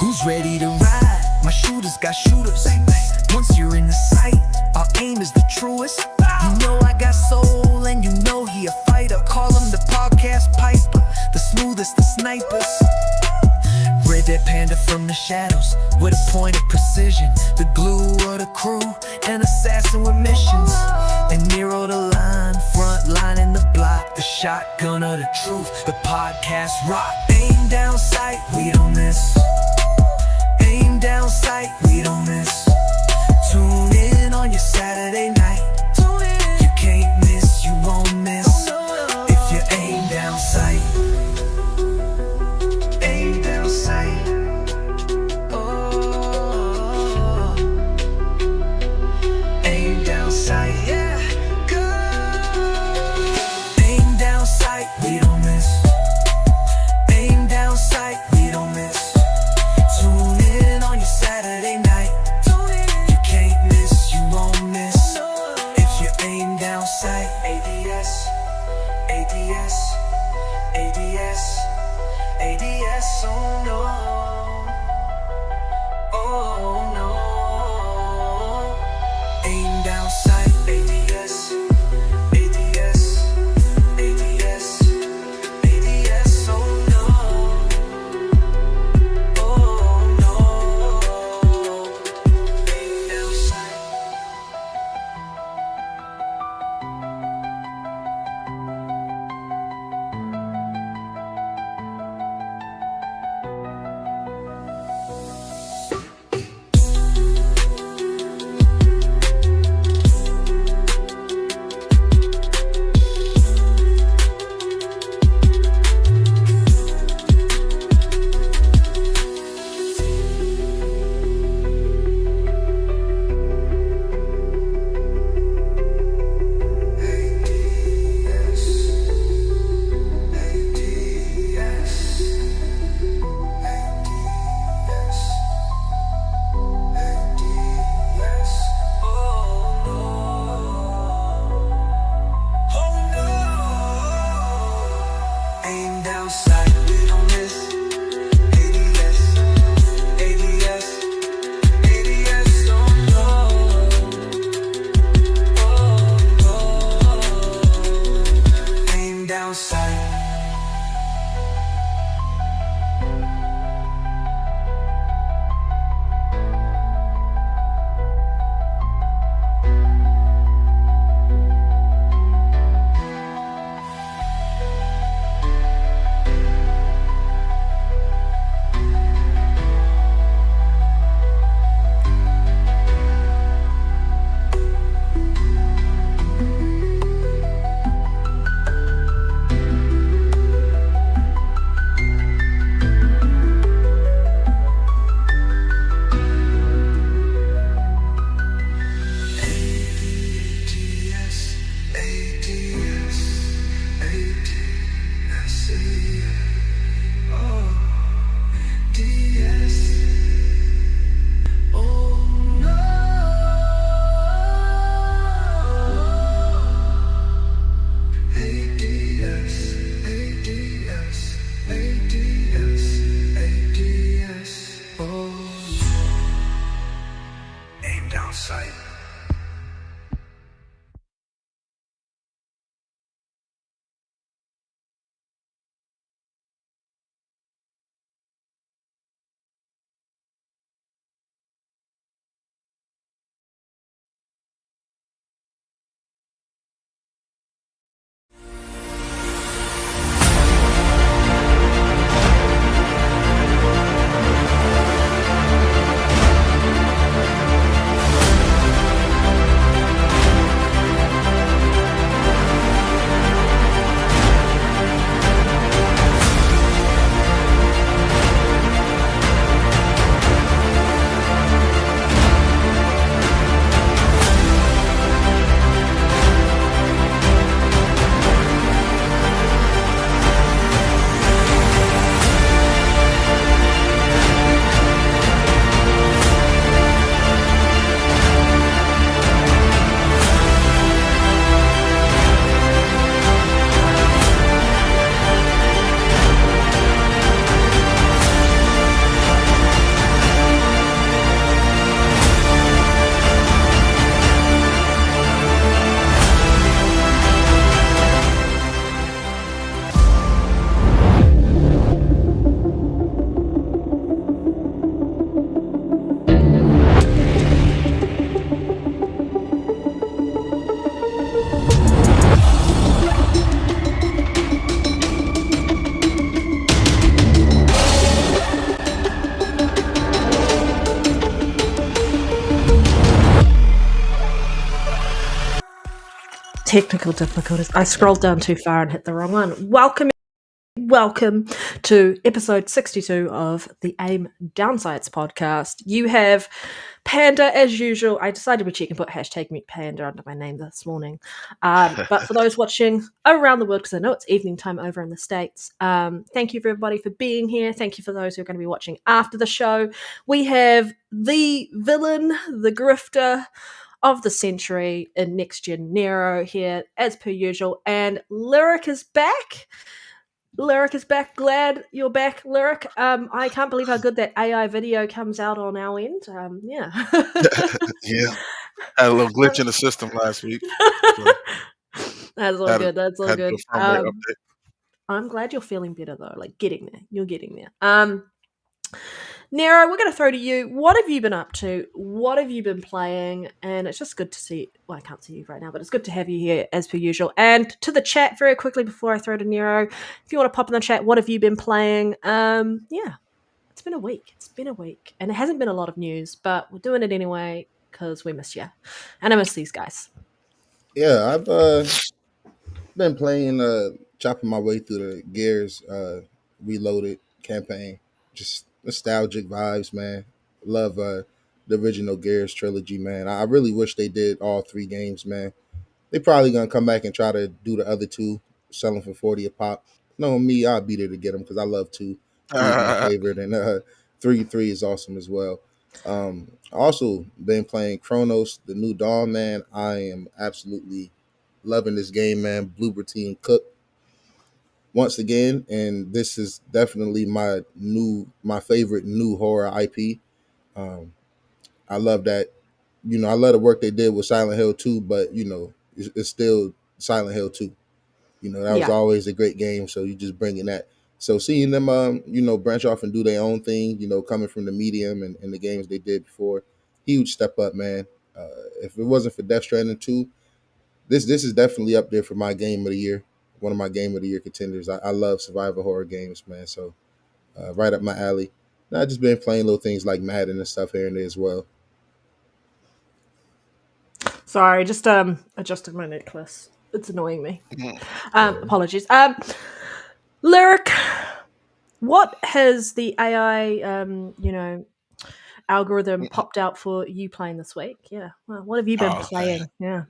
Who's ready to ride? My shooters got shooters. Once you're in the sight, our aim is the truest. You know I got soul and you know he a fighter. Call him the podcast piper, the smoothest of snipers. Red Dead Panda from the shadows, with a point of precision. The glue of the crew, an assassin with missions. And Nero the line, front line in the block. The shotgun of the truth, the podcast rock. Aim down sight, we don't miss. Aim down sight, we don't miss. Tune in on your Saturday night. You can't miss, you won't miss. If you aim down sight. Aim down sight. Oh, aim down sight, yeah. Go. Aim down sight, we don't miss. Aim down sight, we don't miss. Tune in on your Saturday night. You can't miss, you won't miss. If you aim down sight. ADS, ADS, ADS, ADS, oh no. Oh no. Aim down sight. ADS, ADS, ADS, ADS, oh no. Oh no. Aim down sight. Aim down sight, we don't miss. ADS, ADS, ADS, oh no. Oh no. Aim down sight. Aim down sight. Technical difficulties. I scrolled down too far and hit the wrong one. Welcome to episode 62 of the AIM Downsides podcast. You have Panda as usual. I decided to check and put hashtag Meet Panda under my name this morning. But for those watching around the world, because I know it's evening time over in the States, thank you for everybody for being here. Thank you for those who are going to be watching after the show. We have the villain, the grifter of the century in NextGenNero here, as per usual, and Lyric is back. Lyric is back. Glad you're back, Lyric. I can't believe how good that AI video comes out on our end. Yeah. Yeah, had a little glitch in the system last week. So That's all had good. That's all had to do good. a firmware update. I'm glad you're feeling better though. Like getting there. You're getting there. Nero, we're going to throw to you. What have you been up to? What have you been playing? And it's just good to see. Well, I can't see you right now, but it's good to have you here as per usual. And to the chat very quickly before I throw to Nero, if you want to pop in the chat, what have you been playing? Yeah, it's been a week. And it hasn't been a lot of news, but we're doing it anyway because we miss you. And I miss these guys. Yeah, I've been playing, chopping my way through the Gears Reloaded campaign. Just nostalgic vibes, man. Love the original Gears trilogy, man. I really wish they did all three games, man. They probably gonna come back and try to do the other two, sell them for 40 a pop. No, me, I'll be there to get them because I love two. Two is my favorite, and three is awesome as well. I also been playing Chronos, the New Dawn, man. I am absolutely loving this game, man. Bloober Team Cook once again, and this is definitely my favorite new horror IP. Um, I love that. I love the work they did with Silent Hill 2, but it's still Silent Hill 2. That was Yeah. always a great game. So you just bringing that. So seeing them, branch off and do their own thing, coming from the medium and the games they did before, huge step up, man. If it wasn't for Death Stranding 2, this is definitely up there for my game of the year. One of my game of the year contenders. I love survival horror games, man. So right up my alley. And I just been playing little things like Madden and stuff here and there as well. Sorry, just adjusted my necklace. It's annoying me. Apologies. Lyric, what has the AI, algorithm popped out for you playing this week? Yeah. Well, what have you been playing? Man. Yeah.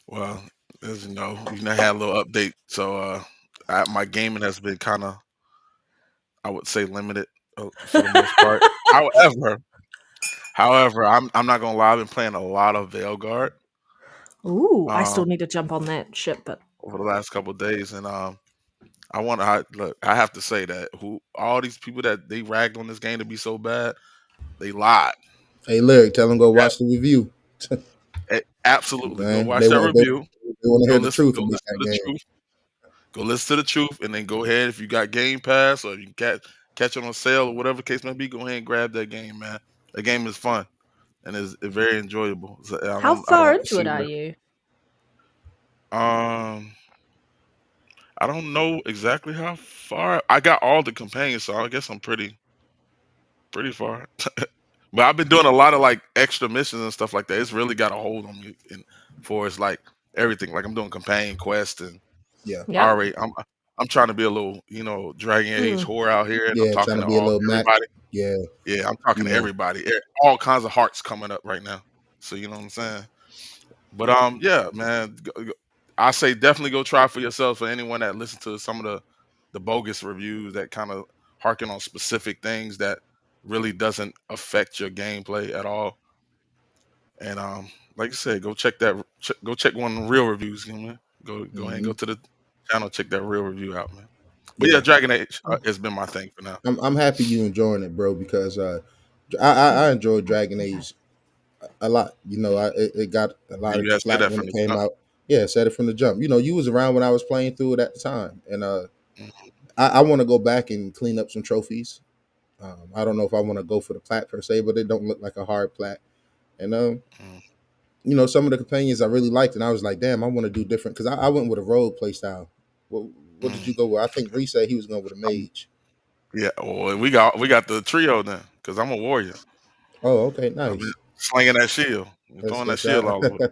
Well, as you know, had a little update. So my gaming has been kind of, I would say, limited for the most part. However, I'm not gonna lie. I've been playing a lot of Veilguard. Ooh, I still need to jump on that ship, but over the last couple of days, and I have to say that all these people that they ragged on this game to be so bad, they lied. Hey, Lyric, tell them go watch the review. Absolutely, go Man, watch that review. They want to hear the truth about listen that to the game. truth. Go listen to the truth, and then go ahead. If you got Game Pass or you can catch it on sale or whatever the case may be, go ahead and grab that game, man. The game is fun and is very enjoyable. So how far into it are you? I don't know exactly how far. I got all the companions, so I guess I'm pretty far. But I've been doing a lot of like extra missions and stuff like that. It's really got a hold on me, and for it's like everything. Like I'm doing companion quests, and I'm trying to be a little, Dragon Age whore out here, and I'm talking to everybody. Yeah, I'm talking to everybody. All kinds of hearts coming up right now. So you know what I'm saying. But yeah, man, I say definitely go try for yourself. For anyone that listens to some of the bogus reviews that kind of harken on specific things that really doesn't affect your gameplay at all. And like I said, go check that. Go check one of the real reviews, man. Go ahead and go to the channel, check that real review out, man. But yeah, Dragon Age has been my thing for now. I'm happy you enjoying it, bro, because I enjoyed Dragon Age a lot. It got a lot of flack when it came out. Yeah, said it from the jump. You was around when I was playing through it at the time, and I want to go back and clean up some trophies. I don't know if I want to go for the plat per se, but it don't look like a hard plat. And some of the companions I really liked, and I was like, damn, I want to do different because I went with a rogue play style. What did you go with? I think Reese said he was going with a mage. Yeah, well, we got the trio then because I'm a warrior. Oh, okay, nice. Slinging that shield. You're Let's throwing that get shield all over the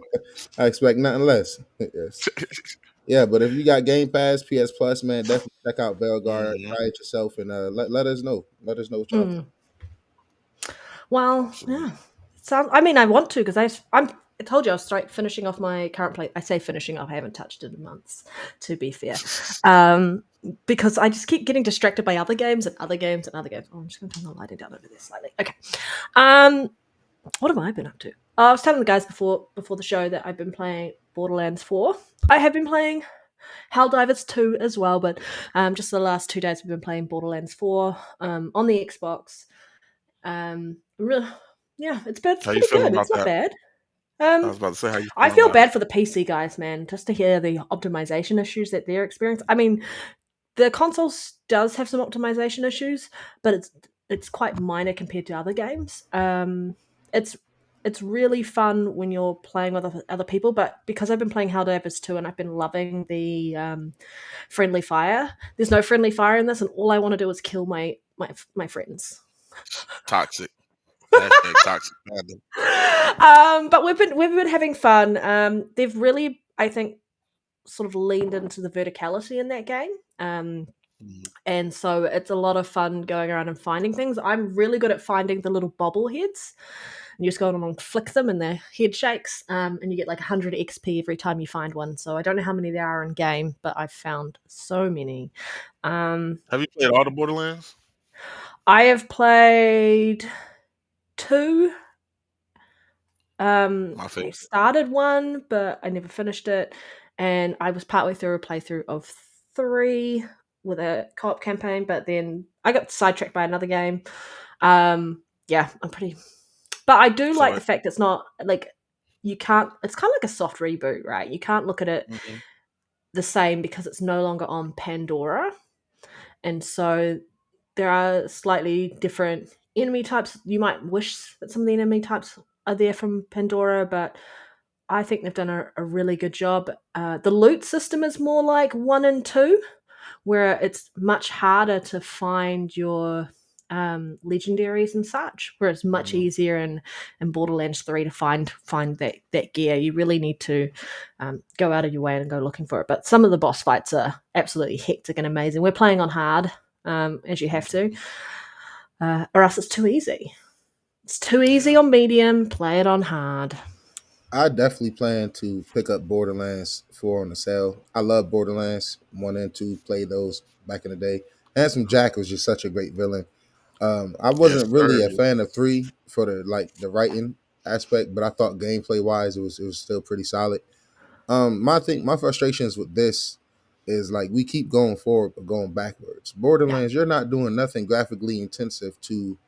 I expect nothing less. Yes. place. Yeah, but if you got Game Pass, PS Plus, man, definitely check out Belgard. Mhm. Try it yourself and let us know. Let us know what y'all think. Mm. Well, Absolutely. yeah. I mean, I want to because I told you I was finishing off my current play. I say finishing off. I haven't touched it in months, to be fair, because I just keep getting distracted by other games and other games and other games. Oh, I'm just going to turn the lighting down over there slightly. Okay. What have I been up to? I was telling the guys before the show that I've been playing Borderlands 4. I have been playing Helldivers 2 as well, but just the last 2 days we've been playing Borderlands 4 on the Xbox. Yeah, it's How you pretty feeling good. about It's not that? bad. I was about to say, how you I feeling feel about it? bad for the PC guys, man, just to hear the optimization issues that they're experiencing. I mean, the console does have some optimization issues, but it's quite minor compared to other games. It's it's really fun when you're playing with other people, but because I've been playing Helldivers 2 and I've been loving the friendly fire, there's no friendly fire in this, and all I want to do is kill my friends. Toxic. Hashtag toxic panda. But we've been having fun. They've really, I think, sort of leaned into the verticality in that game. Mhm. And so it's a lot of fun going around and finding things. I'm really good at finding the little bobbleheads. And you just go along and flick them and their head shakes. And you get like 100 XP every time you find one. So I don't know how many there are in game, but I've found so many. Have you played all the Borderlands? I have played 2. My I favorite. started one, but I never finished it. And I was partway through a playthrough of 3 with a co-op campaign, but then I got sidetracked by another game. Yeah, I'm pretty. But I do like So, the fact it's not like you can't. It's kind of like a soft reboot, right? You can't look at it mhm. the same because it's no longer on Pandora, and so there are slightly different enemy types. You might wish that some of the enemy types are there from Pandora, but I think they've done a really good job. The loot system is more like 1 and 2, where it's much harder to find your legendaries and such, where it's much Mhm. easier in Borderlands 3 to find that gear. You really need to go out of your way and go looking for it. But some of the boss fights are absolutely hectic and amazing. We're playing on hard, as you have to, or else it's too easy. It's too easy Yeah. on medium, play it on hard. I definitely plan to pick up Borderlands 4 on the sale. I love Borderlands 1 and 2, played those back in the day. Handsome Jack was just such a great villain. I Yes, wasn't sir. really a fan of 3 for the writing aspect, but I thought gameplay wise it was still pretty solid. My frustrations with this is like we keep going forward but going backwards. Yeah, Borderlands, you're not doing nothing graphically intensive to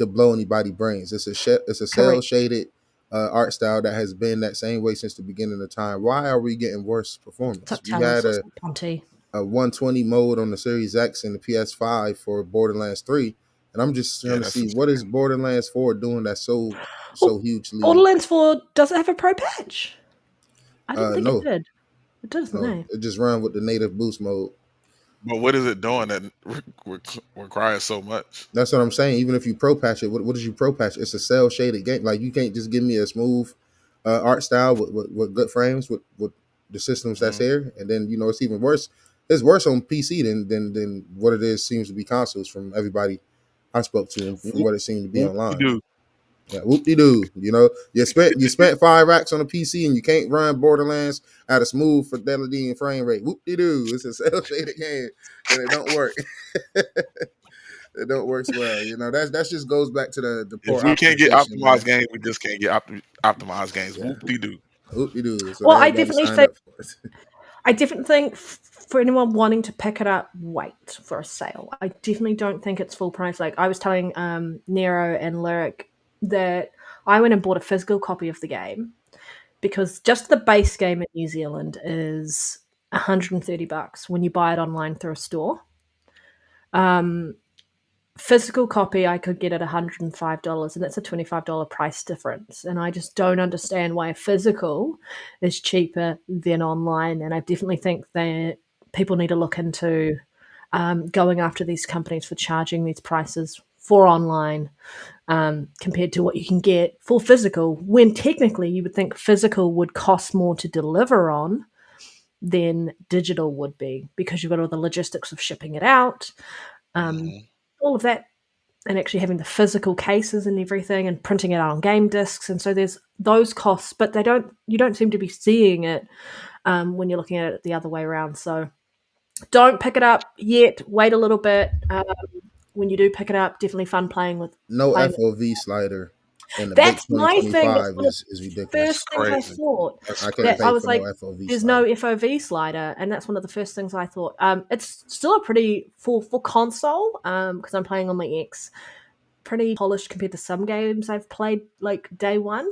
blow anybody brains. It's a cell correct. shaded art style that has been that same way since the beginning of time. Why are we getting worse performance? We Tell us had what's Ponty. a 120 mode on the Series X and the PS5 for Borderlands 3, and I'm just trying Yeah, to that's see what is insane. Borderlands 4 doing that's so Well, hugely. Borderlands 4 does it have a pro patch? I didn't think it No, did. It doesn't, no, eh? it just run with the native boost mode. But what is it doing that requires so much? That's what I'm saying. Even if you pro patch it, what is you pro patch? It's a cell shaded game. Like you can't just give me a smooth art style with good frames with the systems that's Mhm. here, and then it's even worse. It's worse on PC than what it is seems to be consoles from everybody I spoke to and from Whoop, what it seemed to be whoop de online. doo. Yeah, whoop de doo. You spent 5 racks on a PC and you can't run Borderlands at a smooth fidelity and frame rate. Whoop de doo. It's a cell shaded game and it don't work. It don't works well. That just goes back to the If poor we can't get optimization, optimized man. games, we just can't get optimized games. Yeah, Whoop de doo. whoop de doo. That's what Well, everybody signed up for. I definitely think for anyone wanting to pick it up, wait for a sale. I definitely don't think it's full price. Like I was telling Nero and Lyric that I went and bought a physical copy of the game because just the base game in New Zealand is $130 when you buy it online through a store. Physical copy I could get at $105, and that's a $25 price difference. And I just don't understand why physical is cheaper than online. And I definitely think that people need to look into going after these companies for charging these prices for online compared to what you can get for physical, when technically you would think physical would cost more to deliver on than digital would be, because you've got all the logistics of shipping it out, Mhm. all of that, and actually having the physical cases and everything and printing it out on game discs. And so there's those costs, but you don't seem to be seeing it when you're looking at it the other way around. So don't pick it up yet. Wait a little bit. When you do pick it up, definitely fun playing with No playing. FOV slider in the big That's my thing. That's 2025 one of is the That's ridiculous. first things I crazy. thought. I can't That I pay was for no like, FOV there's slider. no FOV slider, and that's one of the first things I thought. It's still a pretty for console, because I'm playing on my X, pretty polished compared to some games I've played like day one.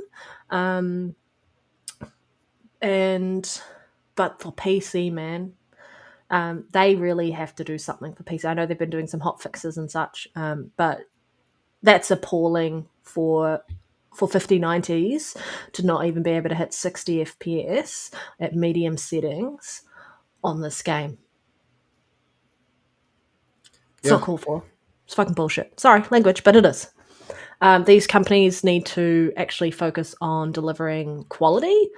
But for PC, man, they really have to do something for PC. I know they've been doing some hot fixes and such, but that's appalling for 5090s to not even be able to hit 60 FPS at medium settings on this game. It's Yeah, not called for. It's fucking bullshit. Sorry, language, but it is. These companies need to actually focus on delivering quality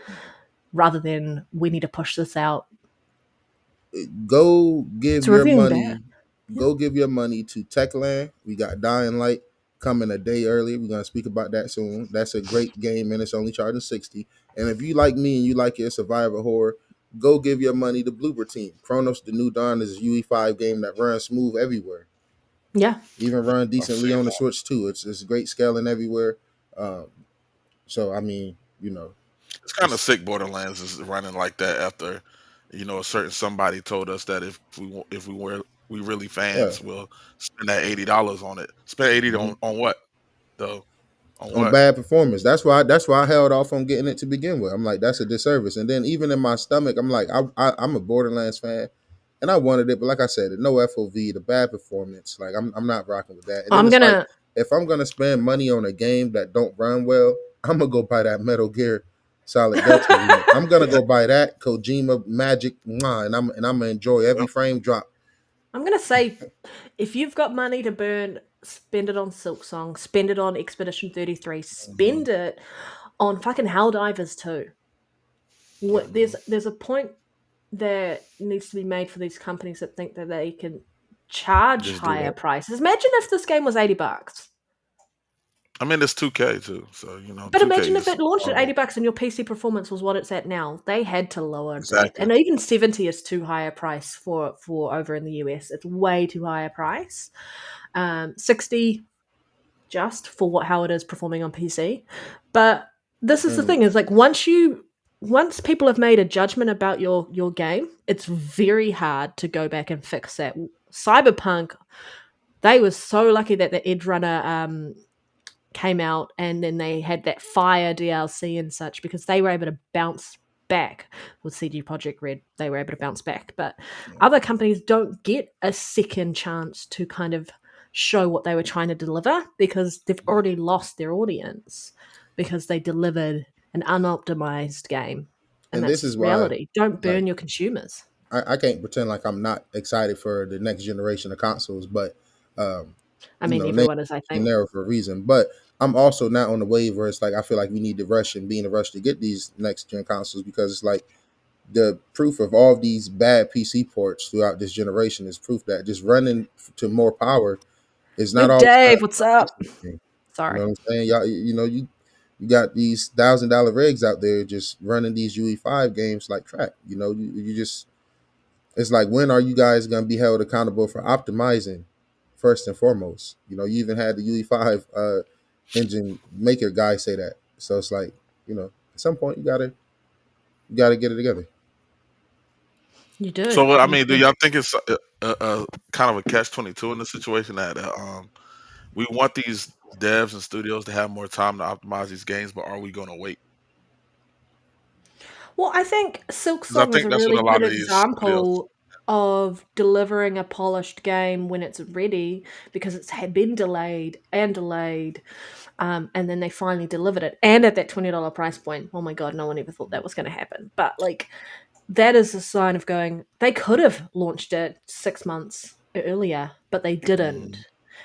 rather than we need to push this out. go give It's your reviewing bad. money. Go give your money to Techland. We got Dying Light coming a day early. We're gonna speak about that soon. That's a great game, and it's only charging 60. And if you like me and you like your survival horror, go give your money to Bloober Team. Chronos: The New Dawn is a UE5 game that runs smooth everywhere. Yeah. Even run I've decently seen on the that. Switch too. It's great scaling everywhere. Um, so I mean, It's kind of it's sick. Borderlands is running like that after, a certain somebody told us that if we really yeah. fans, we'll spend that $80 on it. Spend 80 Mhm. on what though? On On what? bad performance. That's why I held off on getting it to begin with. I'm like, that's a disservice. And then even in my stomach, I'm like, I'm a Borderlands fan, and I wanted it, but like I said, no FOV, the bad performance. Like I'm not rocking with that. And then I'm it's like, gonna if I'm gonna spend money on a game that don't run well, I'm gonna go buy that Metal Gear Solid Delta remake. I'm gonna go buy that Kojima Magic, and I'm gonna enjoy every Yep. frame drop. I'm gonna say, if you've got money to burn, spend it on Silksong, spend it on Expedition 33, Mhm. spend it on fucking Helldivers too. There's a point that needs to be made for these companies that think that they can charge Just do higher that. prices. Imagine if this game was $80. I mean, it's 2K too, so But 2K imagine if is it launched at horrible. $80 and your PC performance was what it's at now. They had to lower that. Exactly. And even 70 is too high a price for over in the US. It's way too high a price. 60 just for how it is performing on PC. But this is the And thing, is like once people have made a judgment about your game, it's very hard to go back and fix that. Cyberpunk, they were so lucky that the Edge Runner came out, and then they had that Fire DLC and such, because they were able to bounce back with CD Projekt Red. They were able to bounce back, but other companies don't get a second chance to kind of show what they were trying to deliver, because they've already lost their audience because they delivered an unoptimized game. And and this that's is why, reality. Don't like, burn your consumers. I can't pretend like I'm not excited for the next generation of consoles, but um, I mean, name everyone is, I think. Narrow for a reason. But I'm also not on the wave where it's like I feel like we need to rush and be in a rush to get these next gen consoles, because it's like the proof of all of these bad PC ports throughout this generation is proof that just running to more power is not Big always Dave, what's up? a thing. You Sorry. know what I'm saying? Y'all, you got these $1,000 rigs out there just running these UE5 games like track. You just, it's like, when are you guys going to be held accountable for optimizing first and foremost? You even had the UE5 engine maker guy say that. So it's like, at some point you gotta get it together. You do. So, I You mean, do do. y'all think it's a kind of a catch-22 in this situation that we want these devs and studios to have more time to optimize these games, but are we going to wait? Well, I think Because I Silksong is think a that's what really a lot good of these studios. example of delivering a polished game when it's ready, because it's had been delayed and delayed, and then they finally delivered it, and at that $20 price point. Oh my god, no one ever thought that was going to happen. But like, that is a sign of going. They could have launched it 6 months earlier, but they didn't. Mhm.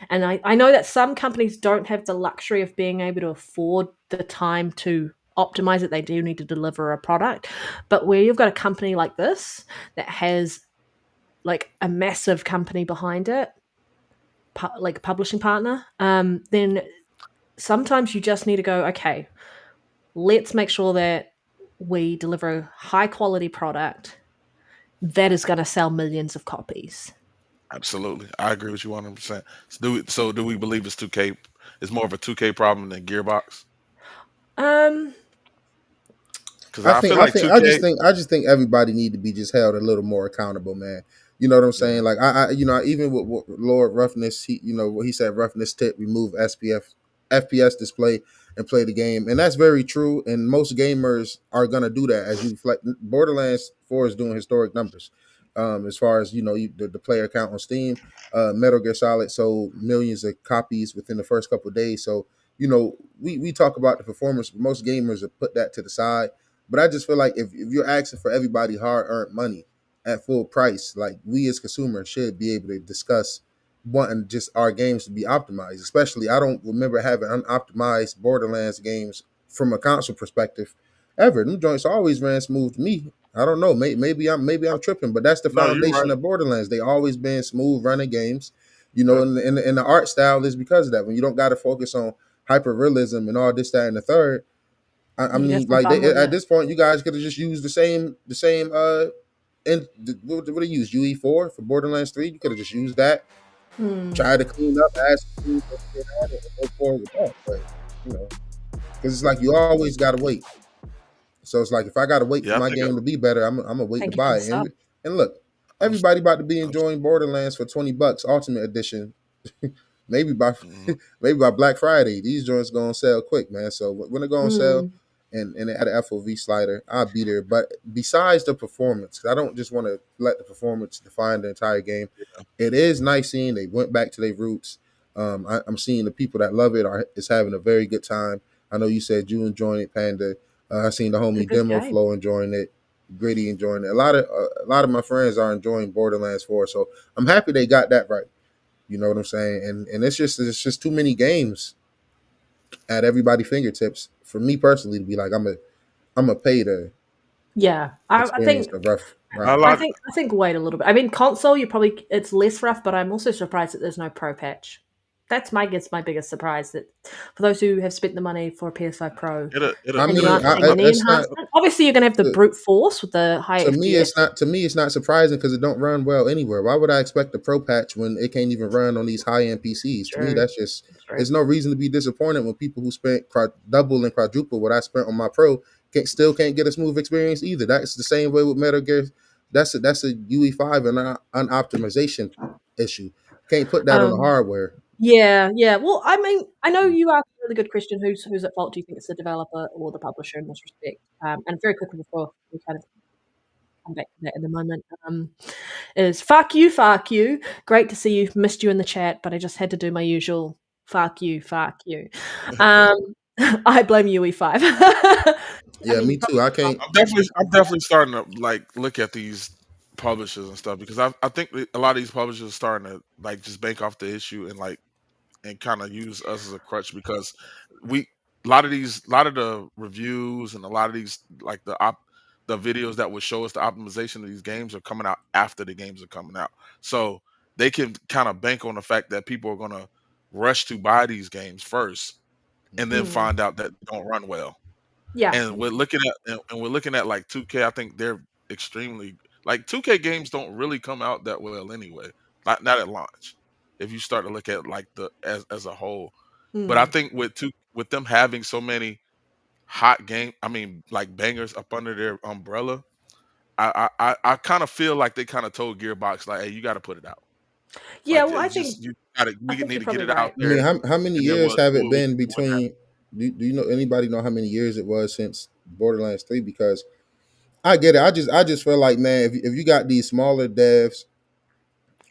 And I know that some companies don't have the luxury of being able to afford the time to optimize it. They do need to deliver a product. But where you've got a company like this that has like a massive company behind it, like a publishing partner, then sometimes you just need to go, okay, let's make sure that we deliver a high quality product that is going to sell millions of copies. Absolutely, I agree with you 100%. So do we believe it's 2K? It's more of a 2K problem than Gearbox? Um, Because I feel like I just think everybody need to be just held a little more accountable, man. You know what I'm yeah, saying? Like even with Lord Roughness, what he said, roughness tip, remove FPS display and play the game, and that's very true. And most gamers are gonna do that. As you reflect, Borderlands 4 is doing historic numbers, as far as the player count on Steam. Metal Gear Solid sold millions of copies within the first couple of days. So we talk about the performance, but most gamers have put that to the side. But I just feel like if you're asking for everybody hard earned money at full price, like we as consumers should be able to discuss wanting just our games to be optimized. Especially, I don't remember having unoptimized Borderlands games from a console perspective ever. Them joints always ran smooth to me. I don't know. Maybe I'm tripping, but that's the no, you're foundation right. of Borderlands. They always been smooth running games. Yep. And the art style is because of that. When you don't got to focus on hyper realism and all this, that, and the third, I you mean, have some like fun with at it. this point, you guys could have just used the same. And what they use UE4 for Borderlands 3. You could have just used that, try to clean up, add some things that you added, and go forward with that. But because it's like you always got to wait. So it's like if I got to wait for Yeah, I my think game to be better, I'm gonna wait to Thank you for buy the it. sub. And look, I'm, s- everybody about to be I'm s- enjoying Borderlands for $20, Ultimate Edition. maybe by mhm. maybe by Black Friday, these joints gonna sell quick, man. So when they go on sale Mm, and they add an FOV slider, I'll be there. But besides the performance, 'cause I don't just want to let the performance define the entire game. It is nice seeing they went back to their roots. I'm seeing the people that love it is having a very good time. I know you said you enjoying it, Panda. I seen the it's a homie good Demo game. Flow enjoying it, Gritty enjoying it. A lot of my friends are enjoying Borderlands 4, so I'm happy they got that right. You know what I'm saying? And it's just too many games at everybody's fingertips for me personally to be like I'm a pay to Yeah, I experience think the rough I ride. I like. think I think wait a little bit. I mean, console, it's less rough, but I'm also surprised that there's no pro patch. That's my biggest surprise. That for those who have spent the money for a PS5 Pro It'll I and you mean, aren't come getting out. any it's not enhancement, obviously you're going to have the brute force with the high to me. FPS. It's not surprising because it don't run well anywhere. Why would I expect a pro patch when it can't even run on these high end PCs? To me, True, that's just true. there's no reason to be disappointed when people who spent double and quadruple what I spent on my pro still can't get a smooth experience either. That's the same way with Metal Gear. That's a UE5 and an optimization issue. Can't put that on the Um, hardware. yeah, yeah. Well, I mean, I know you asked a really good question. Who's at fault? Do you think it's the developer or the publisher in this respect? And very quickly before we kind of come back to that in a moment, is fuck you, fuck you. Great to see you. Missed you in the chat, but I just had to do my usual fuck you, fuck you. Um, I blame UE5. I Yeah, mean, me you too. probably I can't can't. I'm definitely starting to like look at these publishers and stuff because I think that a lot of these publishers are starting to like just bank off the issue and kind of use us as a crutch because we a lot of the reviews and a lot of these like the videos that would show us the optimization of these games are coming out after the games are coming out. So they can kind of bank on the fact that people are going to rush to buy these games first and then Mm, find out that they don't run well. yeah, And we're looking at like 2K. I think they're extremely like 2K games don't really come out that well anyway. Not at launch. If you start to look at like the as a whole. But I mm. think with them having so many hot I mean like bangers up under their umbrella, I kind of feel like they kind of told Gearbox like, hey, you got to put it out. Yeah. Like Well, you gotta I we think need you're to get probably it out right. I mean, there, how many and then years have it we been can do when that. between? Do you know anybody know how many years it was since Borderlands 3? Because I get it. I just feel like, man, if you got these smaller devs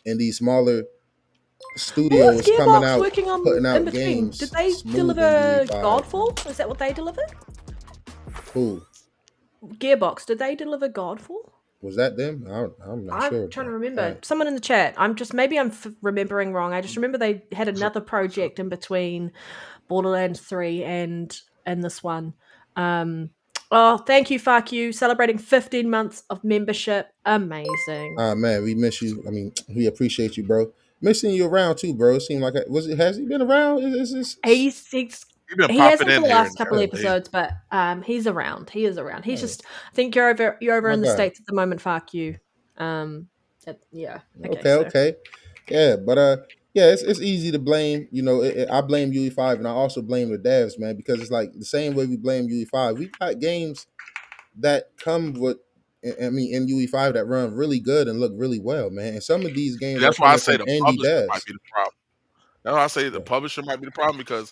and these smaller What was studios coming Gearbox out working on putting in out between? Did games they smooth in deliver UE5, Godfall? Is that what they delivered? who Gearbox, did they deliver Godfall? Was that them? I'm not I'm sure. trying to But, remember. Someone in the chat. Maybe I'm remembering wrong. I just remember they had another project in between Borderlands 3 and this one. Oh, thank you, fuck you. Celebrating 15 months of membership. Amazing. man, we miss you. I mean, we appreciate you, bro. Missing you around too, bro. It seemed like has he been around? He's You've been he popping hasn't for in the here last and couple there. of episodes, but he's around. He is around. He's Oh, just I think you're over my in the God. States at the moment, fuck you. Yeah. Okay, Okay, so okay. Yeah, but yeah, it's easy to blame. You know, I blame UE5, and I also blame the devs, man, because it's like the same way we blame UE5. We got games that come with, I mean, in UE5 that run really good and look really well, man. And some of these games are That's why I coming say from the indie publisher might devs. be the problem. That's why I say the Yeah. publisher might be the problem because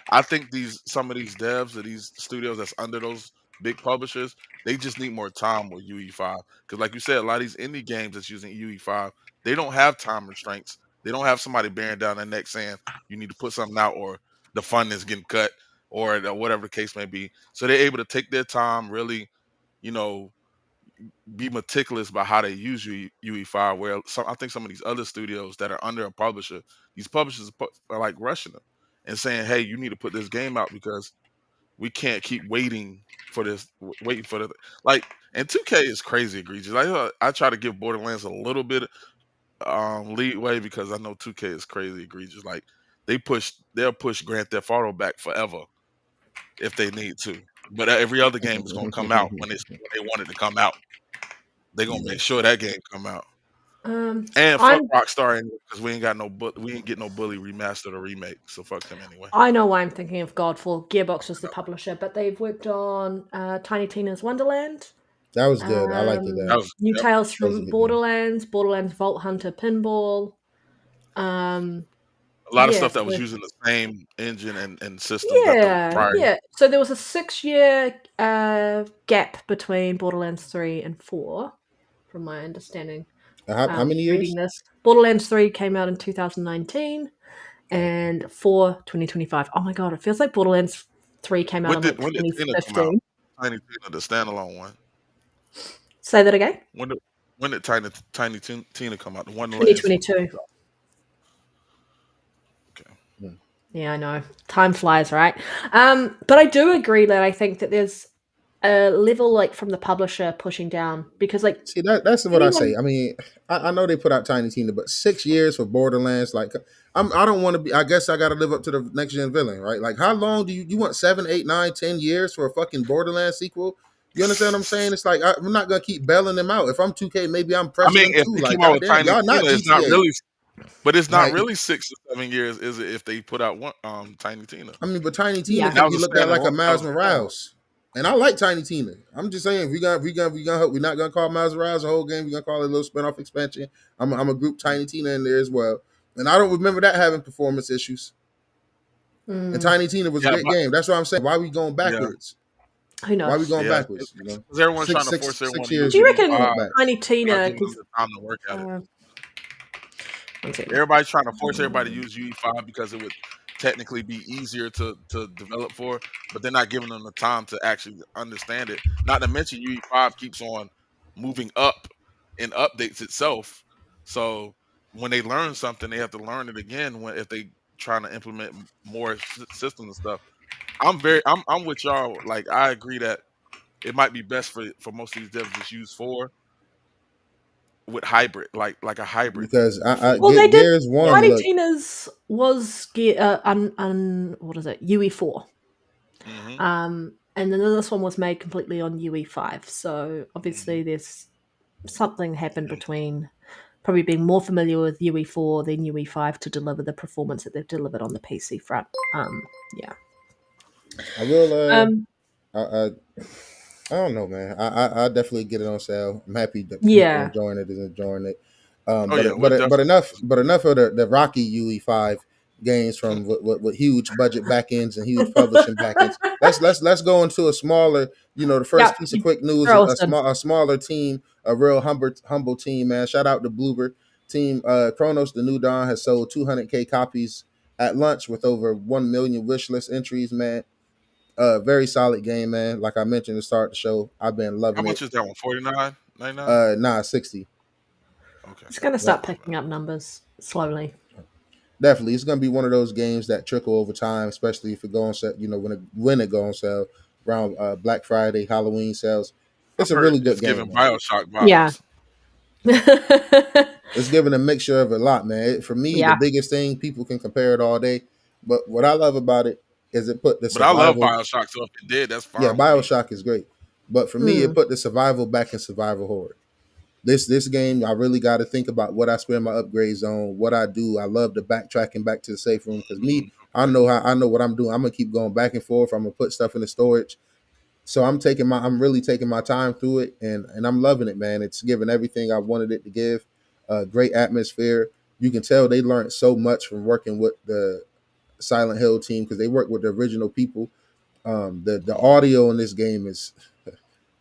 I think some of these devs or these studios that's under those big publishers, they just need more time with UE5. Because like you said, a lot of these indie games that's using UE5, they don't have time restraints. They don't have somebody bearing down their neck saying you need to put something out or the fund is getting cut or whatever the case may be. So they're able to take their time, really, you know, be meticulous about how they use UE5. Where I think some of these other studios that are under a publisher, these publishers are like rushing them and saying, "Hey, you need to put this game out because we can't keep waiting for this, waiting for the like." And 2K is crazy egregious. I try to give Borderlands a little bit leeway because I know 2K is crazy egregious. Like they'll push Grand Theft Auto back forever if they need to. But every other game is going to come out when they want it to come out. They're gonna Yeah. make sure that game come out. And fuck I'm Rockstar because we ain't got we ain't get no Bully remastered or remake. So fuck them anyway. I know why I'm thinking of Godfall. Gearbox was the publisher, but they've worked on Tiny Tina's Wonderland, That was good. I liked it. That was New yep. Tales That was a from good game. Borderlands Vault Hunter Pinball. A lot of Yeah, stuff that was so, using the same engine and systems that the prior. yeah. So there was a 6-year gap between Borderlands 3 and 4, from my understanding. How many years? Reading this, Borderlands 3 came out in 2019, and 4 2025. Oh my god, it feels like Borderlands 3 came out in like When did Tina come out? 2015. Tiny Tina, the standalone one. Say that again. When did Tiny Tina come out? The Wonderlands. 2022. Okay. Yeah, I know. Time flies, right? But I do agree that I think that there's a level like from the publisher pushing down because like See, that's what I say. anyone I mean, I know they put out Tiny Tina, but 6 years for Borderlands, like I don't want to be. I guess I got to live up to the next gen villain, right? Like, how long do you want 7, 8, 9, 10 years for a fucking Borderlands sequel? You understand what I'm saying? It's like I'm not gonna keep bailing them out. If I'm 2K, maybe I'm I pressing mean, them if too. they Like, came out with goddamn, Tiny y'all not Tina, it's not GTA. really. But it's not Like, really 6 or 7 years, is it? If they put out one Tiny Tina, I mean, but Tiny Tina Yeah. and that could be was a looked at like a standalone. That Miles was a standalone. Morales. And I like Tiny Tina. I'm just saying, we're not gonna call Miles Morales the whole game. We're gonna call it a little spinoff expansion. I'm a group Tiny Tina in there as well. And I don't remember that having performance issues. And Tiny Tina was a Yeah, great game. That's what I'm saying. Why are we going yeah, backwards? who Why are we knows? going yeah. backwards? You know, Because everyone's trying to force six everyone to use years Do you UE5, reckon went back. Tiny not Tina? giving them the time to work at it. One second. Everybody's trying to force everybody to use UE5 because it would technically be easier to develop for, but they're not giving them the time to actually understand it. Not to mention UE5 keeps on moving up in updates itself. So when they learn something, they have to learn it again if they trying to implement more systems and stuff. I'm with y'all. Like I agree that it might be best for most of these devs just use 4 with hybrid, like a hybrid Because before. Well, they did. Gears Or One Tiny look. Tina's was what is it? UE4. hmm And then this one was made completely on UE5. So obviously there's something happened between probably being more familiar with UE4 than UE5 to deliver the performance that they've delivered on the PC front. Yeah. I will. Um, I don't know, man. I definitely get it on sale. I'm happy that people yeah. enjoying it is enjoying it. Oh yeah, we're definitely. But enough of the Rocky UE5 games from with huge budget backends and huge publishing backends. Let's go into a smaller. You know, the Yeah. first piece of quick news: Throw us in. a smaller team, a real humble team, man. Shout out to Bloober team. Chronos, the New Dawn, has sold 200K copies at launch with over 1 million wishlist entries, man. Very solid game, man. Like I mentioned to start the show, I've been How loving it. much is that one? 49.99. $99? 60. Okay. It's going to Like, start picking up numbers slowly. definitely, it's gonna be one of those games that trickle over time, especially if it go on sale. You know, when it go on sale around Black Friday, Halloween sales. I've It's a heard really good it's game, giving man. Bioshock Yeah. vibes. It's giving a mixture of a lot, man. For me, the Yeah. biggest thing, people can compare it all day, but what I love about it is it put the But I love survival. Bioshock, so if it did, that's Yeah, fine with me. Bioshock is great, but for me, it Mm. put the survival back in survival horror. This game, I really got to think about what I spend my upgrades on, what I do. I love the backtracking back to the safe room because me, Okay. I know what I'm doing. I'm gonna keep going back and forth. I'm gonna put stuff in the storage. So I'm really taking my time through it, and I'm loving it, man. It's giving everything I wanted it to give. Great atmosphere. You can tell they learned so much from working with the Silent Hill team because they worked with the original people. The audio in this game is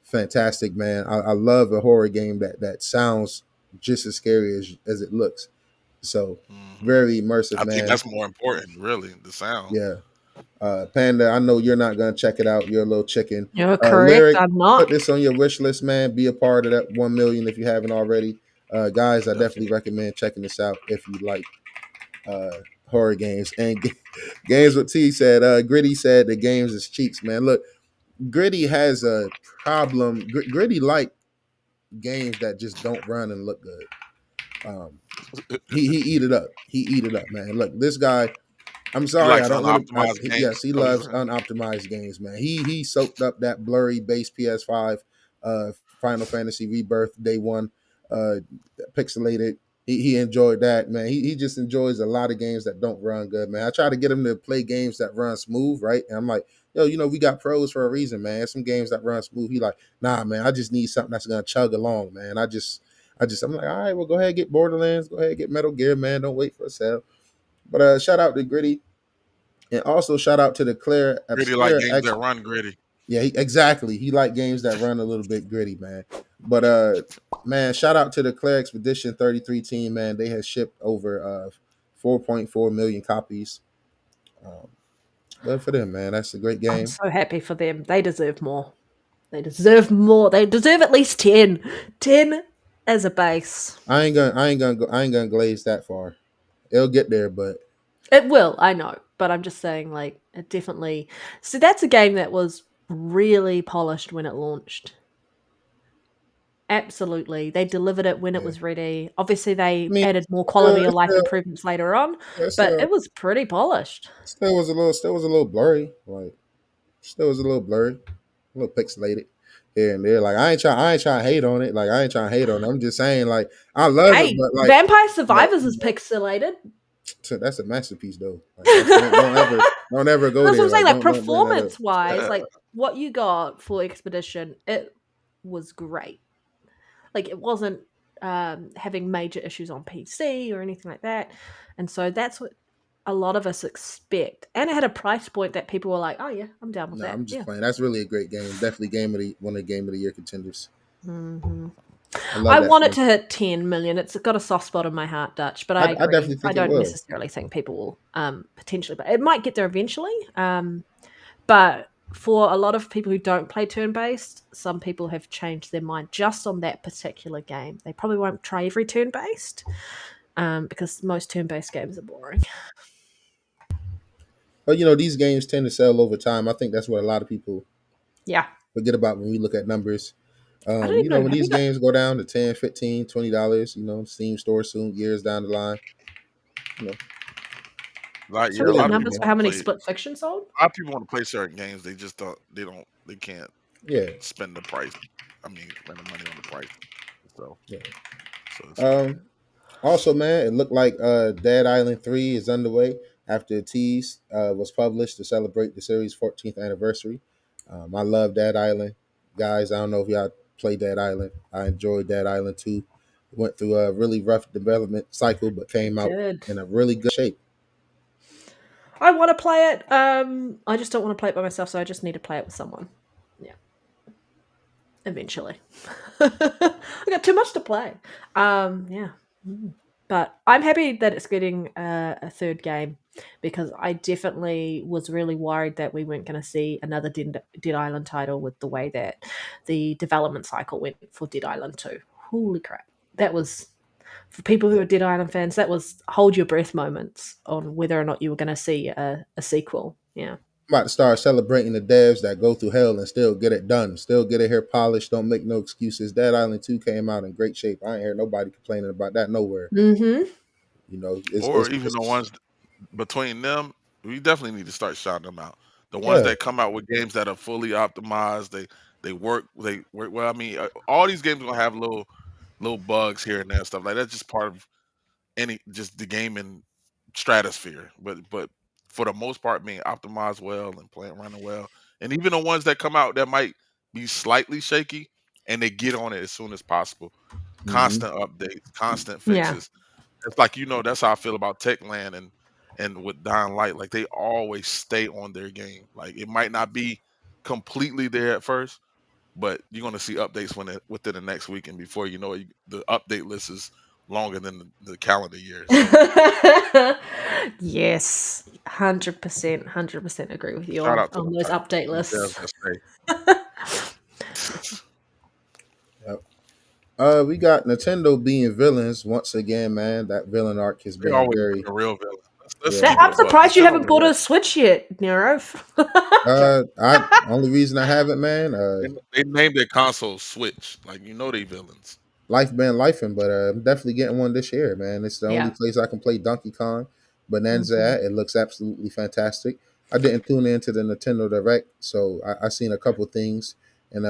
fantastic, man. I love a horror game that sounds just as scary as it looks. So Hmm. very immersive, I think man. that's more important, really, the sound. Yeah. Panda, I know you're not gonna check it out. You're a little chicken. You're correct. Lyric, I'm put not. this on your wish list, man. Be a part of that 1 million if you haven't already. Guys, I definitely Definitely. recommend checking this out if you like uh, horror games. And games with T said, Gritty said the games is cheats, man. Look, Gritty has a problem. Gritty like games that just don't run and look good. He eat it up. He eat it up, man. Look, this guy. I'm He sorry, I likes don't want to. unoptimized games. Yes, he What is loves that? unoptimized games, man. He soaked up that blurry base PS5, Final Fantasy Rebirth Day One, uh, pixelated. He enjoyed that, man. He just enjoys a lot of games that don't run good, man. I try to get him to play games that run smooth, right? And I'm like, yo, we got pros for a reason, man. Some games that run smooth. He like, nah, man. I just need something that's gonna chug along, man. I'm like, all right, well, go ahead and get Borderlands. Go ahead and get Metal Gear, man. Don't wait for a sale. But shout out to Gritty. And also shout out to the Claire Gritty like Obscure games X. that run gritty. Yeah, exactly. He like games that run a little bit gritty, man. But man, shout out to the Claire Expedition 33 team, man. They had shipped over 4.4 million copies. Um, good for them, man. That's a great I'm game. so happy for them. They deserve more. They deserve more. They deserve at least 10. 10 as a base. I ain't gonna glaze that far. It'll get there, but It will, I know. But I'm just saying, like, it definitely. So that's a game that was really polished when it launched. Absolutely. They delivered it when it yeah. was ready. Obviously, I they mean, added more quality of it's life still, improvements later on, it's but still, it was pretty polished. still was a little blurry. Like, still was a little blurry, a little pixelated here and there. Like I ain't trying to hate on it. Like I ain't trying to hate on it. I'm just saying, like I love it, Hey, but like, Vampire but Survivors is pixelated. that's a masterpiece though. Like that's That's don't ever go what there. I'm saying. Like Like, don't bring that up. performance wise, like, what you got for Expedition, it was great. Like, it wasn't having major issues on PC or anything like that. And so that's what a lot of us expect. And it had a price point that people were like, oh, yeah, I'm down with No, that. I'm just Yeah. playing. That's really a great game. Definitely one of the game of the year contenders. Mm-hmm. I love I that. want it Game. to hit 10 million. It's got a soft spot in my heart, Dutch, but I I agree. definitely I think it don't will. necessarily think people will potentially, but it might get there eventually. But for a lot of people who don't play turn-based, some people have changed their mind just on that particular game. They probably won't try every turn-based because most turn-based games are boring. But these games tend to sell over time. I think that's what a lot of people Yeah. forget about when we look at numbers. I don't even know. When Have these you got games go down to 10, 15, $20, Steam store soon, years down the line, you know, Like, it's have yeah, a we really got lot of good people numbers for want how to many play. split fiction sold? A lot of people want to play certain games. They just don't. They don't. They can't Yeah, spend the price. I mean, spend the money on the price. So, yeah. it's like, Also, man, it looked like Dead Island 3 is underway after a tease was published to celebrate the series' 14th anniversary. I love Dead Island. Guys, I don't know if y'all play Dead Island. I enjoyed Dead Island 2. Went through a really rough development cycle, but came out Did. in a really good shape. I want to play it. I just don't want to play it by myself, so I just need to play it with someone. Yeah. Eventually. I got too much to play. Yeah. But I'm happy that it's getting a third game. because I definitely was really worried that we weren't going to see another Dead Island title with the way that the development cycle went for Dead Island 2. Holy crap. That was, for people who are Dead Island fans, that was hold your breath moments on whether or not you were going to see a sequel. Yeah. I'm about to start celebrating the devs that go through hell and still get it done, still get it here polished, don't make no excuses. Dead Island 2 came out in great shape. I ain't heard nobody complaining about that nowhere. Mm-hmm. You know, Or even the ones between them, we definitely need to start shouting them out. The ones yeah. that come out with games that are fully optimized, they work well. I mean, all these games are gonna have little bugs here and there and stuff like that's just part of just the gaming stratosphere. But for the most part, being optimized well and running well, and even the ones that come out that might be slightly shaky, and they get on it as soon as possible. Constant updates, constant Yeah. fixes. It's like that's how I feel about Techland and with Dying Light. Like they always stay on their game. Like it might not be completely there at first, but you're gonna see updates within the next week, and before you know it, the update list is longer than the calendar year. So Yes, 100% agree with you shout on out to those update the devs lists. that stay. Yep. We got Nintendo being villains once again, man. That villain arc has They been always very, a real villain. Let's yeah. keep it I'm a buck. surprised you Nintendo haven't the bought real. a Switch yet, Nero. I only reason I haven't, man. They named their console Switch. Like they villains. Life been lifing, but I'm definitely getting one this year, man. It's the only Yeah. place I can play Donkey Kong Bonanza Mhm. at. It looks absolutely fantastic. I didn't tune into the Nintendo Direct, so I seen a couple things, and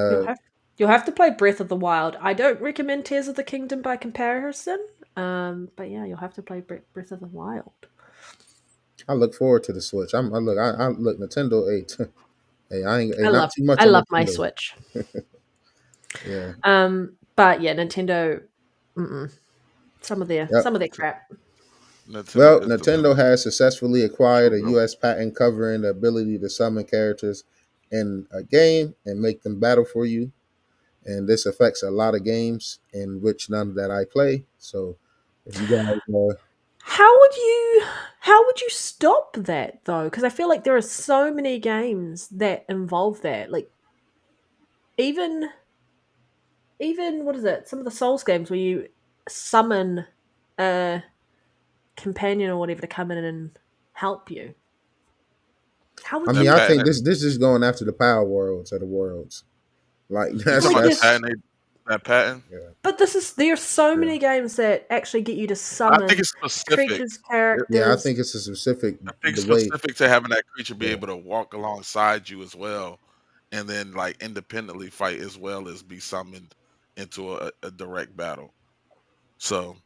You'll have to play Breath of the Wild. I don't recommend Tears of the Kingdom by comparison. But yeah, you'll have to play Breath of the Wild. I look forward to the Switch. I look Nintendo 8. Hey, I not too much. I on love my Nintendo. Switch. Yeah. But yeah, Nintendo. Some of their crap. Well, Nintendo is the Nintendo villain. has successfully acquired a True. U.S. patent covering the ability to summon characters in a game and make them battle for you. And this affects a lot of games in which none that I play. So, if you guys, How would you stop that though? Because I feel like there are so many games that involve that. Like even what is it? Some of the Souls games where you summon a companion or whatever to come in and help you. How would I you? think this is going after the power worlds of the worlds. Like You that's talking Like about this, that patent? yeah. but there are so Yeah. many games that actually get you to I summon think it's specific. creatures, characters. Yeah, I think it's a specific I think the way. specific to having that creature be Yeah. able to walk alongside you as well, and then like independently fight as well as be summoned into a direct battle. So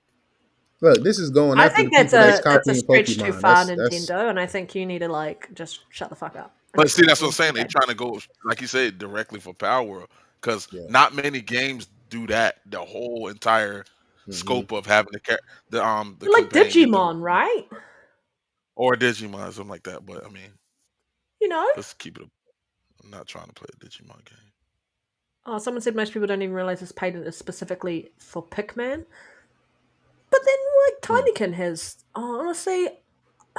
Look, this is going I after the think that's people that's a copying stretch too Pokemon. far, That's Nintendo, and I think you need to like just shut the fuck up. but see, that's what I'm That's saying. They're okay. trying to go, like you said, directly for Power World because yeah. not many games do that. The whole entire scope of having the You're like companion get them Digimon, right? or Digimon, something like that. But I mean, You know. let's keep it. I'm not trying to play a Digimon game. Oh, someone said most people don't even realize this patent is specifically for Pikmin. But then, like, Tinykin has. Oh, honestly,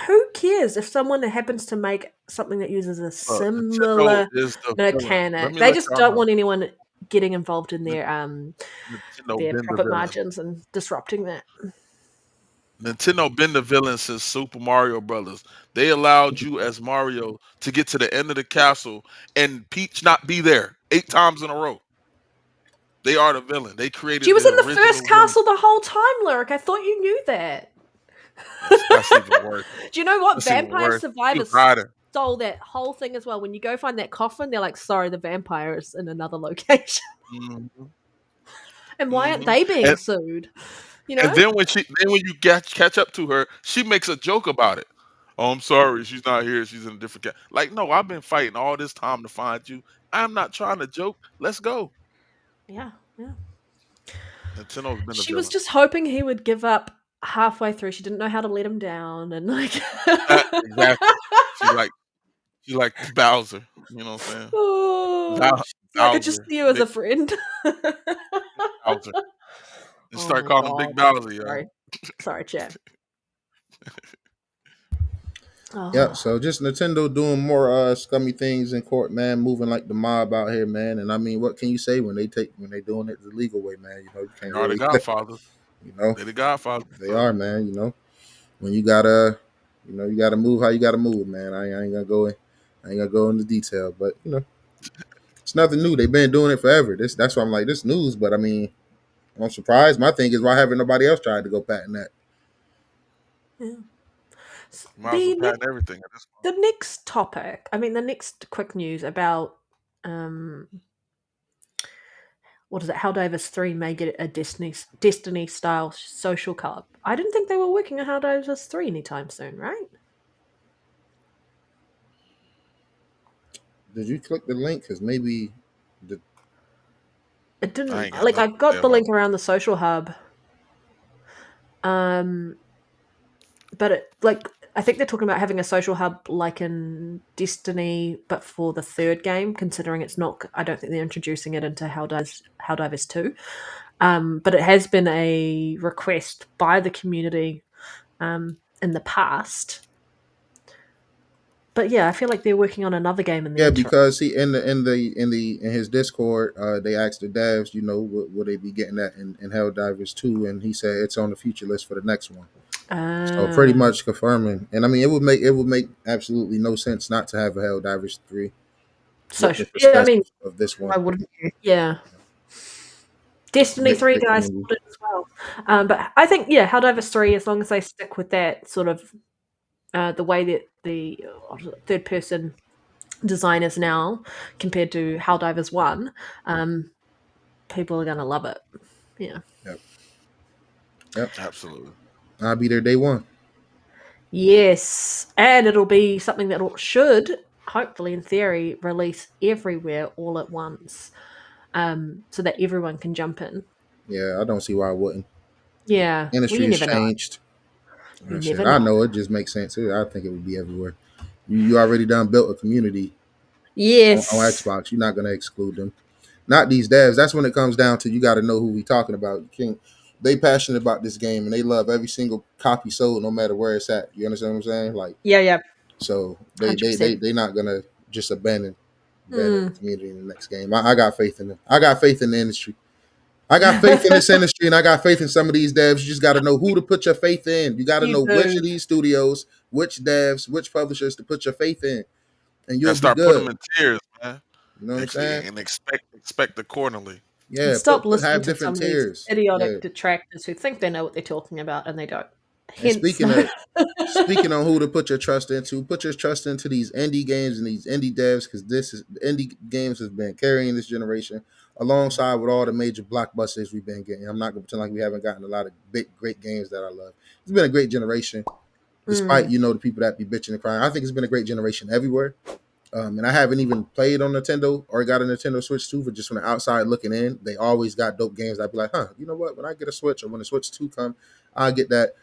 who cares if someone happens to make something that uses a Nintendo similar is the villain. Let mechanic? me They let just y'all don't know. want anyone getting involved in their Nintendo been the profit villain. margins and disrupting that. Nintendo been the villain since Super Mario Brothers. They allowed you as Mario to get to the end of the castle and Peach not be there 8 times in a row. They are the villain. They created She was the in the original first castle the whole time, Lyric. I thought you knew that. That's even worse. Do you know what? That's even Vampire worse. He was Survivors hiding. stole that whole thing as well. When you go find that coffin, they're like, sorry, the vampire is in another location. Mhm. And why aren't Mhm. they being sued? You know? And then when you catch up to her, she makes a joke about it. Oh, I'm sorry, she's not here. She's in a different Like, no, I've been fighting all this time to find you. I'm not trying to joke. Let's go. Yeah. Nintendo's been the She was villain. just hoping he would give up halfway through. She didn't know how to let him down, and like Exactly. She like Bowser. You know what I'm saying? oh, she's like, I just Bowser. see you as Big a friend. Bowser. And Oh start my calling him Big god. Bowser, y'all. Sorry, chat. Yeah, Oh, so just Nintendo doing more scummy things in court, man, moving like the mob out here, man. And I mean, what can you say when they doing it the legal way, man? You know, you They can't are the really, Godfathers. you know, They the Godfathers. they So are, man. You know, when you gotta move how you gotta move, man. I ain't gonna go in, I ain't gonna go into detail, but you know, it's nothing new. They've been doing it forever. That's why I'm like this news, but I mean, I'm surprised. My thing is why haven't nobody else tried to go patent that? yeah. might as well The patent everything at this point. the next topic, I mean, the next quick news about um, what is it? Helldivers 3 may get a Destiny style social co-op. I didn't think they were working on Helldivers 3 anytime soon, right? Did you click the link? Because maybe the It I didn't ain't got like nothing I to say got the about link around the social hub. But it like I think they're talking about having a social hub like in Destiny, but for the third game, considering it's not I don't think they're introducing it into Helldivers 2. But it has been a request by the community in the past. But yeah, I feel like they're working on another game in the Yeah, interim. because he in his Discord, they asked the devs, you know, will they be getting that in Helldivers 2, and he said it's on the future list for the next one. So pretty Uh, much confirming, and I mean it would make absolutely no sense not to have a Helldivers 3 with the yeah, I success mean, of this one. why wouldn't you? Yeah. Destiny Big 3 big guys community. sold it as well. But I think, yeah, Helldivers 3, as long as they stick with that sort of the way that the third person design is now compared to Helldivers 1, people are going to love it. Yeah. Yep, yep. absolutely. I'll be there day one. Yes. And it'll be something that should, hopefully, in theory, release everywhere all at once so that everyone can jump in. Yeah, I don't see why I wouldn't. Yeah. Well, Industry you has never know. changed. You Shit, never I know. know it just makes sense too. I think it would be everywhere. You already done built a community on Yes. Xbox. You're not gonna exclude them. Not these devs. That's when it comes down to you got to know who we talking about. You can't. They passionate about this game and they love every single copy sold, no matter where it's at. You understand what I'm saying? Like, Yeah, yeah. so they 100%. they not gonna just abandon the Mm. community in the next game. I got faith in them. I got faith in the industry. I got faith in this industry, and I got faith in some of these devs. You just got to know who to put your faith in. You got to You know which do. of these studios, which devs, which publishers to put your faith in, and you'll And be start putting good. them in tiers, man. You know what I'm saying? And expect accordingly. And Yeah, stop listening have to different some of these tiers. Yeah. idiotic detractors who think they know what they're talking about and they don't. And Hence, no. speaking on who to put your trust into, put your trust into these indie games and these indie devs because this is indie games has been carrying this generation alongside with all the major blockbusters we've been getting. I'm not gonna pretend like we haven't gotten a lot of big great games that I love. It's been a great generation, despite Mm. you know the people that be bitching and crying. I think it's been a great generation everywhere. And I haven't even played on Nintendo or got a Nintendo Switch 2, but just from the outside looking in, they always got dope games. I'd be like, huh, you know what? When I get a Switch or when the Switch 2 come, I'll get that.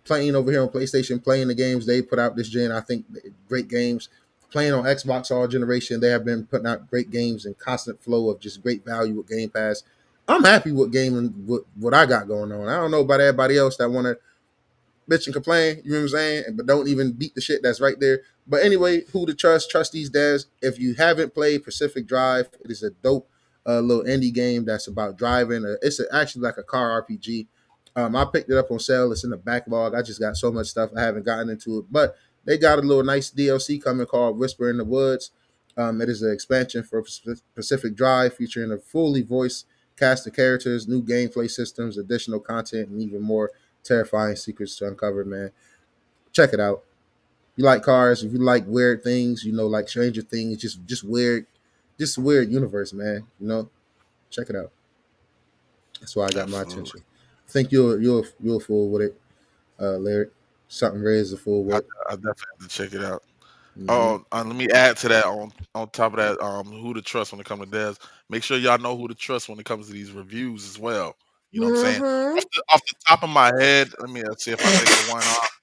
Playing over here on PlayStation, playing the games they put out this gen, I think great games. Playing on Xbox all generation, they have been putting out great games and constant flow of just great value with Game Pass. I'm happy with gaming, with what I got going on. I don't know about everybody else that want to bitch and complain, you know what I'm saying? But don't even beat the shit that's right there. But anyway, who to trust? Trust these devs. If you haven't played Pacific Drive, it is a dope little indie game that's about driving. It's actually like a car RPG. I picked it up on sale. It's in the backlog. I just got so much stuff I haven't gotten into it. But they got a little nice DLC coming called Whisper in the Woods. It is an expansion for Pacific Drive featuring a fully voiced cast of characters, new gameplay systems, additional content, and even more terrifying secrets to uncover, man. Check it out. If you like cars, if you like weird things, you know, like Stranger Things, just weird universe, man. You know, check it out. That's why I got my Absolutely. attention. I think you'll fool with it, Lyric. Something Red is a fool I, with. I definitely have to check it out. Mm-hmm. Oh, let me add to that on top of that, who to trust when it comes to devs. Make sure y'all know who to trust when it comes to these reviews as well. You know what I'm saying? Mm-hmm. Off the top of my head, let me see if I think of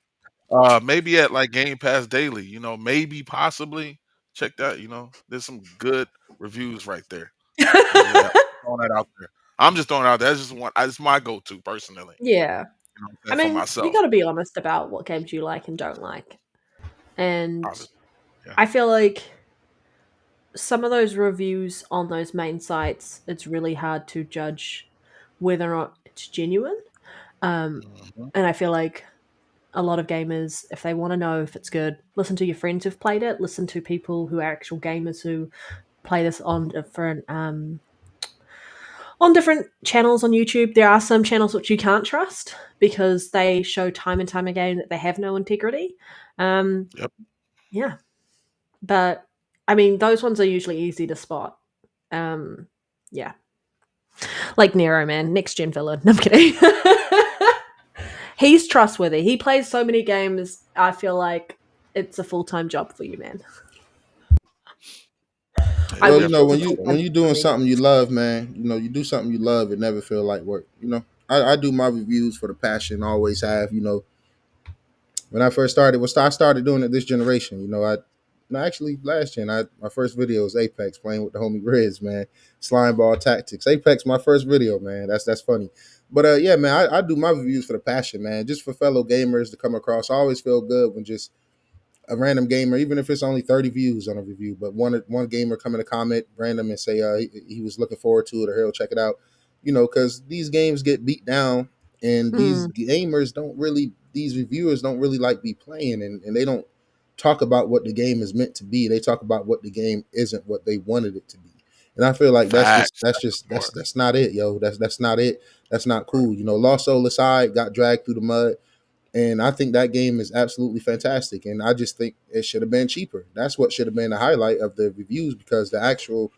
one. Maybe at like Game Pass Daily. You know, maybe possibly check that. You know, there's some good reviews right there. Yeah, throwing that out there. I'm just throwing it out there. That's just one. That's my go-to personally. Yeah. You know what I'm I saying, for mean, you myself. got to be honest about what games you like and don't like. And Obviously, yeah. I feel like some of those reviews on those main sites, it's really hard to judge whether or not it's genuine. Mhm. And I feel like a lot of gamers, if they want to know if it's good, listen to your friends who've played it, listen to people who are actual gamers who play this on different channels on YouTube. There are some channels which you can't trust because they show time and time again that they have no integrity. Um, Yep. yeah, but I mean, those ones are usually easy to spot. Yeah, like Nero, man, next gen villain. No, I'm kidding. He's trustworthy. He plays so many games. I feel like it's a full time job for you, man. I It Well, wish it was definitely a full when time you job for doing me. something you love, man, you do something you love, it never feel like work. I do my reviews for the passion, always have. When I first started, I started doing it this generation. No, actually last gen. My first video was Apex playing with the homie Reds, man. Slime ball tactics. Apex, my first video, man. That's funny. But yeah, man, I do my reviews for the passion, man. Just for fellow gamers to come across. I always feel good when just a random gamer, even if it's only 30 views on a review, but one gamer come in a comment random and say he was looking forward to it or he'll check it out. Because these games get beat down, and Mm, these reviewers don't really like be playing, and they don't talk about what the game is meant to be. They talk about what the game isn't what they wanted it to be. And I feel like facts. That's important. that's not it, yo. That's not it. That's not cool. Lost Soul aside, got dragged through the mud. And I think that game is absolutely fantastic. And I just think it should have been cheaper. That's what should have been the highlight of the reviews, because the actual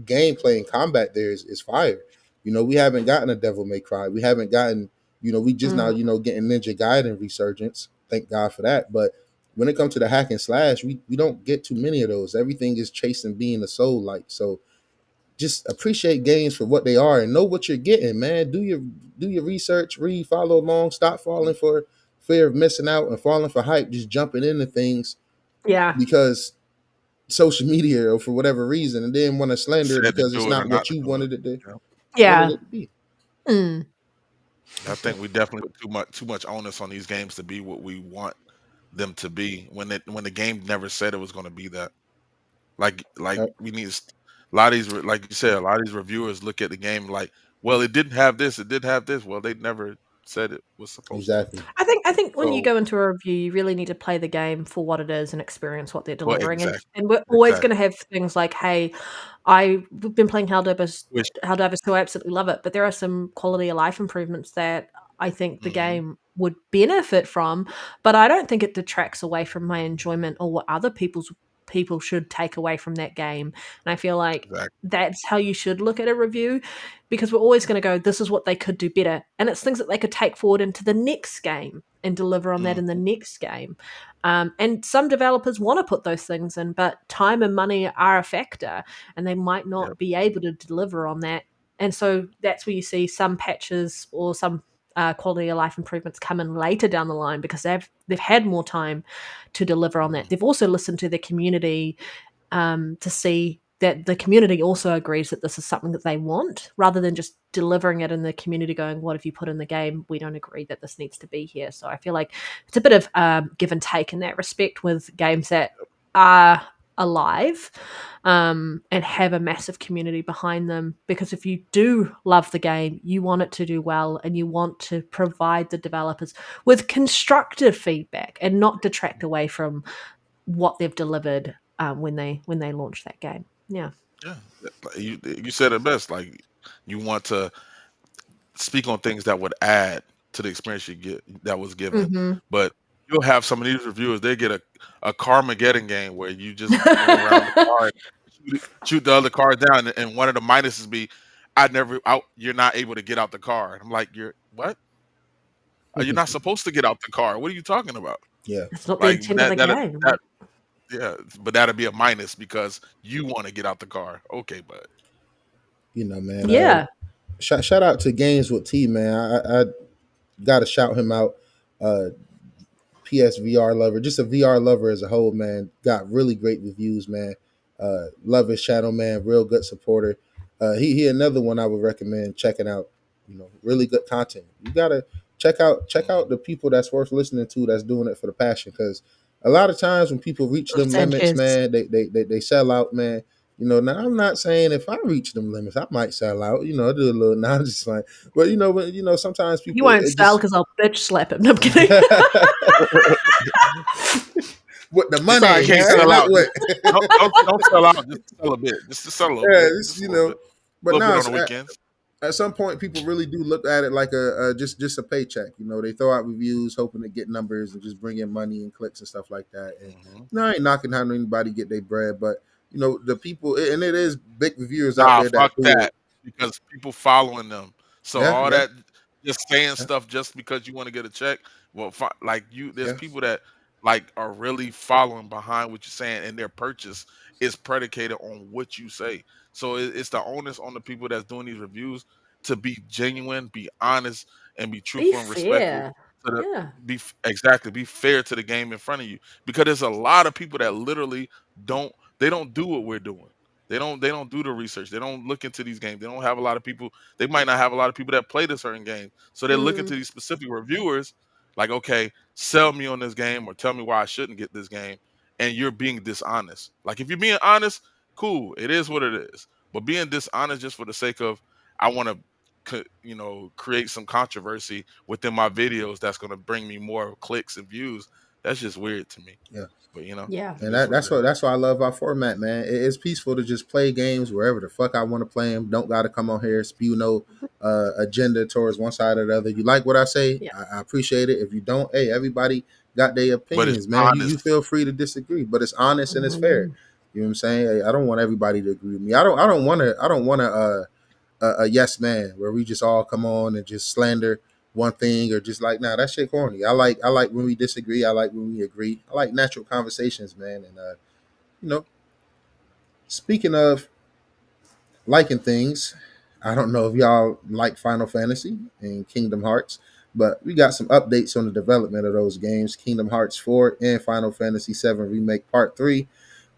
gameplay and combat there is fire. We haven't gotten a Devil May Cry. We haven't gotten, we just now, mm. getting Ninja Gaiden resurgence. Thank God for that. But when it comes to the hack and slash, we don't get too many of those. Everything is chasing being a soul like. So just appreciate games for what they are and know what you're getting, man. Do your research, read, follow along, stop falling for fear of missing out and falling for hype, just jumping into things Yeah, because social media or for whatever reason, and then want to slander it Said to because it's do it or not not what to you do it. wanted it to Yeah. yeah. be. Mm. I think we definitely put too much onus on these games to be what we want them to be when the game never said it was going to be that. Like Uh, we need a lot of these like you said, a lot of these reviewers look at the game like, well, it didn't have this, it did have this. Well, they never said it was supposed to. exactly. I think when you So, go into a review, you really need to play the game for what it is and experience what they're well, delivering. And exactly, and we're always going to exactly. have things like, hey, I've been playing Which, Helldivers 2, I absolutely love it, but there are some quality of life improvements that I think the hmm game would benefit from, but I don't think it detracts away from my enjoyment or what other people should take away from that game. And I feel like exactly. that's how you should look at a review, because we're always going to go, this is what they could do better, and it's things that they could take forward into the next game and deliver on that in the hmm next game. And some developers want to put those things in, but time and money are a factor, and they might Yep. not be able to deliver on that. And so that's where you see some patches or some quality of life improvements come in later down the line because they've had more time to deliver on that. hmm They've also listened to the community to see that the community also agrees that this is something that they want, rather than just delivering it in the community going, what have you put in the game? We don't agree that this needs to be here. So I feel like it's a bit of give and take in that respect with games that are alive and have a massive community behind them, because if you do love the game, you want it to do well, and you want to provide the developers with constructive feedback and not detract away from what they've delivered when they launch that game. Yeah. Yeah, like, you said it best. Like you want to speak on things that would add to the experience you get that was given. Hmm. But you'll have some of these reviewers, they get a Carmageddon game where you just go around the car and shoot the other car down, and one of the minuses be you're not able to get out the car. And I'm like, you're what? You're not supposed to get out the car. What are you talking about? Yeah, It's not the Like intent of the game. that yeah, but that'd be a minus because you want to get out the car. Okay, but man. Yeah. Shout out to Games with T, man. I gotta shout him out. Uh, PSVR lover, just a VR lover as a whole, man. Got really great reviews, man. Love his channel, man. Real good supporter. He another one I would recommend checking out. Really good content. You gotta check out mhm, the people that's worth listening to that's doing it for the passion, because a lot of times when people reach them limits, Sanchez. man, they sell out, man. Now I'm not saying if I reach them limits, I might sell out. Do a little now. I'm just like, but sometimes You people won't it sell just because I'll bitch slap him. No, I'm kidding. with the You money, probably can't hey, sell not out. what. Just don't sell out. Just sell a bit. Just sell a little Yeah, bit. it's, Just a little bit. but A little bit now on the weekends. at some point people really do look at it like just a paycheck. They throw out reviews hoping to get numbers and just bring in money and clicks and stuff like that. And Hmm. I ain't knocking how anybody get their bread, but the people, and it is big reviewers out Nah, there that fuck do it. that. Because people following them. So Yeah, all yeah, that just saying yeah, stuff just because you want to get a check. Well, like there's yeah. people that like are really following behind what you're saying, and their purchase is predicated on what you say. So it's the onus on the people that's doing these reviews to be genuine, be honest, and be Be truthful and respectful. fair. To the, Yeah. exactly be fair to the game in front of you, because there's a lot of people that literally don't do what we're doing. They don't do the research. They don't look into these games. They don't have a lot of people. They might not have a lot of people that play the certain game. So they're looking Mm. to these specific reviewers, like, okay, sell me on this game or tell me why I shouldn't get this game. And you're being dishonest. Like, if you're being honest, cool. It is what it is. But being dishonest just for the sake of I want to, create some controversy within my videos that's going to bring me more clicks and views. That's just weird to me. Yeah. But Yeah. it And is what it is. that's what I love our format, man. It's peaceful to just play games wherever the fuck I want to play them. Don't got to come on here spew no agenda towards one side or the other. You like what I say? Yeah. I appreciate it. If you don't, hey, everybody got their But it's opinions, man. You honest. feel free to disagree, but it's honest and it's fair. Mhm. You know what I'm saying? Hey, I don't want everybody to agree with me. I don't want a yes man where we just all come on and just slander one thing or just like, nah, that shit corny. I like when we disagree. I like when we agree. I like natural conversations, man. And you know, speaking of liking things, I don't know if y'all like Final Fantasy and Kingdom Hearts, but we got some updates on the development of those games, Kingdom Hearts 4 and Final Fantasy 7 Remake Part 3.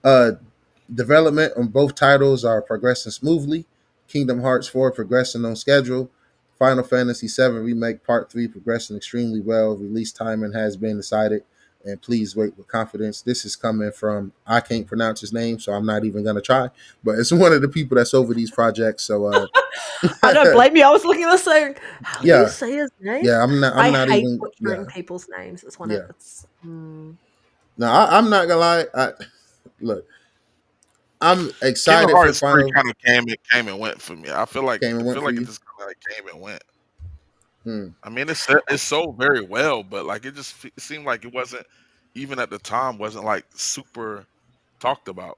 Uh, Development on both titles are progressing smoothly. Kingdom Hearts 4 progressing on schedule. Final Fantasy 7 Remake Part 3 progressing extremely well. Release timing has been decided, and please wait with confidence. This is coming from, I can't pronounce his name, so I'm not even going to try, but it's one of the people that's over these projects. So, I don't blame you. I was looking at this saying, how do you yeah, say his name? yeah, I'm I not hate even, butchering yeah, people's names. It's one of yeah. it's. No, I'm not gonna lie. Look, I'm Kingdom excited for Hearts 3 Final. kind of came and went for me. I feel like Came and went for it you. just kind of like came and went. Hmm. I mean, it's sold very well, but like it seemed like it wasn't, even at the time, wasn't like super talked about.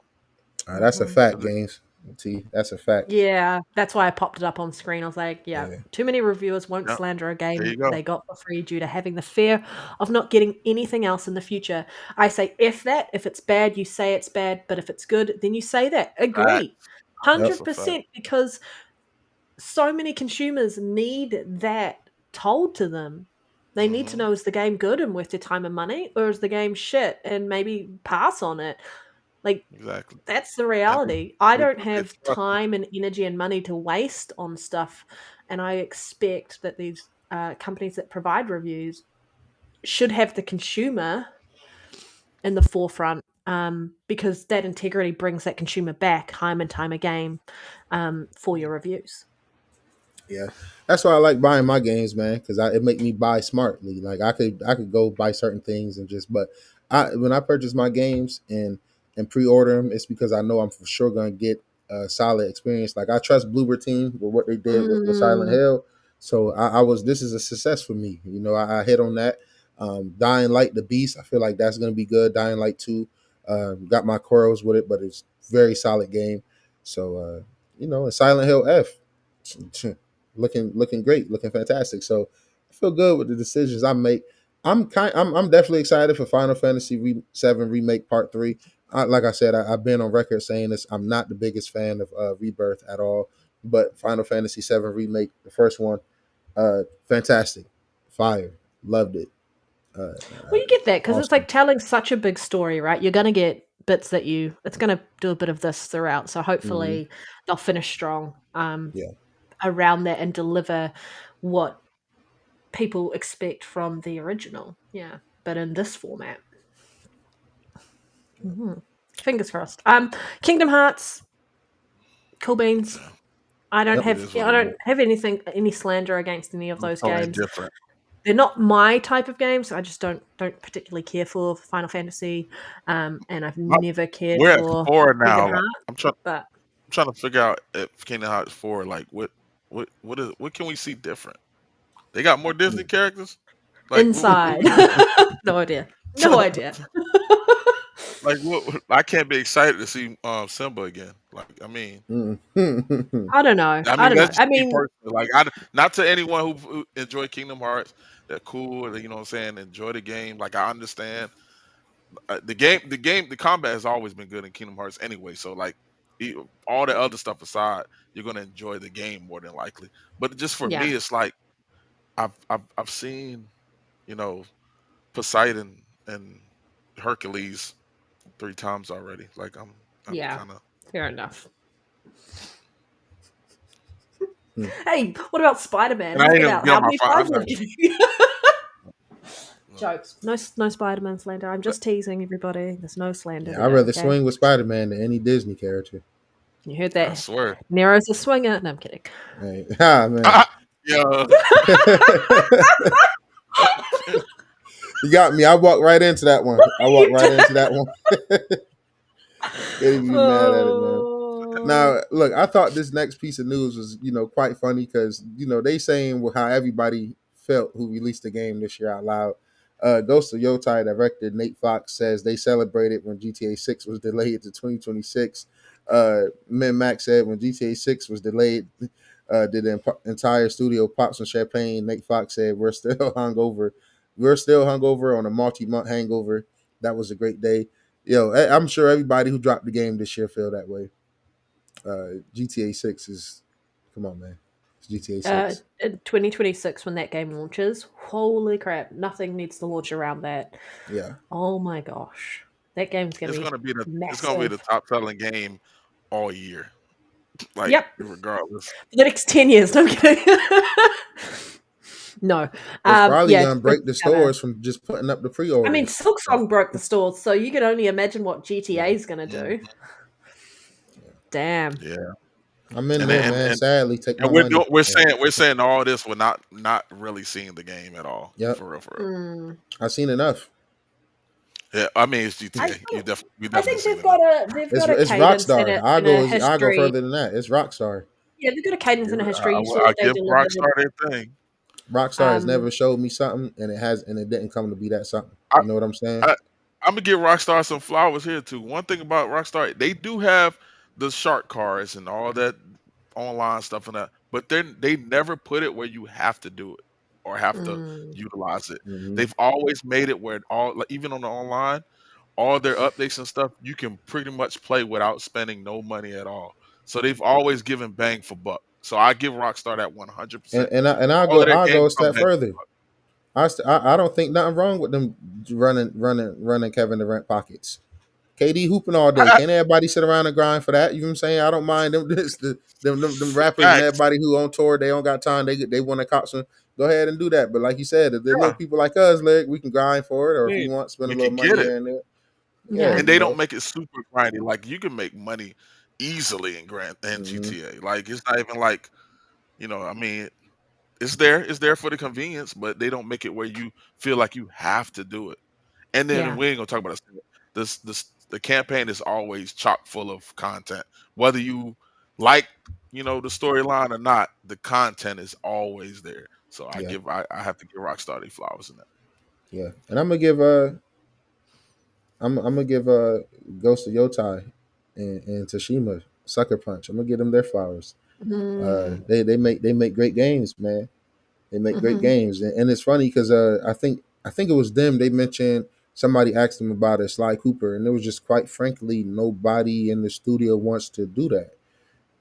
That's a Mhm. fact, 'Cause Games. T. That's a fact. Yeah, that's why I popped it up on screen. I was like, yeah, Yeah. too many reviewers won't yeah, slander a there game you go. they got for free due to having the fear of not getting anything else in the future. I say, if that, if it's bad, you say it's bad, but if it's good, then you say that. Fact. Agree. Yep. That's a fact. 100%, because so many consumers need that told to them. They need to Hmm. know, is the game good and worth their time and money, or is the game shit and maybe pass on it? Like, Exactly. that's the And reality. I they don't put their have trust in time and energy and money to waste on stuff, and I expect that these companies that provide reviews should have the consumer in the forefront, because that integrity brings that consumer back time and time again, for your reviews. Yeah, that's why I like buying my games, man, because it make me buy smartly. Like I could go buy certain things and just, but when I purchase my games and pre-order them, it's because I know I'm for sure gonna get a solid experience. Like I trust Bloober Team with what they did with Silent Mm. Hill, so I was this is a success for me. I hit on that. Dying Light, the Beast, I feel like that's gonna be good. Dying Light 2, got my quarrels with it, but it's very solid game. So and Silent Hill F. looking great, looking fantastic. So I feel good with the decisions I make. I'm definitely excited for Final Fantasy 7 Remake Part 3. Like I said, I've been on record saying this. I'm not the biggest fan of Rebirth at all, but Final Fantasy 7 Remake, the first one, fantastic, fire, loved it. Uh, Well, you get that because it's awesome. like telling such a big story, right? You're going to get bits that it's going to do a bit of this throughout. So Hmm. hopefully they'll finish strong, Yeah. around that and deliver what people expect from the original. Yeah. But in this format. Fingers crossed. Kingdom Hearts, cool beans. Yeah. I don't Yep. It is what it have is. any slander against any of It's those totally games. different. They're not my type of games. I just don't particularly care for Final Fantasy, and I've never cared We're at for 4 Kingdom now. Like, Hearts. I'm trying But to figure out if Kingdom Hearts 4, like what can we see different? They got more Disney characters? Like what inside, we doing? no idea. No idea. Like what I can't be excited to see Simba again. Like I mean Mm. I don't know. I don't know. that's I just me mean, personally. Like I not to anyone who enjoy Kingdom Hearts, they're cool, you know what I'm saying, enjoy the game. Like I understand. The combat has always been good in Kingdom Hearts anyway. So like all the other stuff aside, you're gonna enjoy the game more than likely. But just for yeah, me, it's like I've seen, you know, Poseidon and Hercules 3 times already. Like I'm yeah. kind of Fair enough. Hmm. Hey, what about Spider-Man? and I Knock ain't it gonna out. be How on my many phone. I'm Spider-Man? not, Jokes. No Spider-Man slander. I'm just teasing everybody. There's no slander Yeah, there. I'd rather Okay? swing with Spider-Man than any Disney character. You heard I that? swear. Nero's a swinger. No, I'm kidding. Hey, man. Yeah. You got me. I walked right into that one. I walked right into that one. Can't even be mad at it, man. Now, look, I thought this next piece of news was, quite funny because, they saying how everybody felt who released the game this year out loud. Ghost of Yotai director Nate Fox says they celebrated when GTA 6 was delayed to 2026. Min Max said when GTA 6 was delayed, did the entire studio pop some champagne. Nate Fox said we're still hungover. We're still hungover on a multi-month hangover. That was a great day. I'm sure everybody who dropped the game this year feel that way. GTA 6 is, come on, man. It's GTA 6. In 2026, when that game launches, holy crap! Nothing needs to launch around that. Yeah. Oh my gosh, that game's gonna It's be gonna be massive. the top selling game all year. Like Yep, regardless. for the next 10 years. No, I'm kidding. No. It's probably Yeah, going to break the stores from just putting up the I mean, pre-orders. Silksong broke the stores, so you can only imagine what GTA is going to do. Damn. Yeah. I'm in And there, and man. and, Sadly, take my and money. we're saying all this, we're not really seeing the game at all. Yep. For real. I've seen enough. Yeah, I mean it's GTA. I We think definitely seen they've enough. got a It's cadence and Rockstar. I'll a go history. further than that. It's Rockstar. Yeah, they've got a cadence and a history. You saw I what they give delivered. Rockstar their thing. Rockstar has never showed me something, and it didn't come to be that something. I, You know what I'm saying? I'm gonna give Rockstar some flowers here too. One thing about Rockstar, they do have the shark cards and all that online stuff and that, but they never put it where you have to do it or have to utilize it. Mhm. They've always made it where even on the online, all their updates and stuff, you can pretty much play without spending no money at all. So they've always given bang for buck. So I give Rockstar that 100%. And All of their I'll go games a come step bang for further. buck. I don't think nothing wrong with them running Kevin Durant pockets. KD hooping all day. Can't everybody sit around and grind for that? You know what I'm saying? I don't mind them them rappers and Facts. everybody who on tour, they don't got time. They want to cop some. Go ahead and do that. But like you said, if they're Yeah. little people like us, like, we can grind for it, or if Yeah, we want, spend a we little can money get it. here and there. Yeah. And they don't make it super grindy. Like you can make money easily in Mhm. GTA. Like it's not even like, I mean, it's there for the convenience, but they don't make it where you feel like you have to do it. And then Yeah. we ain't gonna talk about the campaign is always chock full of content. Whether you like, the storyline or not, the content is always there. So Yeah. I have to give Rockstar their flowers in that. Yeah, and I'm gonna give Ghost of Yotai and Tashima Sucker Punch. I'm gonna give them their flowers. They make great games, man. They make great games, and it's funny because I think it was them. They mentioned somebody asked them about a Sly Cooper, and it was just quite frankly nobody in the studio wants to do that.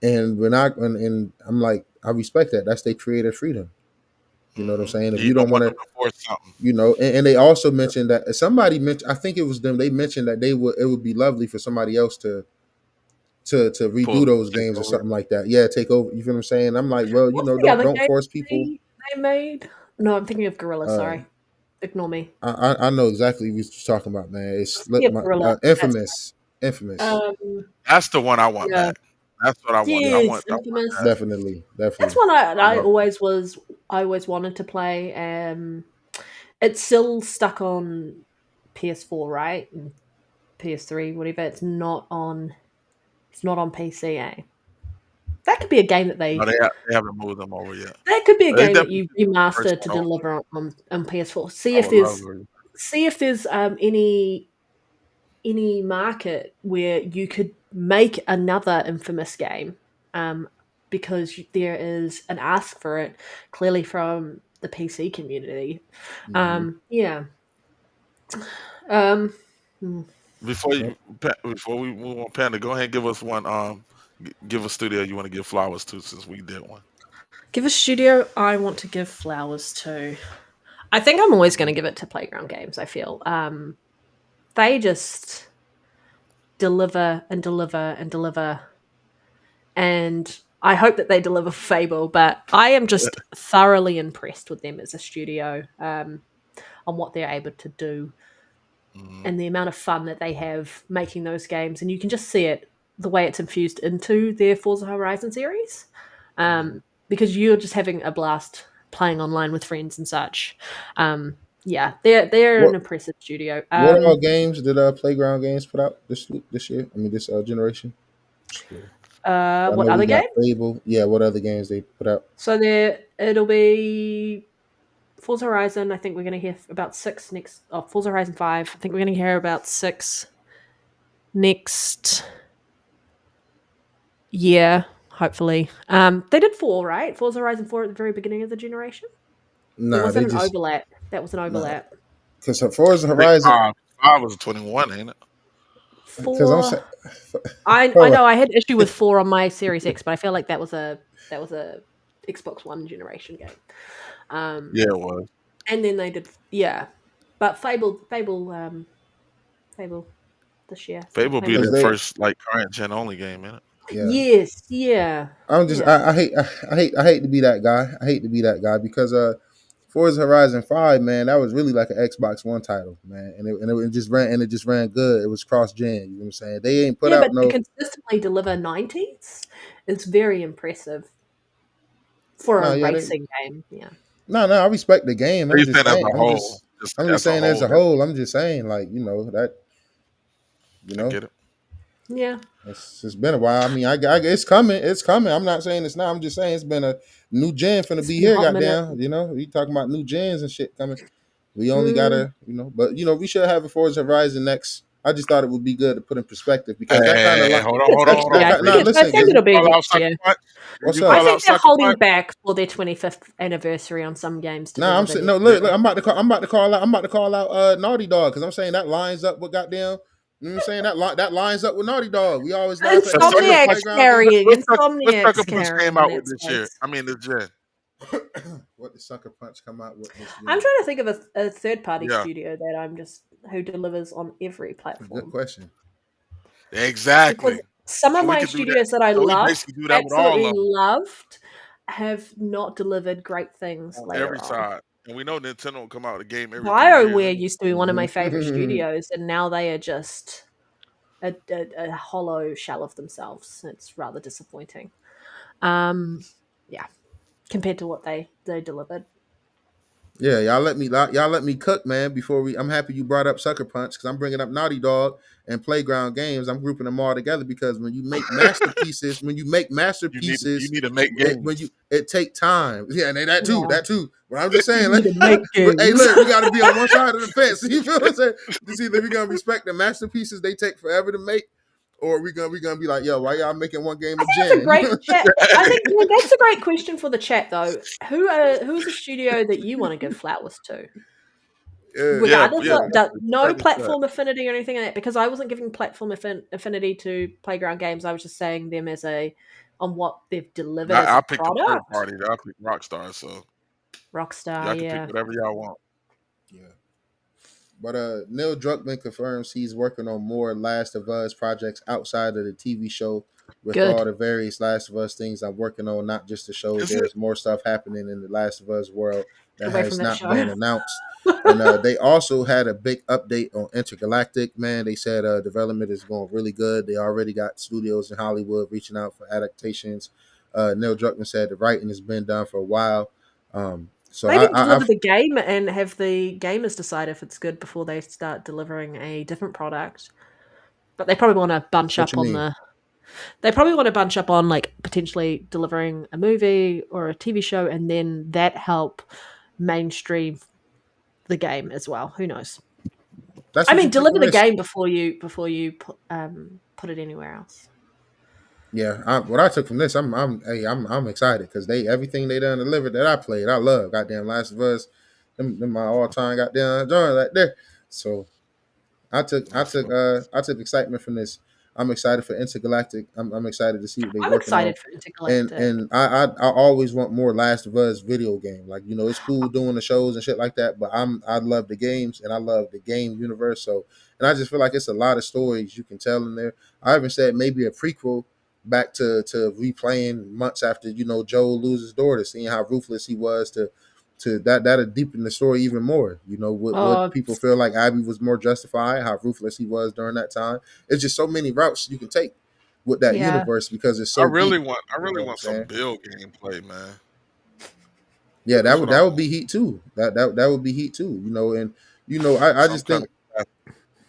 And and I'm like, I respect that. That's their creative freedom. You know what I'm saying? If You you don't don't want want to, them to force something. and they also mentioned that somebody mentioned. I think it was them. They mentioned that it would be lovely for somebody else to redo those Take games or over. something like that. Yeah, take over. You feel what I'm saying? I'm like, well, What's the other don't game force people. they made? No, I'm thinking of Gorilla. Uh, Sorry. Ignore me. I know exactly what you're talking about, man. It slipped Yeah, my Gorilla. Infamous. That's the one I want Yeah. back. That's what I want. Yes, I want Infamous. that. Definitely. That's one I I love always wanted to play. It's still stuck on PS4, right? And PS3, whatever. It's not on PC, eh? That could be a game that No, they haven't moved them over yet. that could be a But they game that definitely you put the first remaster to one over. deliver on PS4. I would love it. See if there's any market where you could make another Infamous game, because there is an ask for it clearly from the PC community. Yeah. Um, hmm. Before we move on, Panda, go ahead and give us one. Give a studio you want to give flowers to since we did one. Give a studio I want to give flowers to. I think I'm always going to give it to Playground Games. I feel they just deliver and deliver and deliver, and I hope that they deliver Fable. But I am just thoroughly impressed with them as a studio, on what they're able to do and the amount of fun that they have making those games. And you can just see it the way it's infused into their Forza Horizon series, because you're just having a blast playing online with friends and such. Yeah, they're an What impressive studio. what all games did Playground Games put out this year? I mean, this generation. Just curious. I What know we other got game? Fable. Yeah, what other games they put out? So it'll be Forza Horizon. I think we're going to hear about 6 next. Oh, Forza Horizon 5. I think we're going to hear about 6 next year, hopefully. They did 4, right? Forza Horizon 4 at the very beginning of the generation. Or Nah, was they that an just overlap? That was an nah. overlap. Because Forza I think Horizon. five was 21, ain't it? Because I'm 4. saying, I hold on. know I had issue with 4 on my Series X, but I feel like that was a Xbox One generation game. Yeah, it was. And then they did, yeah. But Fable this year. So Fable be maybe Because their they, first like current gen only game, ain't it? yeah. yes, yeah, I'm just yeah. I hate to be that guy. I hate to be that guy because Forza Horizon 5, man, that was really like an Xbox One title, man, and it just ran good. It was cross gen. You know what I'm saying? They ain't put Yeah, out but to no consistently deliver 90s is very impressive for a no, yeah, racing game. Yeah. no. I respect the game. Are you saying as a whole? Just I'm just as a saying as whole, a whole. I'm just saying like that you I know get it. Yeah. it's been a while. I mean, it's coming. It's coming. I'm not saying it's not. I'm just saying it's been a new gen finna It's be been a here. hot minute. Goddamn, we talking about new gens and shit coming. We only Mm, gotta, but we should have a Forza Horizon next. I just thought it would be good to put in perspective because that kind of Hey, like hold I on, think it's hold on, next hold year. on. I Did think you, I think did it'll you be call out next Sucker year. Punch? Did what's you I up? call out think they're Sucker holding Punch? back for their 25th anniversary on some games to Nah, I'm deliver saying next no. year. Look, I'm about to call out. I'm about to call out Naughty Dog because I'm saying that lines up with goddamn. You know what I'm saying that lines up with Naughty Dog. We always laugh at So them Sucker doing Punch. Insomniac's playground games. carrying. What's Sucker Insomniac's Punch came carrying out that with this year? space. I mean, this gen. What did Sucker Punch come out with this I'm gen? trying to think of a third party Yeah, studio that who delivers on every That's a good platform. question. exactly. Because some of So we my could do that. studios that I So we loved, basically do that with all absolutely of them loved, have not delivered great things on later every on. side. And we know Nintendo will come out with a game every 3 years. BioWare used to be one of my favorite Mhm. studios, and now they are just a hollow shell of themselves. It's rather disappointing. Yeah, compared to what they delivered. Yeah, y'all let me cook, man. Before we, I'm happy you brought up Sucker Punch because I'm bringing up Naughty Dog and Playground Games. I'm grouping them all together because You need to make games. it take time. Yeah, and that too, Yeah, But I'm just saying, you need to make hey, games. look, we got to be on one side of the fence. You feel what I'm saying? It's either we gonna respect the masterpieces they take forever to make, or we gonna be like, yo, why y'all making one game I a think it's a gen? great chat. I think that's a great question for the chat, though. Who's a studio that you want to give flowers to, Yeah, Yeah, regardless yeah, of definitely. Put no that in chat. platform affinity or anything like that? Because I wasn't giving platform affinity to Playground Games. I was just saying them as on what they've delivered as a I picked a third product. party. I picked Rockstar. So Rockstar, y'all can pick yeah, whatever y'all want. yeah. But Neil Druckmann confirms he's working on more Last of Us projects outside of the TV show. With all good. the various Last of Us things I'm working on, not just the show. Is it? There's more stuff happening in the Last of Us world that away has from that not show. been announced. And they also had a big update on Intergalactic. Man, they said development is going really good. They already got studios in Hollywood reaching out for adaptations. Neil Druckmann said the writing has been done for a while. So They didn't I deliver the game and have the gamers decide if it's good before they start delivering a different product. But they probably want to bunch what up you on mean? like potentially delivering a movie or a TV show, and then that help mainstream the game as well. Who knows? That's I what mean, you take a deliver the risk. game before you put it anywhere else. Yeah, what I took from this, I'm excited because they everything they done delivered that I played, I love. Goddamn Last of Us, them my all time goddamn joint right there. So That's what- I took excitement from this. I'm excited for Intergalactic. I'm excited to see what they're I'm working on. excited for And Intergalactic. and I always want more Last of Us video game. Like, you know, it's cool doing the shows and shit like that, but I love the games and I love the game universe. So, and I just feel like it's a lot of stories you can tell in there. I even said maybe a prequel back to replaying months after, you know, Joel loses daughter, seeing how ruthless he was to that'll deepen the story even more. You know, would Oh, people feel like Abby was more justified, how ruthless he was during that time? It's just so many routes you can take with that yeah. universe because it's so deep. I You know really what I'm want some saying? build gameplay, man. Yeah, That's what I that would want. be heat too. That would be heat too. You know, and you know, I Some just kind think of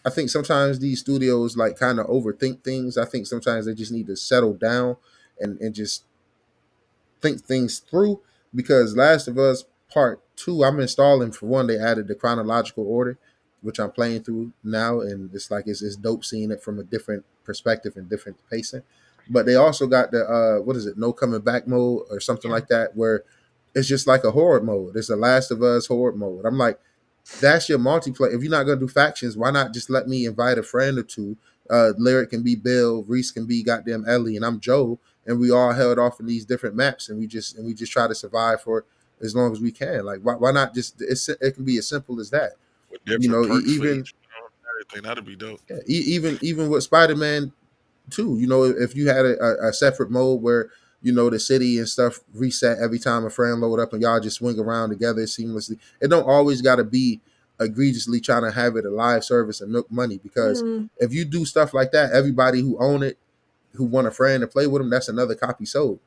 I think sometimes these studios like kind of overthink things. I think sometimes they just need to settle down and just think things through because Last of Us Part Two, I'm installing for one. They added the chronological order, which I'm playing through now, and it's like it's dope seeing it from a different perspective and different pacing. But they also got the what is it, no coming back mode or something Yeah. like that, where it's just like a horror mode. It's a Last of Us horror mode. I'm like, that's your multiplayer. If you're not gonna do factions, why not just let me invite a friend or two? Lyric can be Bill, Reese can be goddamn Ellie, and I'm Joe, and we all held off in these different maps, and we just try to survive for as long as we can. Like, why not just? It can be as simple as that. with You different know, perks for even each, everything. That'd be dope. even with Spider-Man 2, you know, if you had a separate mode where, you know, the city and stuff reset every time a friend load up and y'all just swing around together seamlessly. It don't always got to be egregiously trying to have it a live service and milk money, because Mm, if you do stuff like that, everybody who own it, who want a friend to play with them, that's another copy sold.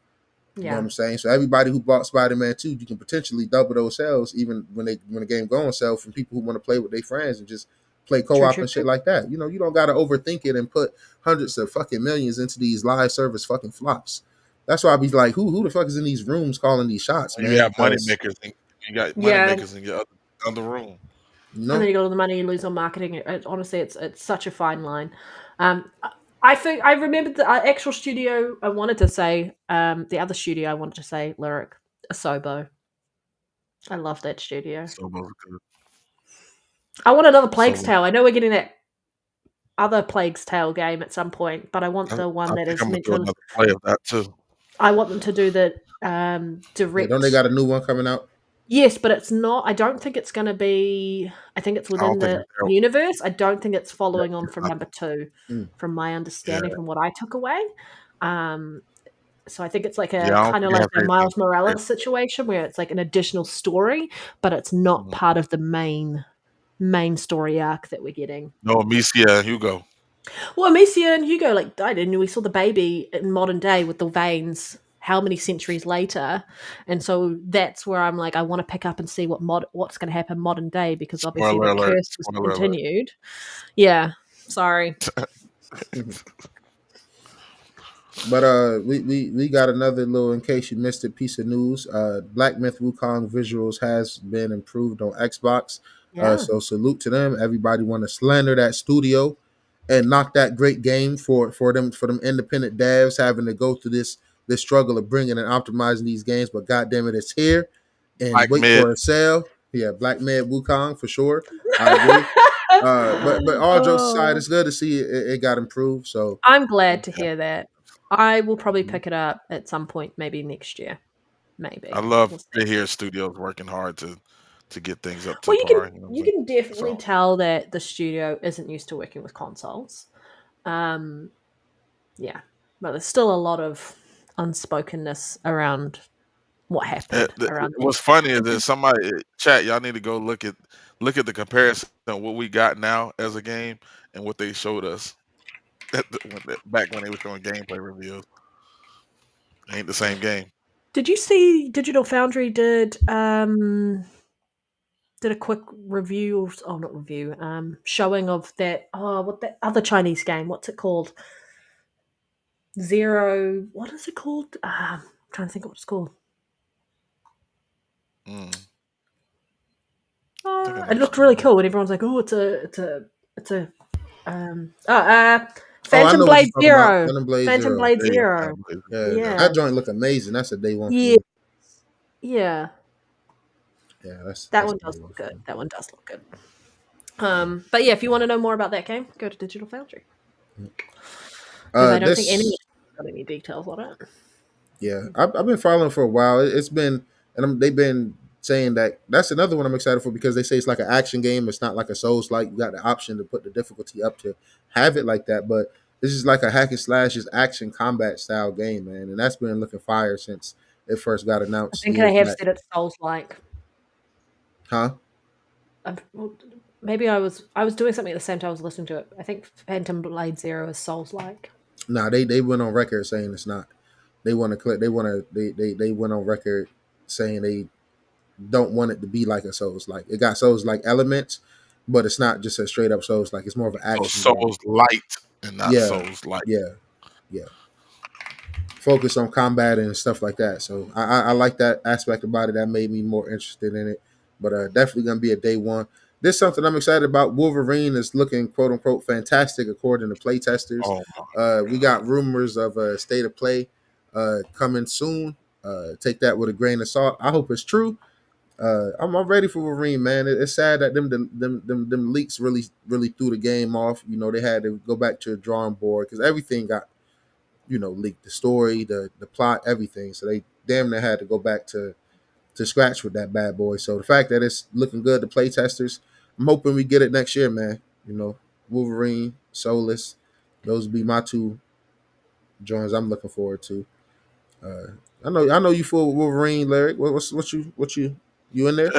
You know what yeah. I'm saying? So everybody who bought Spider-Man 2, you can potentially double those sales even when the game go on sale from people who want to play with their friends and just play True, co-op true, and shit true. like that. You know, you don't gotta overthink it and put hundreds of fucking millions into these live service fucking flops. That's why I be like, who the fuck is in these rooms calling these shots, You man? have money Because makers, and you got money Yeah, makers in your other room. you and then know, you got all the money you lose on marketing. Honestly, it's such a fine line. I think I remembered the actual studio I wanted to say. The other studio I wanted to say, Lyric, Asobo. I love that studio. So those are good. I want another Plague's So Tale. I know we're getting that other Plague's Tale game at some point, but I want the one I that think is I'm gonna meant do to. another play of that too. I want them to do the yeah, don't they direct. got a new one coming out? Yes, but it's not. I don't think it's going to be. I think it's I don't within think the it's there. universe. I don't think it's Yeah, following on from number two, Mm. from my yeah, understanding, from what I took away. Um, so I think it's like yeah. a I don't kind of think it like has a anything. Miles Morales situation where it's like an additional story, but it's not Mhm. part of the main story arc that we're getting. No, Amicia and Hugo. Well, Amicia and Hugo like died, and we saw the baby in modern day with the veins. How many centuries later? And so that's where I'm like, I want to pick up and see what's going to happen modern day, because obviously Spoiler that alert! curse was Spoiler alert! continued. Yeah, sorry. But we got another little, in case you missed it, piece of news. Black Myth Wukong visuals has been improved on Xbox. Yeah, So salute to them. Everybody want to slander that studio and knock that great game for them independent devs having to go through this struggle of bringing and optimizing these games. But goddamn it, it's here and Black wait mid. for a sale. Yeah, Black Myth Wukong for sure. I agree. But all jokes aside, oh, it's good to see it got improved. So I'm glad to Yeah, hear that. I will probably mhm. pick it up at some point, maybe next year. I Maybe love we'll see. to hear studios working hard to get things up to Well, par. You know what I'm you saying? can definitely So tell that the studio isn't used to working with consoles. Um, yeah, but there's still a lot of unspokenness around what happened around there. What's funny is that somebody chat. Y'all need to go look at the comparison of what we got now as a game and what they showed us back when they were showing gameplay reveals. Ain't the same game. Did you see Digital Foundry did a quick review, not review, showing of that, what that other Chinese game, what's it called? Zero, what is it called? I'm trying to think of what it's called. Mm. It looked really cool, and everyone's like, "Oh, it's a Phantom Blade Zero." Phantom Blade There you go. Zero. Yeah. That joint look amazing. That's a day one. For Yeah. me. Yeah. Yeah, That one does look good. That one does look good. But yeah, if you want to know more about that game, go to Digital Foundry. Because I don't think anyone got any details on it. Yeah, I've been following for a while. It's been, they've been saying that's another one I'm excited for because they say it's like an action game. It's not like a Souls like. You got the option to put the difficulty up to have it like that, but this is like a hack and slash, just action combat style game, man, and that's been looking fire since it first got I announced. think I have said it's Souls-like. Huh? Maybe I was doing something at the same time I was listening to it. I think Phantom Blade Zero is Souls-like. Nah, they went on record saying it's not. They want to click. They went on record saying they don't want it to be like a Souls like. It got Souls like elements, but it's not just a straight up Souls like. It's more of an action. Souls light and not Souls like. Yeah. Focus on combat and stuff like that. So I like that aspect about it. That made me more interested in it. But definitely gonna be a day one. This is something I'm excited about. Wolverine is looking quote unquote fantastic according to playtesters. We got rumors of a state of play coming soon. Take that with a grain of salt. I hope it's true. I'm ready for Wolverine, man. It's sad that them leaks really threw the game off. You know, they had to go back to the drawing board because everything got, leaked. The story, the plot, everything. So they damn near had to go back to scratch with that bad boy. So the fact that it's looking good to play testers, I'm hoping we get it next year, man. Wolverine, Soulless, those would be my two joints I'm looking forward to. I know you full with Wolverine, Lyric. What you in there?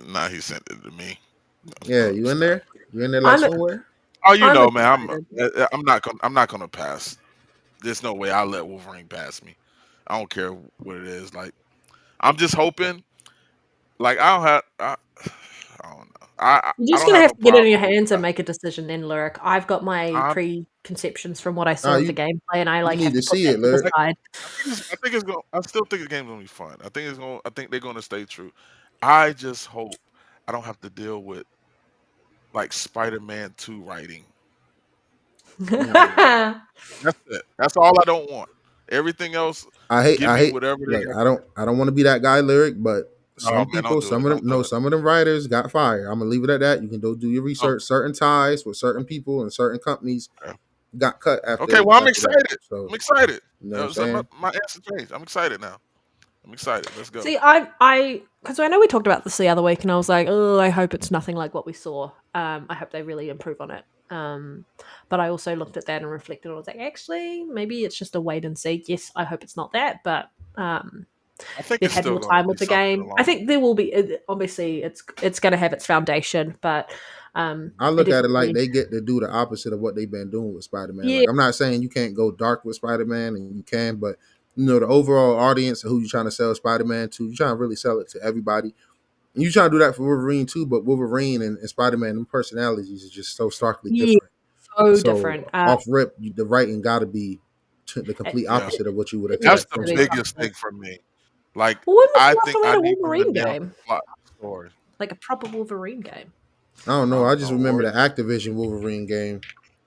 Nah, he sent it to me. Yeah, you in there? You in there like somewhere? Oh, man, I'm not gonna pass. There's no way I'll let Wolverine pass me. I don't care what it is. Like, I'm just hoping. Like, I don't know. You're just gonna have to get it in your hands and make a decision then, Lyric. I've got my preconceptions from what I saw of the gameplay, and I have to see it, Lyric. I think it's going. I still think the game's gonna be fun. I think they're gonna stay true. I just hope I don't have to deal with like Spider-Man 2 writing. That's it. That's all I don't want. Everything else, I hate whatever. I don't want to be that guy, Lyric, but some of them writers got fired. I'm gonna leave it at that. You can go do your research. Certain ties with certain people and certain companies got cut after. Okay, well, I'm excited. So, I'm excited. You know what I'm my answer changed. I'm excited now. I'm excited. Let's go. See, because I know we talked about this the other week, and I was like, oh, I hope it's nothing like what we saw. I hope they really improve on it. But I also looked at that and reflected, and I was like, actually, maybe it's just a wait and see. Yes, I hope it's not that, but I think they've had more time with the game. I think there will be. Obviously, it's going to have its foundation, but I look at it like they get to do the opposite of what they've been doing with Spider-Man. Yeah. Like, I'm not saying you can't go dark with Spider-Man, and you can, but the overall audience of who you're trying to sell Spider-Man to, you're trying to really sell it to everybody. And you're trying to do that for Wolverine too, but Wolverine and Spider-Man, them personalities are just so starkly different. So different. Off rip, the writing got to be the complete opposite of what you would expect. That's the biggest thing for me. Like, I think I need a Wolverine game, story. like a proper Wolverine game. I don't know. I just remember the Activision Wolverine game,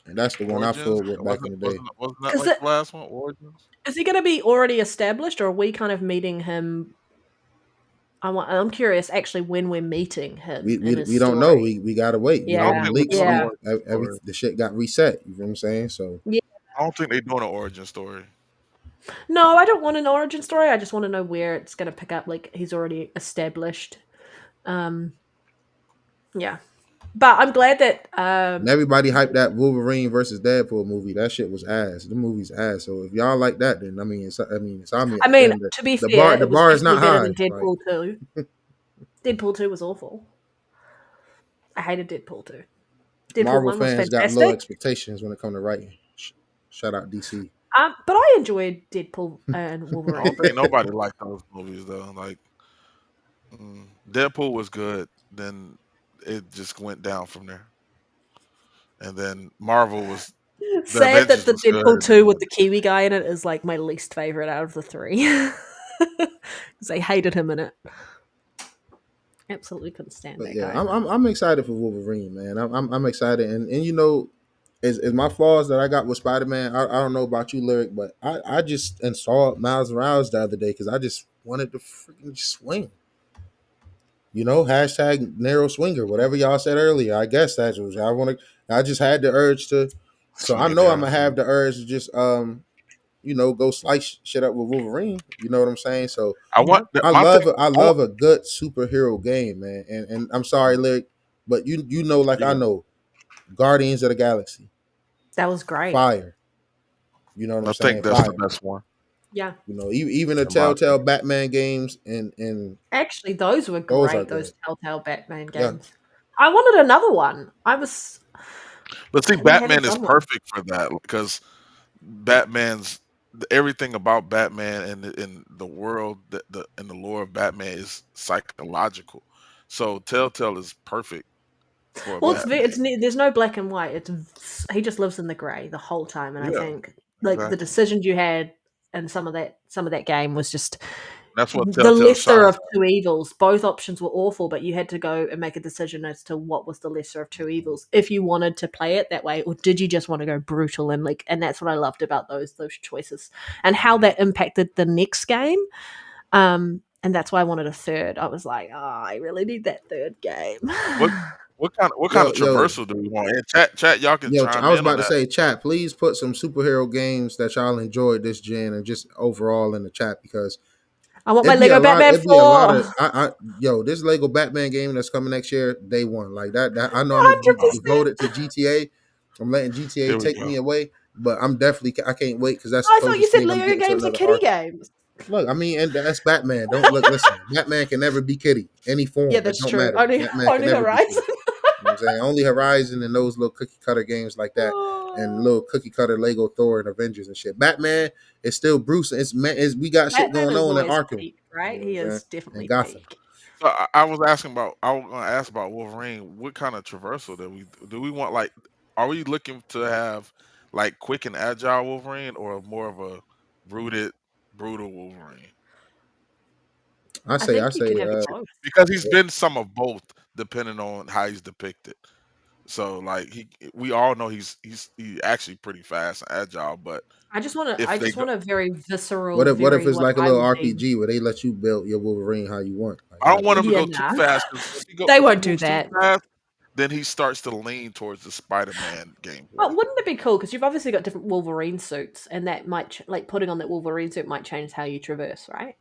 and that's the one I filled with back in the day. Wasn't that like the last one, Origins? Is he going to be already established, or are we kind of meeting him? I'm curious, actually, when we're meeting him. We don't know. We gotta wait. Yeah. The shit got reset. You know what I'm saying? So I don't think they're doing an origin story. No, I don't want an origin story. I just want to know where it's going to pick up. Like, he's already established. Yeah. But I'm glad that And everybody hyped that Wolverine versus Deadpool movie. That shit was ass. The movie's ass. So if y'all like that, then it's I Insomniac. mean, Then to be the fair, bar the it was bar is definitely not better than high. Like Deadpool 2. Deadpool 2 was awful. I hated Deadpool 2. Deadpool Marvel 1 was fans got low fantastic. expectations when it comes to writing. Shout out DC. But I enjoyed Deadpool and Wolverine. Ain't nobody like those movies though. Like Deadpool was good, then it just went down from there. And then Marvel was the Sad that Avengers the was good. Deadpool 2 with the Kiwi guy in it is like my least favorite out of the three. Because I hated him in it. Absolutely couldn't stand But that yeah, guy. I'm excited for Wolverine, man. I'm excited, and you know, as my flaws that I got with Spider Man, I don't know about you, Lyric, but I just installed Miles Morales the other day because I just wanted to freaking swing. You know, hashtag narrow swinger, whatever y'all said earlier. I guess that's what I want to. I just had the urge to, so I Swinging know I'm down. gonna have the urge to just you know, go slice shit up with Wolverine. You know what I'm saying? So I want my thing. I I want, love a good superhero game, man. And I'm sorry, Lyric, but you know, like you I got, know, Guardians of the Galaxy, That was great. fire. You know what I'm I think saying? that's the Fire. best one. Yeah. You know, even the In my Telltale opinion. Batman games and Actually, those were those are great, those good. Telltale Batman Yeah. games. I wanted another one. But see, And they haven't Batman is done one. perfect for that because Batman's everything about Batman and the world, and the lore of Batman is psychological. So Telltale is perfect for a Well, Batman. there's no black and white. He just lives in the grey the whole time, and I Yeah, think like the exactly. decisions you had and some of that game was just That's what the Telltale lesser shines of two evils. Both options were awful, but you had to go and make a decision as to what was the lesser of two evils if you wanted to play it that way, or did you just want to go brutal and like? And that's what I loved about those choices and how that impacted the next game. And that's why I wanted a third. I was like, oh, I really need that third game. on. What kind Yo, of yo, traversal do we want? And chat, y'all can I chime was in on about to that. say, chat, please put some superhero games that y'all enjoyed this gen and just overall in the chat because I want my Lego Batman it'd be a lot of 4. this Lego Batman game that's coming next year, day one. Like that I know I'm gonna be 100%. devoted to GTA. I'm letting GTA Here we take go. me away, but I can't wait because that's the I thought you closest said thing I'm Lego getting to games are another kiddie arc. games. Look, I mean, and that's Batman. Don't look, listen. Batman can never be kitty, any Yeah, form. It that's don't true. matter. Only Batman can only never be Horizon. kitty. You know what I'm saying? Only Horizon and those little cookie cutter games like that, and little cookie cutter Lego Thor and Avengers and shit. Batman is still Bruce. We got shit Batman going is on in always Arkham. peak, You right? know what I'm He saying? is And definitely Gotham. peak. So I was asking about. I was going to ask about Wolverine. What kind of traversal do we want? Like, are we looking to have like quick and agile Wolverine, or more of a rooted, brutal Wolverine? I I think you can say, have both. Because he's been some of both, depending on how he's depicted. So like we all know he actually pretty fast and agile. But I just want to. if I they just go, want a very visceral, what if very it's what like a I little would deem. RPG where they let you build your Wolverine how you want? Like I don't want him to Yeah, go too nah. fast. 'Cause They if he won't do moves too that. fast, then he starts to lean towards the Spider-Man gameplay. But wouldn't it be cool? Because you've obviously got different Wolverine suits, and that might like putting on that Wolverine suit might change how you traverse, right?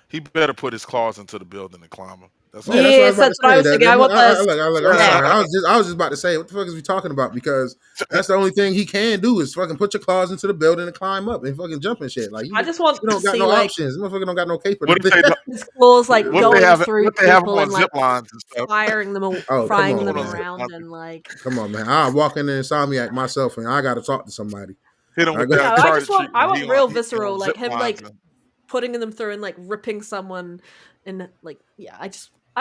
He better put his claws into the building and climb him. That's Yeah, all I'm that's what I was Yes, about saying. to that's what I say. was thinking. I want this. I'm Yeah. sorry. I was just about to say, what the fuck is we talking about? Because that's the only thing he can do is fucking put your claws into the building and climb up and fucking jump and shit. Like I just want you to don't got see no like options. This motherfucker don't got no cape or What if nothing. they don't- his claws like what if they going have through what they have him people on and zip like lines and stuff? Oh, come frying on, them On man. zip around, lines, and like Come on, man. I walk in there Insomniac myself and I gotta talk to somebody. hit him I with go, the no, Uncharted I treatment. want real He visceral, on like zip him lines like and putting them through and like ripping someone, and like yeah, I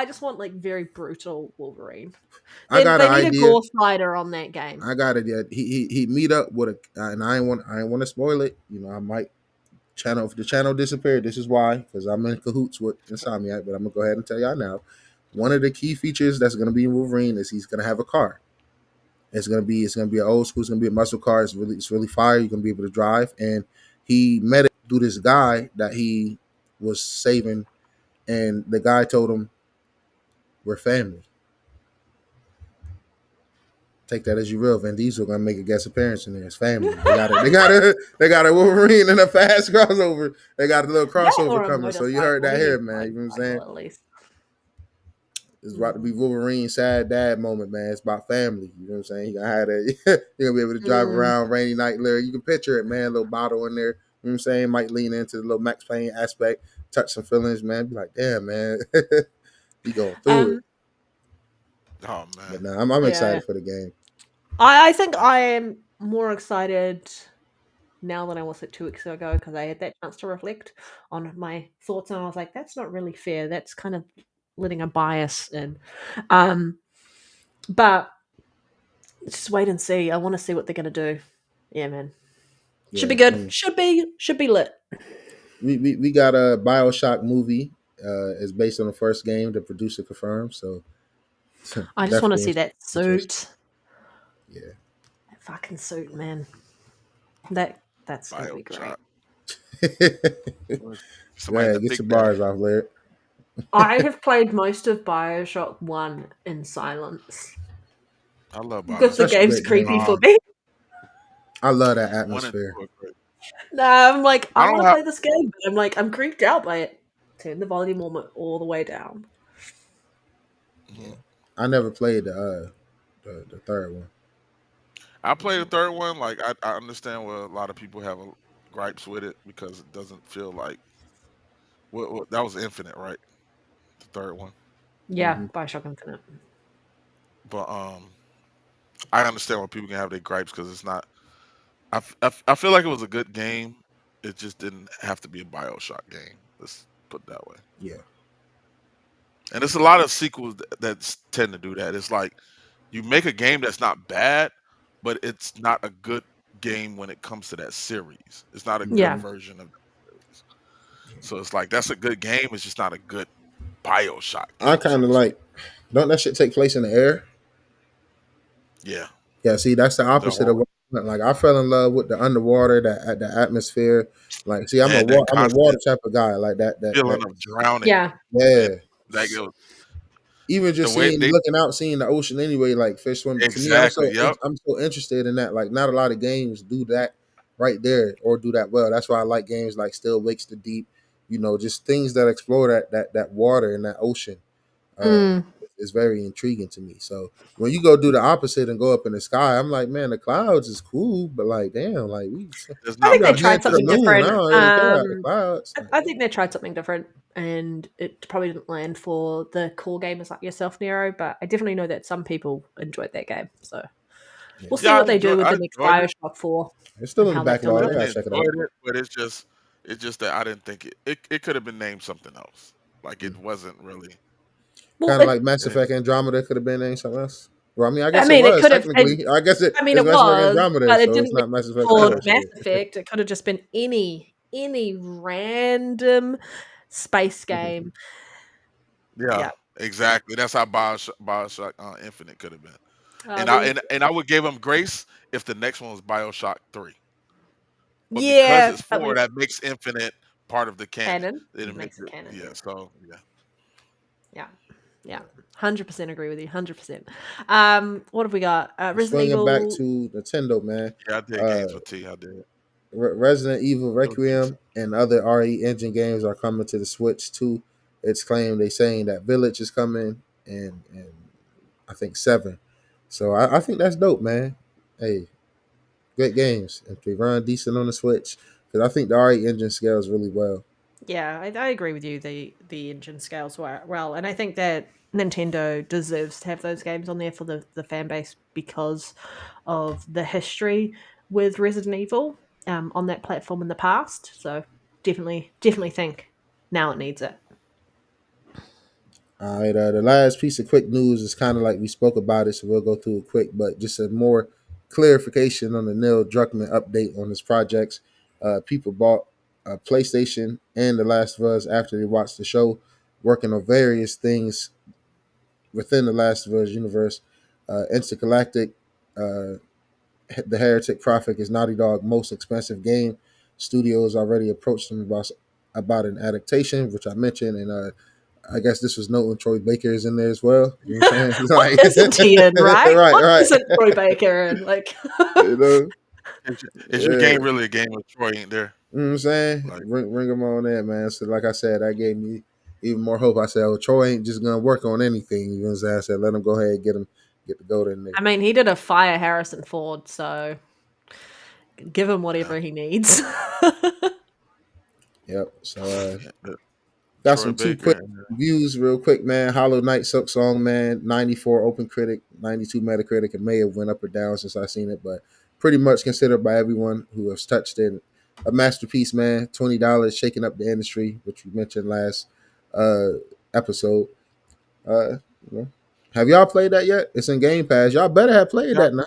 just want like very brutal Wolverine. I got They an need a idea. gore fighter on that game. I got it. Yeah, he meet up with a, and I ain't want to spoil it. You know, I might if the channel disappeared. This is why, because I'm in cahoots with Insomniac. But I'm gonna go ahead and tell y'all now. One of the key features that's gonna be in Wolverine is he's gonna have a car. It's gonna be an old school. It's gonna be a muscle car. It's really fire. You're gonna be able to drive. And he met it through this guy that he was saving, and the guy told him, "We're family." Take that as you will. Vin Diesel gonna make a guest appearance in there. It's family. They got a Wolverine and a fast crossover. They got a little That crossover or a coming. So you heard motorcycle. that He here, needs a man. You know what I'm saying? motorcycle at least. It's about to be Wolverine sad dad moment, man. It's about family. You know what I'm saying? You gonna have that. You're gonna be able to drive around rainy night, Larry. You can picture it, man. A little bottle in there. You know what I'm saying? Might lean into the little Max Payne aspect, touch some feelings, man. Be like, damn, man. He going through it. Oh man. But nah, I'm excited for the game. I think I am more excited now than I was 2 weeks ago because I had that chance to reflect on my thoughts, and I was like, that's not really fair. That's kind of letting a bias in. But just wait and see. I want to see what they're gonna do. Yeah, man. Should be good. Should be lit. We got a BioShock movie. It's based on the first game. The producer confirmed. So I just want to see that suit. Yeah, that fucking suit, man. That's gonna be great. Yeah, get your bars off, Larry. I have played most of BioShock 1 in silence. I love BioShock. Because the game's creepy for me. I love that atmosphere. Nah, I'm like, I want to play this game, but I'm creeped out by it. Turn the volume all the way down. Yeah. I never played the third one. I played the third one. Like I understand where a lot of people have gripes with it because it doesn't feel like that was Infinite, right? The third one. Yeah, BioShock Infinite. But I understand why people can have their gripes because it's not. I feel like it was a good game. It just didn't have to be a BioShock game. Let's put it that way. Yeah. And there's a lot of sequels that tend to do that. It's like you make a game that's not bad, but it's not a good game when it comes to that series. It's not a good version of that series. So it's like that's a good game. It's just not a good BioShock game. I kind of like. Don't that shit take place in the air? Yeah. Yeah. See, that's the opposite of what. Like I fell in love with the underwater, the atmosphere. Like, see, I'm a water type of guy. Like that feeling of drowning. Yeah. Like even just looking out, seeing the ocean anyway, like fish swimming. Exactly. To me, I'm so interested in that. Like, not a lot of games do that right there or do that well. That's why I like games like Still Wakes the Deep. You know, just things that explore that water and that ocean. Is very intriguing to me. So when you go do the opposite and go up in the sky, I'm like, man, the clouds is cool, but like, damn, like I think they tried something different. I think they tried something different, and it probably didn't land for the core gamers like yourself, Nero. But I definitely know that some people enjoyed that game. So we'll see what they do with the next BioShock 4. It's still in the backlog. I gotta check it out. But it's just that I didn't think it could have been named something else. Like it wasn't really. Kind of like Mass Effect Andromeda could have been named something else. Well, I guess it was technically. I guess it. I mean, it was, Andromeda, but it so didn't it's not Mass Effect. Mass Effect. It could have just been any random space game. Yeah, exactly. That's how BioShock Infinite could have been. And I would give them grace if the next one was BioShock 3. But because it's 4, that makes Infinite part of the canon. It makes it canon. Yeah. So Yeah, 100% agree with you. 100%. What have we got? Resident Evil. Back to Nintendo, man. Yeah, I did games with T. I did. Resident Evil Requiem and other RE Engine games are coming to the Switch too. It's claimed they're saying that Village is coming and I think 7. So I think that's dope, man. Hey, great games if they run decent on the Switch because I think the RE Engine scales really well. Yeah, I agree with you. The engine scales well, and I think that Nintendo deserves to have those games on there for the fan base because of the history with Resident Evil on that platform in the past. So definitely think now it needs it. All right, the last piece of quick news is kind of like we spoke about it, so we'll go through it quick, but just a more clarification on the Neil Druckmann update on his projects. People bought a PlayStation and The Last of Us after they watched the show, working on various things within The Last of Us universe. Intergalactic, The Heretic Prophet is Naughty Dog's most expensive game. Studios already approached them about an adaptation, which I mentioned, and I guess this was noting Troy Baker is in there as well. You know what I'm saying? What isn't he in, right? Right. What isn't Troy Baker in? Like, you know? Is your game really a game with Troy ain't there? You know what I'm saying? Like, ring them on there, man. So like I said, that gave me even more hope. I said, "Oh, Troy ain't just gonna work on anything." You know what I'm saying? I said, "Let him go ahead and get the goat in there." I mean, he did a fire Harrison Ford, so give him whatever he needs. Yep. So Yeah, got Troy some two Baker. quick views real quick, man. Hollow Knight Silk Song, man. 94 Open Critic, 92 Metacritic. It may have went up or down since I seen it, but pretty much considered by everyone who has touched it a masterpiece, man. $20, shaking up the industry, which we mentioned last uh episode. Uh, you know. Have y'all played that yet? It's in Game Pass. Y'all better have played Yeah, that now.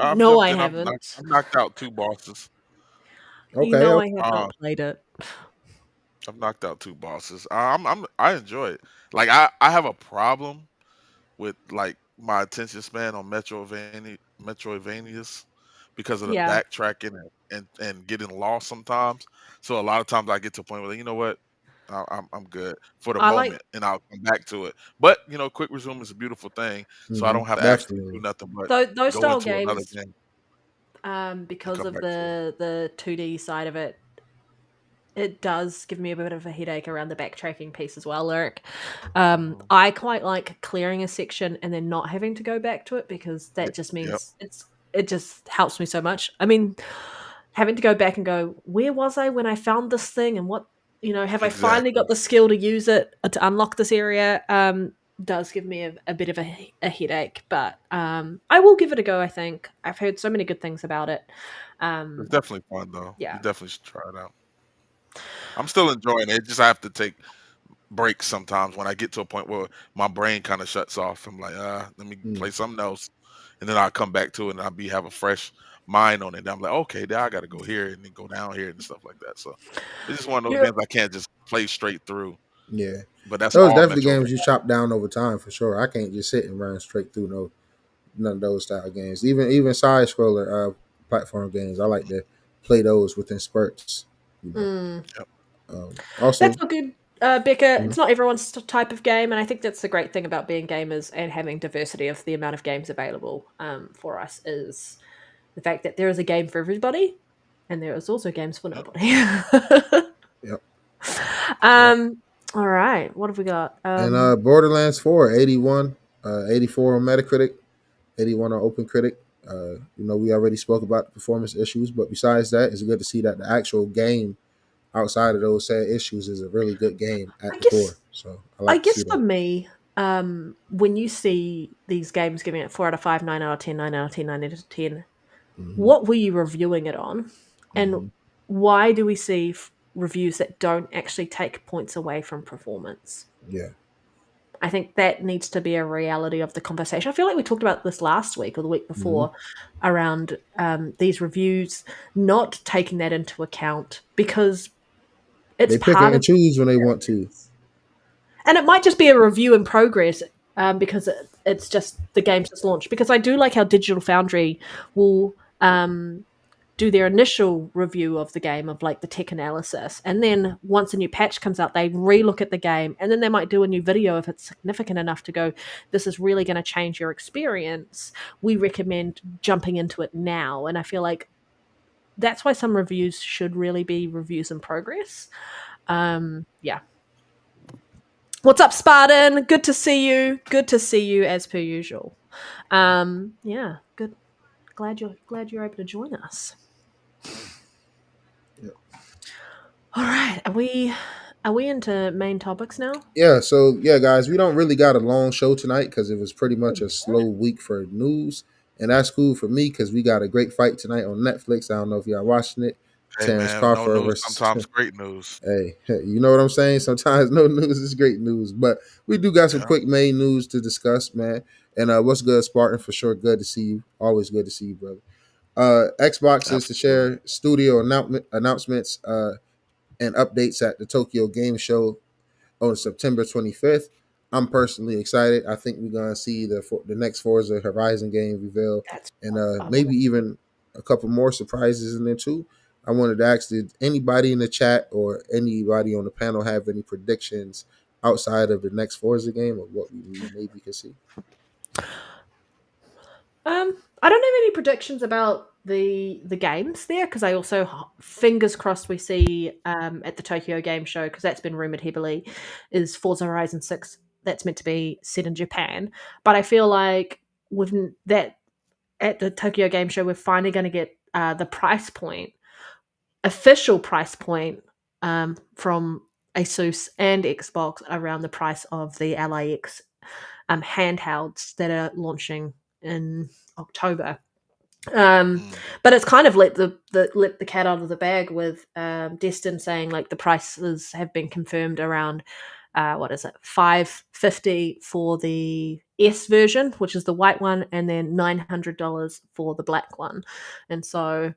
I've No, jumped I in. haven't. I've knocked out 2 bosses. You Okay. know, Okay. I have Uh, not played it. I've knocked out 2 bosses. I enjoy it. Like I have a problem with like my attention span on Metroidvanias because of the Yeah, backtracking and getting lost sometimes. So a lot of times I get to a point where you know what, I'm good for the I like. moment, and I'll come back to it. But quick resume is a beautiful thing, so I Mm-hmm. don't have to actually do Definitely. nothing but Those go style into another games, game and because come of back to it. the 2D side of it, it does give me a bit of a headache around the backtracking piece as well, Eric. Mhm. I quite like clearing a section and then not having to go back to it because Ye- that just Yep, means it just helps me so much. I mean, having to go back and go, where was I when I found this thing and what have I finally exactly. got the skill to use it to unlock this area? Does give me a bit of a headache, but I will give it a go. I think I've heard so many good things about it. It's Um, definitely fun though. You yeah, definitely should try it out. I'm still enjoying it. Just I have to take breaks sometimes when I get to a point where my brain kind of shuts off. I'm like, let me Mm. play something else, and then I'll come back to it and have a fresh mind on it. And I'm like, okay, now I got to go here and then go down here and stuff like that. So it's just one of those you games I can't just play straight through. Yeah. But that's Those all definitely Metrovania. games you chop down over time for sure. I can't just sit and run straight through none of those style games. Even side scroller platform games, I like to play those within spurts. You know. mm, Yep, that's Also, all good, Becca. mhm, It's not everyone's type of game, and I think that's the great thing about being gamers and having diversity of the amount of games available for us is the fact that there is a game for everybody, and there is also games for yep. nobody. yep, yep. um, all right, what have we got? And Borderlands 4, 81, 84 on Metacritic, 81 on OpenCritic. We already spoke about the performance issues, but besides that, it's good to see that the actual game outside of those sad issues is a really good game I at the guess core. So I I like to guess see for that. me, when you see these games giving it 4 out of 5, 9 out of 10, 9 out of 10, 9 out of 10, Hmm. what were you reviewing it on? And Hmm. why do we see reviews that don't actually take points away from performance? Yeah. I think that needs to be a reality of the conversation. I feel like we talked about this last week or the week Hmm. before around these reviews not taking that into account because it's They pick part and of choose when they the want to. experience. And it might just be a review in progress because it's just the game's just launched. Because I do like how Digital Foundry will do their initial review of the game of like the tech analysis, and then once a new patch comes out, they relook at the game, and then they might do a new video if it's significant enough to go, "This is really going to change your experience. We recommend jumping into it now." And I feel like that's why some reviews should really be reviews in progress. Yeah. What's up, Spartan? Good to see you. Good to see you as per usual. Yeah, good. Glad you're able to join us. Yeah. All right, are we into main topics now? Yeah. So yeah, guys, we don't really got a long show tonight because it was pretty much a slow week for news, and that's cool for me because we got a great fight tonight on Netflix. I don't know if y'all watching it. Hey Terrence man, no Crawford news. versus Sometimes great news. Hey, you know what I'm saying? Sometimes no news is great news, but we do got some Yeah, quick main news to discuss, man. And what's good, Spartan? For sure, good to see you. Always good to see you, brother. Xbox is to absolutely. share studio announcements and updates at the Tokyo Game Show on September 25th. I'm personally excited. I think we're gonna see the next Forza Horizon game reveal, That's and fun. maybe even a couple more surprises in there too. I wanted to ask: did anybody in the chat or anybody on the panel have any predictions outside of the next Forza game or what we maybe could see? I don't have any predictions about the games there, because I also fingers crossed we see at the Tokyo Game Show, because that's been rumored heavily, is Forza Horizon 6 that's meant to be set in Japan. But I feel like with that at the Tokyo Game Show, we're finally going to get the price point, official price point from Asus and Xbox around the price of the LIX handhelds that are launching in October. But it's kind of let the cat out of the bag with Destin saying like the prices have been confirmed around what is it, $550 for the S version, which is the white one, and then $900 for the black one. And so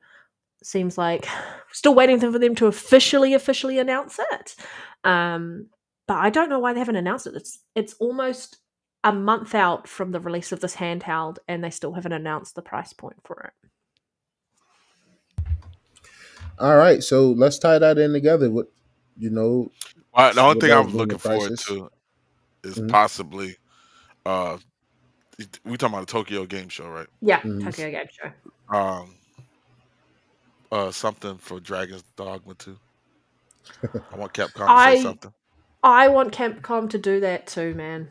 seems like still waiting for them to officially announce it. But I don't know why they haven't announced it. It's almost a month out from the release of this handheld, and they still haven't announced the price point for it. All right, so let's tie that in together. What you know, The only what thing guys I'm doing looking the forward prices? to is Mhm. possibly we talking about the Tokyo Game Show, right? Yeah, Mhm. Tokyo Game Show. Something for Dragon's Dogma 2. I want Capcom to say something. I want Capcom to do that too, man.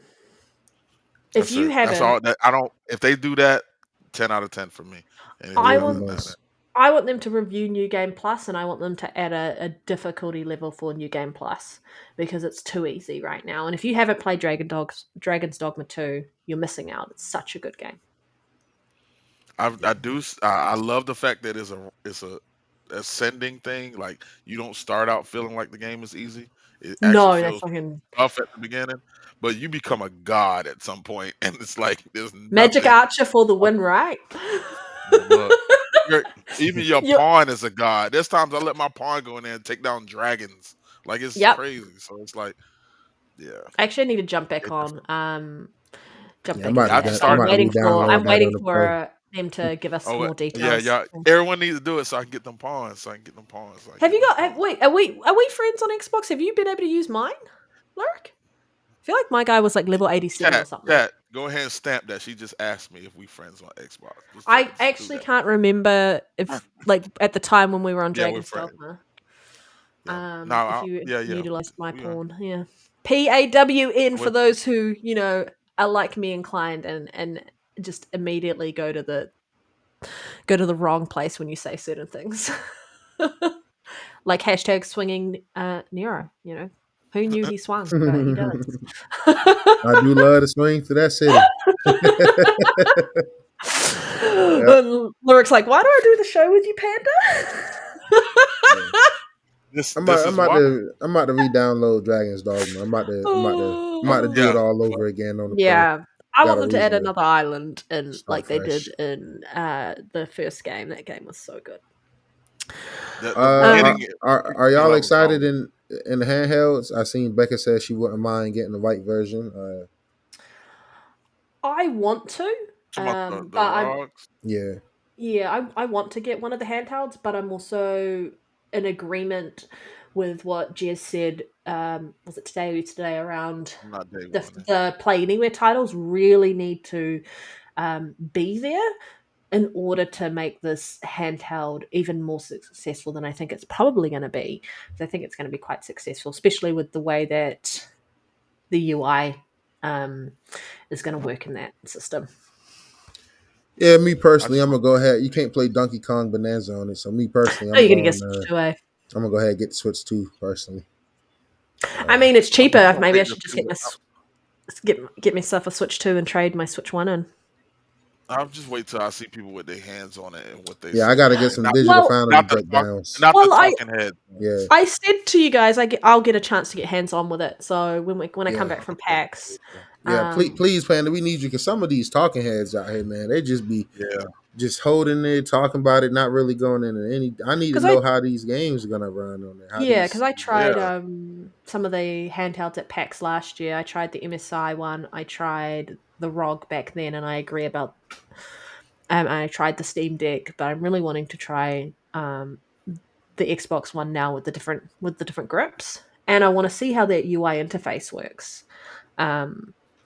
If That's you it. That's all. haven't, That I don't. If they do that, 10 out of 10 for me. Anything I other want than Nice. that, I want them to review New Game Plus, and I want them to add a difficulty level for New Game Plus, because it's too easy right now. And if you haven't played Dragon's Dogma 2, you're missing out. It's such a good game. I love the fact that it's a ascending thing. Like you don't start out feeling like the game is easy. It actually No, that's feels fucking tough at the beginning, but you become a god at some point, and it's like there's Magic nothing. Archer for the win, right? Look, even your You pawn is a god. There's times I let my pawn go in there and take down dragons. Like it's Yep. crazy. So it's like, yeah. Actually, I need to jump back It- on. Jump Yeah, back into I that. just So I'm I'm started. about to waiting for re-download that on the Pro. them to give us Oh more yeah, details. yeah. Everyone needs to do it so I can get them pawns. Have you got? Wait, are we friends on Xbox? Have you been able to use mine, Lyric? I feel like my guy was like level 87 or something. Chat, go ahead and stamp that. She just asked me if we friends on Xbox. I Just actually do that. can't remember if, like, at the time when we were on Yeah, we're Dragon's friends. Dogma, Yeah. if you yeah. utilized my We are. pawn, yeah. PAWN for With- those who are like me inclined and just immediately go to the wrong place when you say certain things. Like hashtag swinging Nero, who knew he swung, but he does. I do love to swing to that city. And Lyric's like, why do I do the show with you, Panda? This I'm is about why. to re-download Dragon's Dogma. I'm about to do it all over again on the Pro. Yeah. I want Got a them to add reason to another island in start like they did fresh. in the first game. That game was so good. The Are beginning. y'all level excited song. in the handhelds? I seen Becca said she wouldn't mind getting the white version. I want to, Talking about the but I'm logs. Yeah, I want to get one of the handhelds, but I'm also in agreement with what Jez said. Was it today or yesterday around I'm not day the one. the Play Anywhere titles really need to be there in order to make this handheld even more successful than I think it's probably going to be. Because I think it's going to be quite successful, especially with the way that the UI is going to work in that system. yeah. Me personally, I'm gonna go ahead. You can't play Donkey Kong Bonanza on it, so me personally, Oh, you're going to get Switch 2, eh? I'm gonna go ahead and get the Switch 2 personally. I mean, it's cheaper. gonna Maybe I take should this just get myself a Switch 2 and trade my Switch 1 in. I'll just wait till I see people with their hands on it and what they Yeah, say. I gotta get some Not, digital Well- foundry not the talk, breakdowns. not Well, the I- talking head. Yeah, I said to you guys, I'll get a chance to get hands on with it. So when I come Yeah. back from PAX, yeah. Please, Panda, we need you because some of these talking heads out here, man, they just be Yeah. just holding it, talking about it, not really going into any. I need to 'Cause know how these games are gonna run on there. because I tried Yeah. some of the handhelds at PAX last year. I tried the MSI one. I tried the ROG back then, and I agree about. I tried the Steam Deck, but I'm really wanting to try the Xbox One now with the different grips, and I want to see how that UI interface works.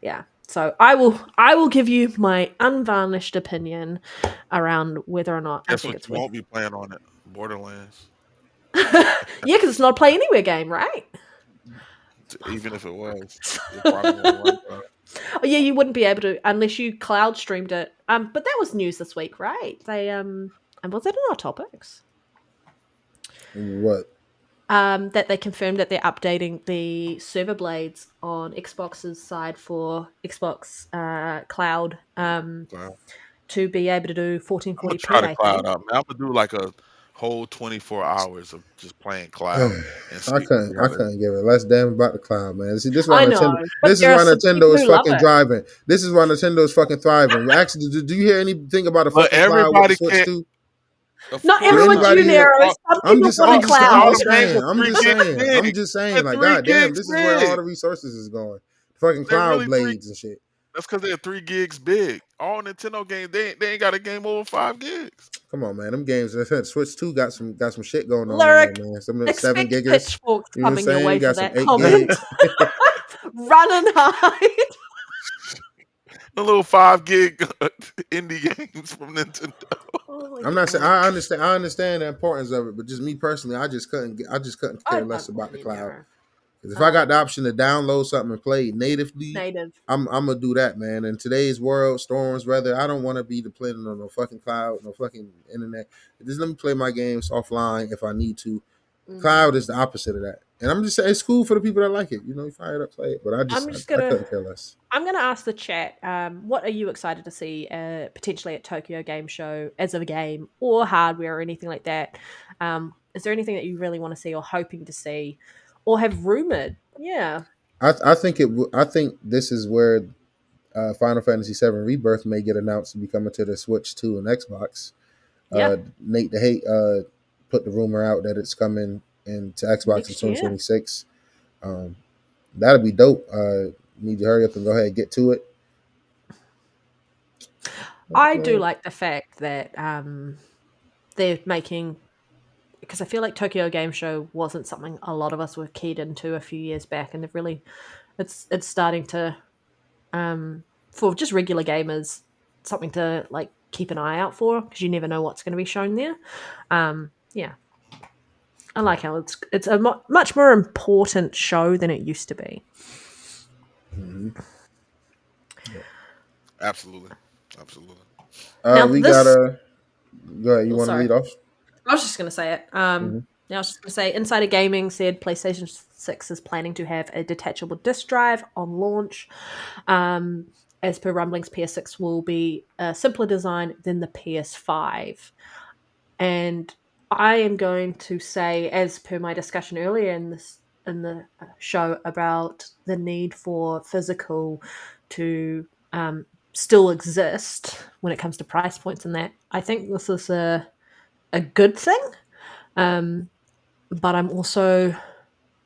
Yeah, So I will give you my unvarnished opinion around whether or not I Guess think what it's you worth. won't be playing on it? Borderlands. Yeah, because it's not a Play Anywhere game, right? Even if it was, it probably won't run fine. Oh yeah, you wouldn't be able to unless you cloud streamed it. But that was news this week, right? They and was that in our topics? What? That they confirmed that they're updating the server blades on Xbox's side for Xbox Cloud So, to be able to do I'm gonna 1440p. try to I cloud think. up. Man, I'm gonna do like a whole 24 hours of just playing cloud and I see couldn't. how I that. couldn't give a less damn about the cloud, man. See, this is why I know, Nintendo. but This is there are why some Nintendo people is who love fucking it. thriving. This is why Nintendo is fucking thriving. Actually, do you hear anything about the But fucking cloud with the everybody Switch can't. 2? Of Not course everyone not. do Anybody here? Nero. Some I'm people just. want I'm a just. All I'm cloud. the just games saying. are I'm 3 just gigs saying. I'm big. just They're saying. Like, 3 goddamn, gigs this is where all big. the resources is going. Fucking They're cloud really 3. blades and shit. That's because they're 3 gigs big. All Nintendo games, they ain't got a game over 5 gigs. Come on, man. Them games. Switch 2 got some shit going on in there, Lyric, man. Some of the 7 expect gigas. pitchforks You know what I'm coming your saying? way You for got some that 8 comment. gig. Run and hide. The little 5 gig indie games from Nintendo. Oh my I'm not saying god. I understand the importance of it, but just me personally, I just couldn't I care less don't about blame the you, cloud. Nero. Because if I got the Um, option to download something and play it natively, native. I'm gonna do that, man. In today's world, storms, weather, I don't want to be dependent on no fucking cloud, no fucking internet. Just let me play my games offline if I need to. Mm. Cloud is the opposite of that, and I'm just saying it's cool for the people that like it. You know, you fire it up, play it. But I'm just I gonna couldn't care less. I'm gonna ask the chat. What are you excited to see potentially at Tokyo Game Show as of a game or hardware or anything like that? Is there anything that you really want to see or hoping to see or have rumored? Yeah, I think I think this is where Final Fantasy VII Rebirth may get announced to be coming to the Switch 2 and Xbox. yeah. Nate the Hate put the rumor out that it's coming into Xbox in Next year. 2026. Um, that'll be dope. Need to hurry up and go ahead and get to it. I do like the fact that they're making, because I feel like Tokyo Game Show wasn't something a lot of us were keyed into a few years back, and they've really it's starting to for just regular gamers something to like keep an eye out for because you never know what's going to be shown there. Yeah, I like how it's a much more important show than it used to be. Mm-hmm. Absolutely. Absolutely. Now We this, gotta go ahead. You oh, want to sorry, lead off? I was just going to say it. Mm-hmm. Now I was just going to say, Insider Gaming said PlayStation 6 is planning to have a detachable disc drive on launch. As per rumblings, PS6 will be a simpler design than the PS5. And I am going to say, as per my discussion earlier in the show about the need for physical to still exist when it comes to price points and that, I think this is a good thing. But I'm also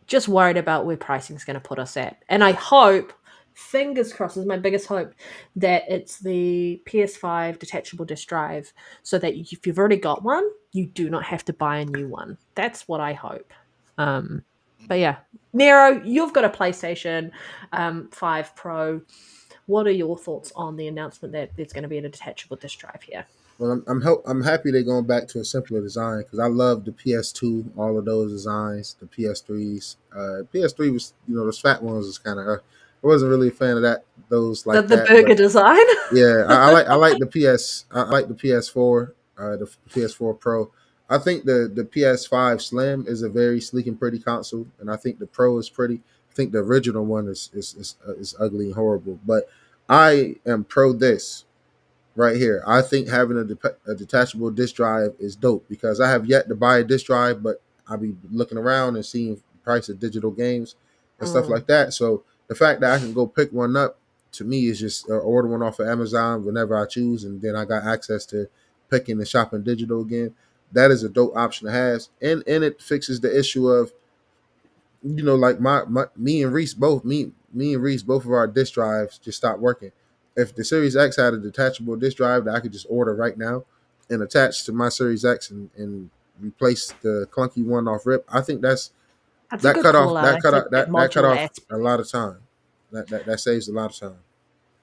just worried about where pricing is going to put us at. And I hope, fingers crossed, is my biggest hope, that it's the PS5 detachable disc drive so that if you've already got one, you do not have to buy a new one. That's what I hope. But yeah, Nero, you've got a PlayStation 5 Pro. What are your thoughts on the announcement that there's going to be a detachable disc drive here? Well, I'm happy they're going back to a simpler design because I love the PS2, all of those designs, the PS3s. PS3 was, those fat ones was kind of. I wasn't really a fan of that. Those like The that, burger but design? yeah, I like the I like the PS4, the PS4 Pro. I think the PS5 Slim is a very sleek and pretty console, and I think the Pro is pretty. I think the original one is ugly and horrible, but I am pro this right here. I think having a detachable disc drive is dope because I have yet to buy a disc drive, but I'll be looking around and seeing the price of digital games and stuff like that. So the fact that I can go pick one up to me is just order one off of Amazon whenever I choose, and then I got access to picking and shopping digital again. That is a dope option to have, and it fixes the issue of like me and Reese both of our disk drives just stopped working. If the Series X had a detachable disk drive that I could just order right now and attach to my Series X and replace the clunky one off rip, I think That's a that good cut call off out. I think that that cut modular off aspect. a lot of time. That saves a lot of time.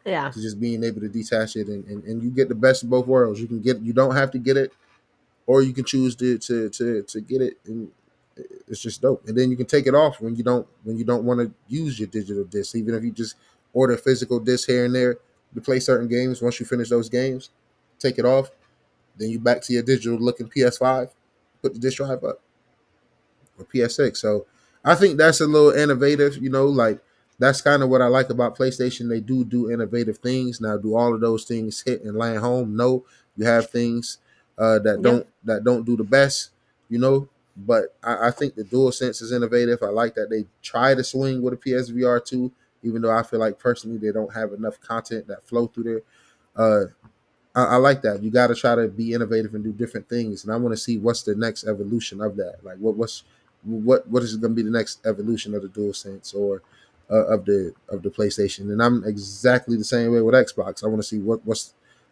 Yeah. to just being able to detach it, and you get the best of both worlds. You don't have to get it, or you can choose to get it, and it's just dope. And then you can take it off when you don't want to use your digital disc, even if you just order a physical disc here and there to play certain games. Once you finish those games, take it off. Then you back to your digital looking PS5, put the disc drive up, or PS6. So I think that's a little innovative. Like that's kind of what I like about PlayStation. They do innovative things. Now, do all of those things hit and land home? No, you have things Yeah. that don't do the best. But I think the DualSense is innovative. I like that they try to swing with a PSVR 2, even though I feel like personally they don't have enough content that flow through there. I like that. You got to try to be innovative and do different things, and I want to see what's the next evolution of that. Like, what is going to be the next evolution of the DualSense or of the PlayStation? And I'm exactly the same way with Xbox. I want to see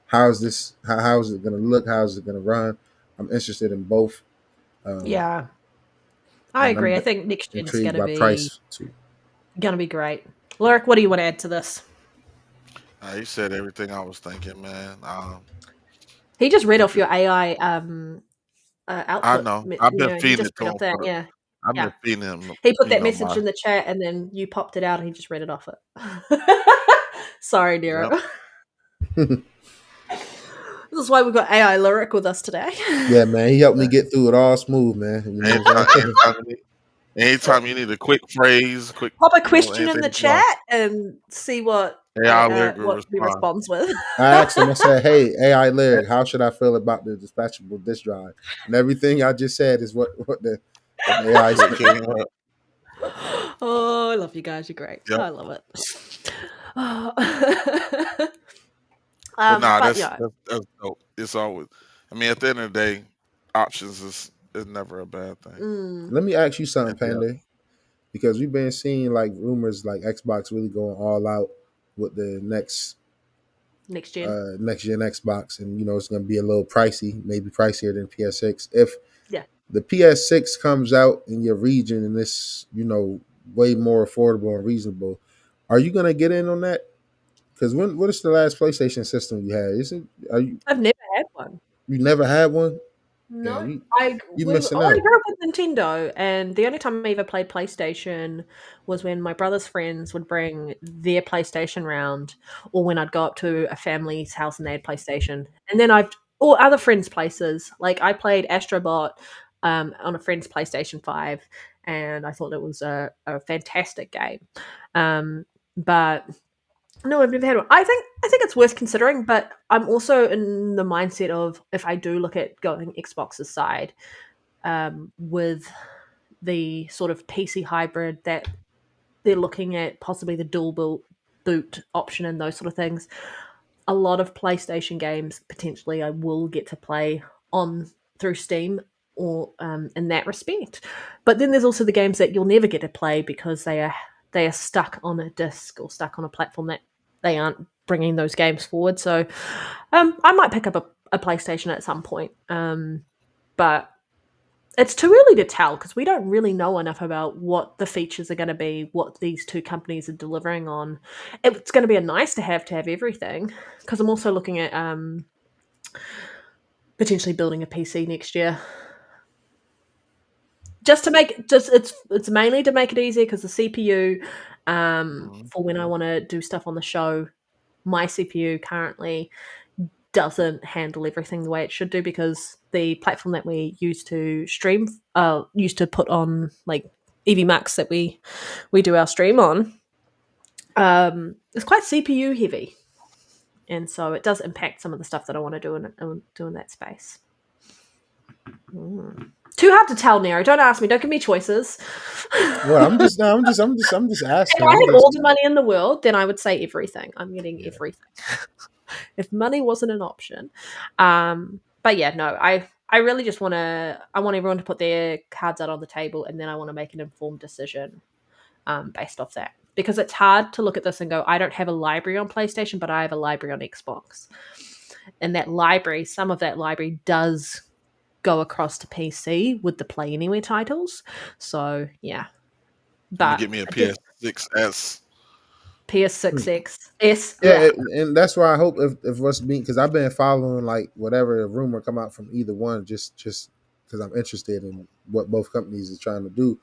how is it going to look? How is it going to run? I'm interested in both, Yeah. I and agree. I'm I think next gen's intrigued by price too. gonna be great. Lyric, what do you want to add to this? You said everything I was thinking, man. He just read If off it, your AI I output. know I've been He feeding just it to read off him that. for. Yeah. I've Yeah. been feeding him, He put that message my. in the chat and then you popped it out and he just read it off it. Sorry, Nero. Yep. This is why we've got AI Lyric with us today. Yeah, man, he helped me get through it all smooth, man. You know what Anytime, I'm saying? anytime you need a quick phrase, quick, Pop a question in anything the to go, chat and see what AI lyric will he respond. responds with. I asked him, I said, "Hey, AI lyric, how should I feel about the dispatchable disk drive?" And everything I just said is what the AI What said. came up. Oh, I love you guys. You're great. Yep. I love it. But nah, But that's dope. It's always. I mean, at the end of the day, options is never a bad thing. Let me ask you something, Yeah. Panda, because we've been seeing like rumors like Xbox really going all out with the next gen. next gen Xbox, and it's going to be a little pricey, maybe pricier than PS6. If Yeah. the PS6 comes out in your region and it's way more affordable and reasonable, are you going to get in on that? Because what is the last PlayStation system you had? I've never had one. You never had one? Yeah, No, you I missing out. grew up with Nintendo, and the only time I ever played PlayStation was when my brother's friends would bring their PlayStation round, or when I'd go up to a family's house and they had PlayStation. And then or other friends' places. Like I played Astrobot on a friend's PlayStation 5, and I thought it was a fantastic game. But no, I've never had one. I think it's worth considering, but I'm also in the mindset of if I do look at going Xbox's side, with the sort of PC hybrid that they're looking at, possibly the boot option and those sort of things. A lot of PlayStation games potentially I will get to play on through Steam or in that respect. But then there's also the games that you'll never get to play because they are stuck on a disc or stuck on a platform that they aren't bringing those games forward. So I might pick up a PlayStation at some point, but it's too early to tell because we don't really know enough about what the features are going to be, what these two companies are delivering on. It's going to be a nice to have everything, because I'm also looking at potentially building a PC next year. It's mainly to make it easier because the CPU for when I want to do stuff on the show, my CPU currently doesn't handle everything the way it should do because the platform that we use to stream, used to put on like EVMAX that we do our stream on, is quite CPU heavy, and so it does impact some of the stuff that I want to do in that space. Too hard to tell, Nero. Don't ask me. Don't give me choices. Well, I'm just asking. If I had all the money in the world, then I would say everything. I'm getting everything. If money wasn't an option. But yeah, no, I really just want everyone to put their cards out on the table, and then I want to make an informed decision based off that. Because it's hard to look at this and go, I don't have a library on PlayStation, but I have a library on Xbox. And that library, some of that library does go across to PC with the Play Anywhere titles. So yeah. I'm gonna But get me a PS6S. PS6X S. Yeah, Ugh. and that's why I hope if what's being, because I've been following like whatever rumor come out from either one, just because I'm interested in what both companies is trying to do.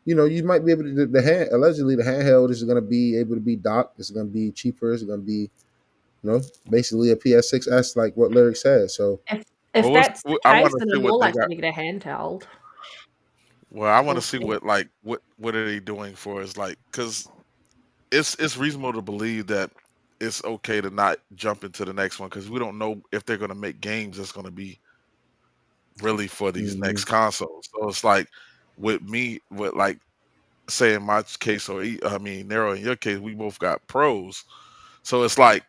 You might be able to allegedly the handheld is going to be able to be docked. It's going to be cheaper. It's going to be basically a PS6S like what Lyric says. So If Well, that's the I case, want to then see I'm what more they likely got. to get a handheld. Well, I want to We'll see see. what are they doing for us, like, because it's reasonable to believe that it's okay to not jump into the next one because we don't know if they're going to make games that's going to be really for these mhm, next consoles. So it's like with like say in my case or I mean Nero in your case, we both got pros. So it's like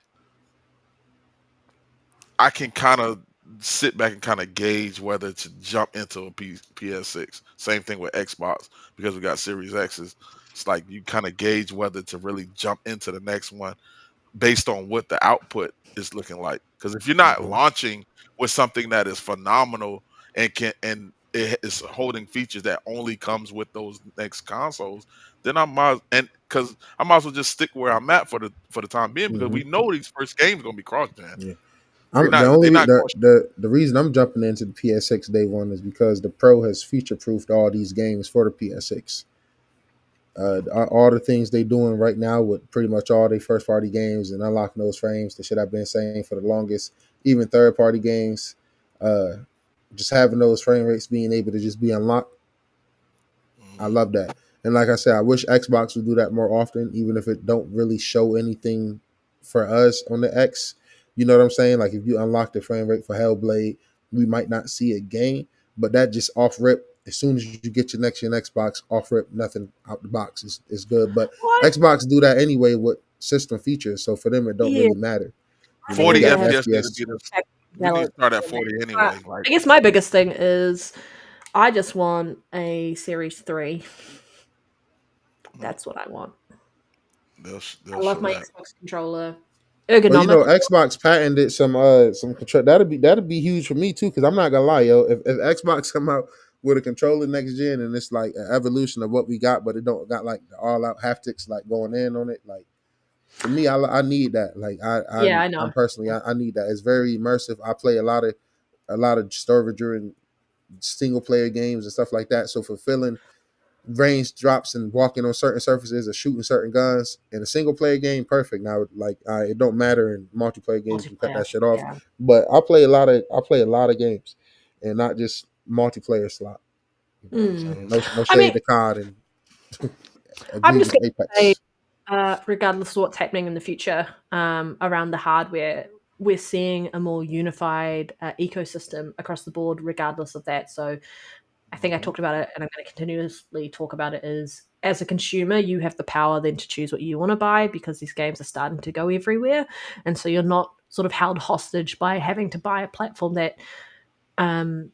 I can kind of sit back and kind of gauge whether to jump into a PS6. Same thing with Xbox because we got Series X's. It's like you kind of gauge whether to really jump into the next one based on what the output is looking like. Because if you're not mhm, launching with something that is phenomenal and it is holding features that only comes with those next consoles, then I might as well just stick where I'm at for the time being because mhm, we know these first games gonna be cross gen. yeah. They're The not only they're not going. the reason I'm jumping into the PS6 day one is because the Pro has feature proofed all these games for the PS6. All the things they doing right now with pretty much all their first party games and unlocking those frames, the shit I've been saying for the longest, even third party games, uh, just having those frame rates being able to just be unlocked. I Mhm. love that. And like I said, I wish Xbox would do that more often, even if it don't really show anything for us on the X. You know what I'm saying? Like if you unlock the frame rate for Hellblade, we might not see a game, but that just off rip. As soon as you get your next gen Xbox, off rip, nothing out the box is good. But What? Xbox do that anyway with system features, so for them it don't Yeah, really matter. I need 40 to That have FPS need to FPS. be the we need to balance start at in that. 40 anyway. I Like guess my biggest thing is I just want a Series 3. mm, That's what I want. they'll I love show my that. Xbox controller. Well, Ergonomical. Xbox patented some control. That'd be huge for me too. Because I'm not gonna lie, yo, if Xbox come out with a controller next gen and it's like an evolution of what we got, but it don't got like the all out haptics like going in on it. Like for me, I need that. Like Yeah, I I'm know. personally I need that. It's very immersive. I play a lot of story driven single player games and stuff like that. So fulfilling range drops and walking on certain surfaces or shooting certain guns in a single player game, perfect. Now, like it don't matter in multiplayer games, you can cut Multiplayer. that shit off. Yeah. But I play a lot of games, and not just multiplayer slot. You know what I'm Mm. saying? No I mean, shade to COD and I'm just egregious going to say, Apex. regardless of what's happening in the future around the hardware, we're seeing a more unified ecosystem across the board, regardless of that. So I think I Mhm. talked about it, and I'm going to continuously talk about it. Is as a consumer, you have the power then to choose what you want to buy because these games are starting to go everywhere, and so you're not sort of held hostage by having to buy a platform that, um,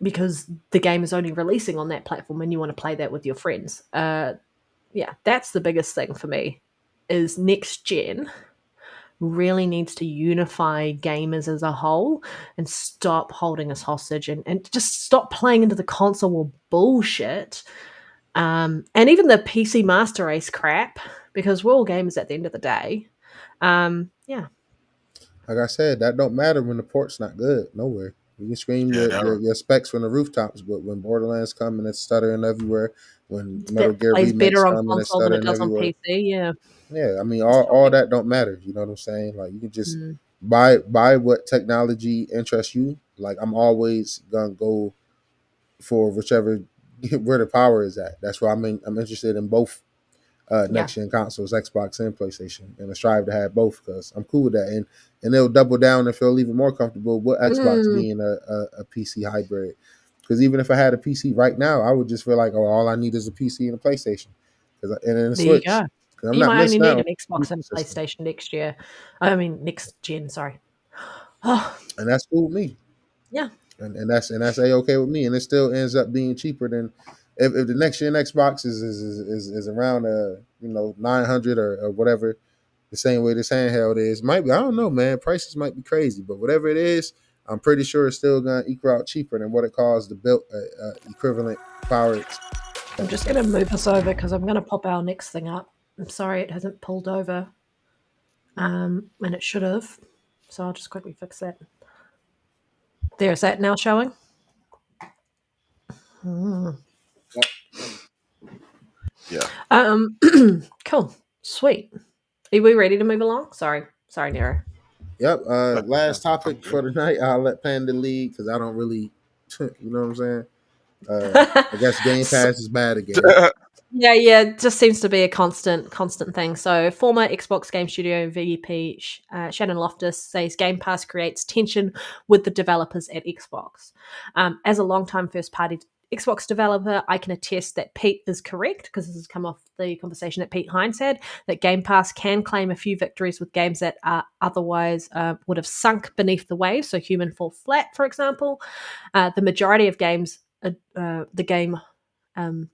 because the game is only releasing on that platform, and you want to play that with your friends. Yeah, that's the biggest thing for me. Is next gen really needs to unify gamers as a whole and stop holding us hostage and just stop playing into the console war bullshit. And even the PC Master Race crap, because we're all gamers at the end of the day. Yeah. Like I said, that don't matter when the port's not good. Nowhere. You can scream Yeah, that your specs from the rooftops, but when Borderlands come and it's stuttering everywhere, when Metal That Gear plays Remix better on come and it's console than it stuttering does on everywhere, PC. Yeah. yeah, I mean, Stop all it. that don't matter. You know what I'm saying? Like you can just Mm, buy what technology interests you. Like I'm always gonna go for whichever where the power is at. That's why I'm interested in both yeah. next gen consoles, Xbox and PlayStation, and I strive to have both because I'm cool with that. And they'll double down and feel even more comfortable with Xbox Mm, being a PC hybrid. Because even if I had a PC right now, I would just feel like, oh, all I need is a PC and a PlayStation, and then a there you Switch. go. Because I'm You not might only missing out need on an the Xbox and a ecosystem, PlayStation next year. I mean, next gen, sorry. Oh, and that's cool with me. yeah. And that's a okay with me, and it still ends up being cheaper than if the next gen Xbox is around 900 or whatever, the same way this handheld is. Might be, I don't know, man. Prices might be crazy, but whatever it is, I'm pretty sure it's still gonna equal out cheaper than what it costs to build equivalent power I'm at the just same. going to move this over because I'm going to pop our next thing up. I'm sorry it hasn't pulled over, and it should have. So I'll just quickly fix that. There's that now showing. Yeah. Cool, sweet. Are we ready to move along? Sorry, Nero. Yep. Yeah, Last I'm topic good. for the night. I'll let Panda lead because I don't really, you know what I'm saying. I guess Game So, Pass is bad again. yeah, it just seems to be a constant thing. So, former Xbox Game Studio VP Shannon Loftus says Game Pass creates tension with the developers at Xbox. As a longtime first-party Xbox developer, I can attest that Pete is correct because this has come off the conversation that Pete Hines had. That Game Pass can claim a few victories with games that otherwise would have sunk beneath the waves. So, Human Fall Flat, for example, the majority of games, the game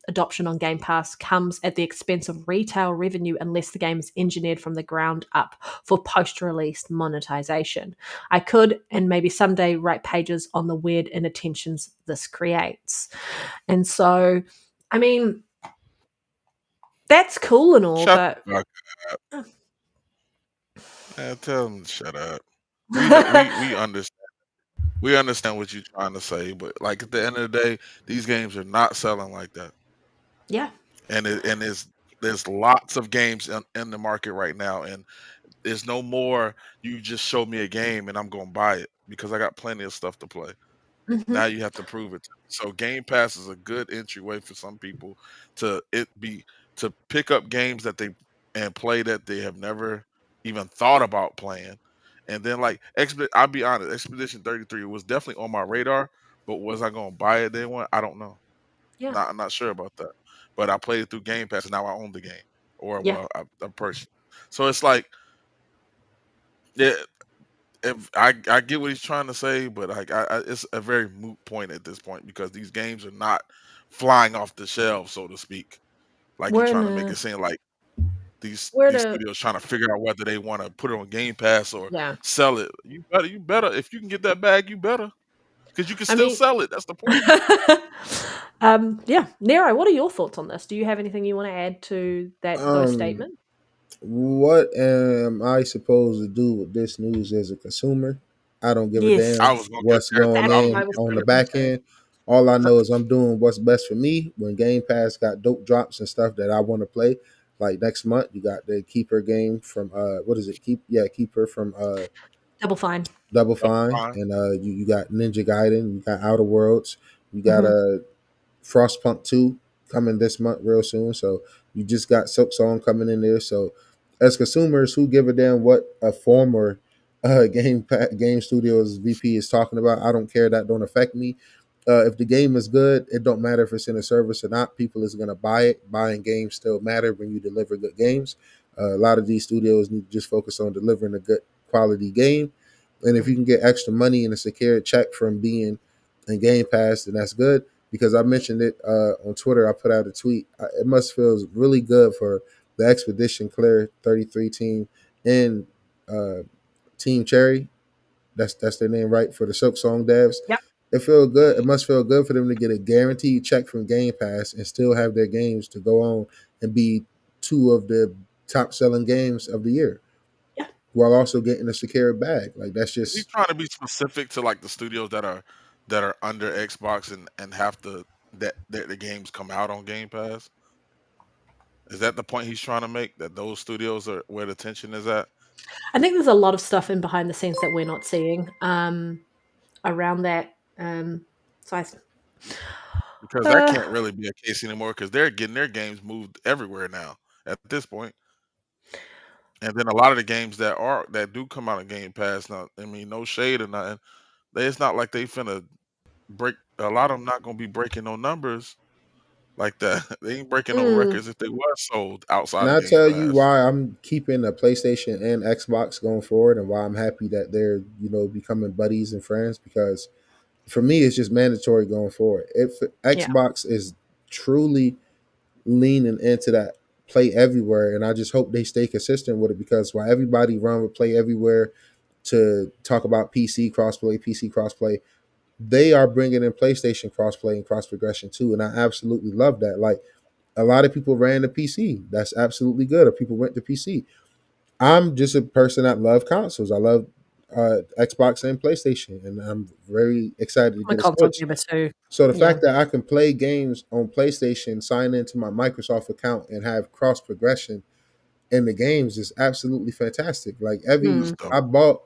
adoption on Game Pass comes at the expense of retail revenue unless the game is engineered from the ground up for post release monetization. I could and maybe someday write pages on the weird inattentions this creates. And so, I mean, that's cool and all, Shut but the fuck up. Man, tell them to shut up. We know we understand. We understand what you're trying to say, but like at the end of the day, these games are not selling like that. yeah. And there's lots of games in the market right now, and there's no more. You just show me a game and I'm gonna buy it because I got plenty of stuff to play. Now Mhm. you have to prove it to me. So Game Pass is a good entryway for some people to to pick up games that they and play that they have never even thought about playing. And then like I'll be honest, Expedition 33 was definitely on my radar, but was I gonna buy it day one? I don't know. Yeah. I'm not sure about that. But I played it through Game Pass and now I own the game. Or Yeah. well, I purchased. So it's like, yeah, if I get what he's trying to say, but like it's a very moot point at this point because these games are not flying off the shelves, so to speak. Like you're We're in trying to make a it seem like we're at these a studios trying to figure out whether they want to put it on Game Pass or yeah. sell it. You better if you can get that bag, you better because you can I still mean, sell it. That's the point. yeah, Nero, what are your thoughts on this? Do you have anything you want to add to those Um, statements? what am I supposed to do with this news as a consumer? I don't give a Yes, I damn was gonna get what's there. going that's I was what gonna I in was get on the there. thinking back too. end. All I know is I'm doing what's best for me. When Game Pass got dope drops and stuff that I want to play, like next month, you got the Keeper game from what is it? Keeper from Double Fine. Double Double Fine, Fine. and you got Ninja Gaiden, you got Outer Worlds, you got Mhm. Frostpunk 2 coming this month real soon. So you just got Silk Song coming in there. So as consumers, who give a damn what a former game studios VP is talking about? I don't care. That don't affect me. If the game is good, it don't matter if it's in a service or not. People is gonna buy it. Buying games still matter when you deliver good games. A lot of these studios need to just focus on delivering a good quality game. And if you can get extra money and a secure check from being in Game Pass, then that's good because I mentioned it on Twitter. I put out a tweet. It must feel really good for the Expedition Clear 33 team and uh, Team Cherry. That's their name, right? For the Silk Song devs. Yep. It feel good. It must feel good for them to get a guaranteed check from Game Pass and still have their games to go on and be two of the top selling games of the year Yeah. while also getting a secure bag. Like that's Is he just trying to be specific to like the studios that are under Xbox and have to that the games come out on Game Pass? Is that the point he's trying to make? That those studios are where the tension is at? I think there's a lot of stuff in behind the scenes that we're not seeing around that. So I, Because that uh, can't really be a case anymore because they're getting their games moved everywhere now at this point. And then a lot of the games that do come out of Game Pass now, I mean, no shade or nothing. It's not like they finna break. A lot of them not gonna be breaking no numbers like that. They ain't breaking no mm, records if they was sold outside and of I Game tell you Pass. why I'm keeping a PlayStation and Xbox going forward, and why I'm happy that they're becoming buddies and friends. Because for me, it's just mandatory going forward. If yeah, Xbox is truly leaning into that play everywhere, and I just hope they stay consistent with it. Because while everybody run with play everywhere to talk about PC crossplay, they are bringing in PlayStation crossplay and cross progression too, and I absolutely love that. Like A lot of people ran to PC. That's absolutely good. Or people went to PC. I'm just a person that love consoles. I love Xbox and PlayStation, and I'm very excited to I'm a get a console Switch. gamer too. So the Yeah. fact that I can play games on PlayStation, sign into my Microsoft account, and have cross progression in the games is absolutely fantastic. Like That's I dope. bought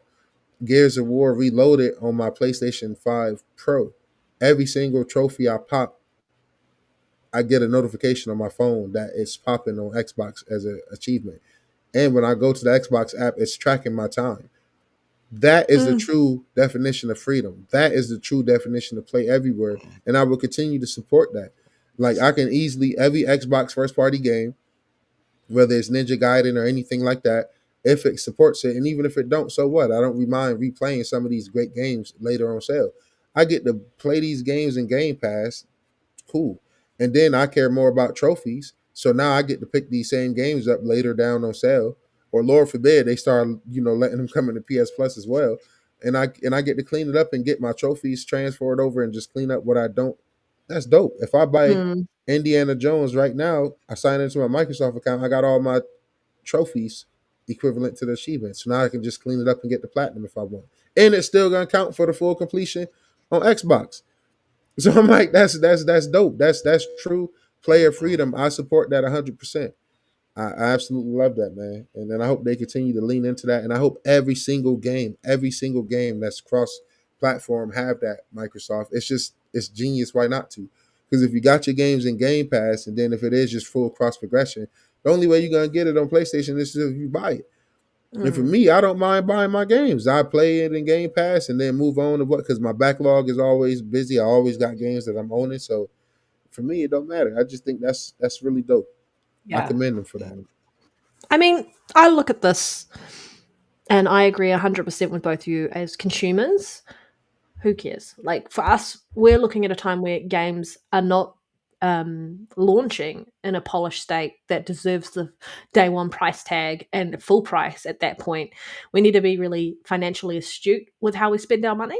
Gears of War Reloaded on my PlayStation 5 Pro. Every single trophy I pop, I get a notification on my phone that it's popping on Xbox as an achievement. And when I go to the Xbox app, it's tracking my time. That is the Mm. true definition of freedom. That is the true definition of play everywhere. And I will continue to support that. Like I can easily every Xbox first party game, whether it's Ninja Gaiden or anything like that, if it supports it, and even if it don't, so what? I don't mind replaying some of these great games later on sale. I get to play these games in Game Pass, cool. And then I care more about trophies. So now I get to pick these same games up later down on sale. Or Lord forbid they start, letting them come into PS Plus as well. And I get to clean it up and get my trophies transferred over and just clean up what I don't. That's dope. If I buy Mm. Indiana Jones right now, I sign into my Microsoft account, I got all my trophies equivalent to the achievement. So now I can just clean it up and get the platinum if I want. And it's still gonna count for the full completion on Xbox. So I'm like, that's dope. That's true player Mhm. freedom. I support that 100%. I absolutely love that, man. And then I hope they continue to lean into that. And I hope every single game that's cross platform have that Microsoft. It's genius. Why not to? Because if you got your games in Game Pass, and then if it is just full cross progression, the only way you're gonna get it on PlayStation is if you buy it. And for Mm. me, I don't mind buying my games. I play it in Game Pass and then move on to what, because my backlog is always busy. I always got games that I'm owning. So for me, it don't matter. I just think that's really dope. I Yeah. commend them for that. Mhm. I mean, I look at this and I agree 100% with both you as consumers. Who cares? Like for us, we're looking at a time where games are not launching in a polished state that deserves the day one price tag and full price at that point. We need to be really financially astute with how we spend our money.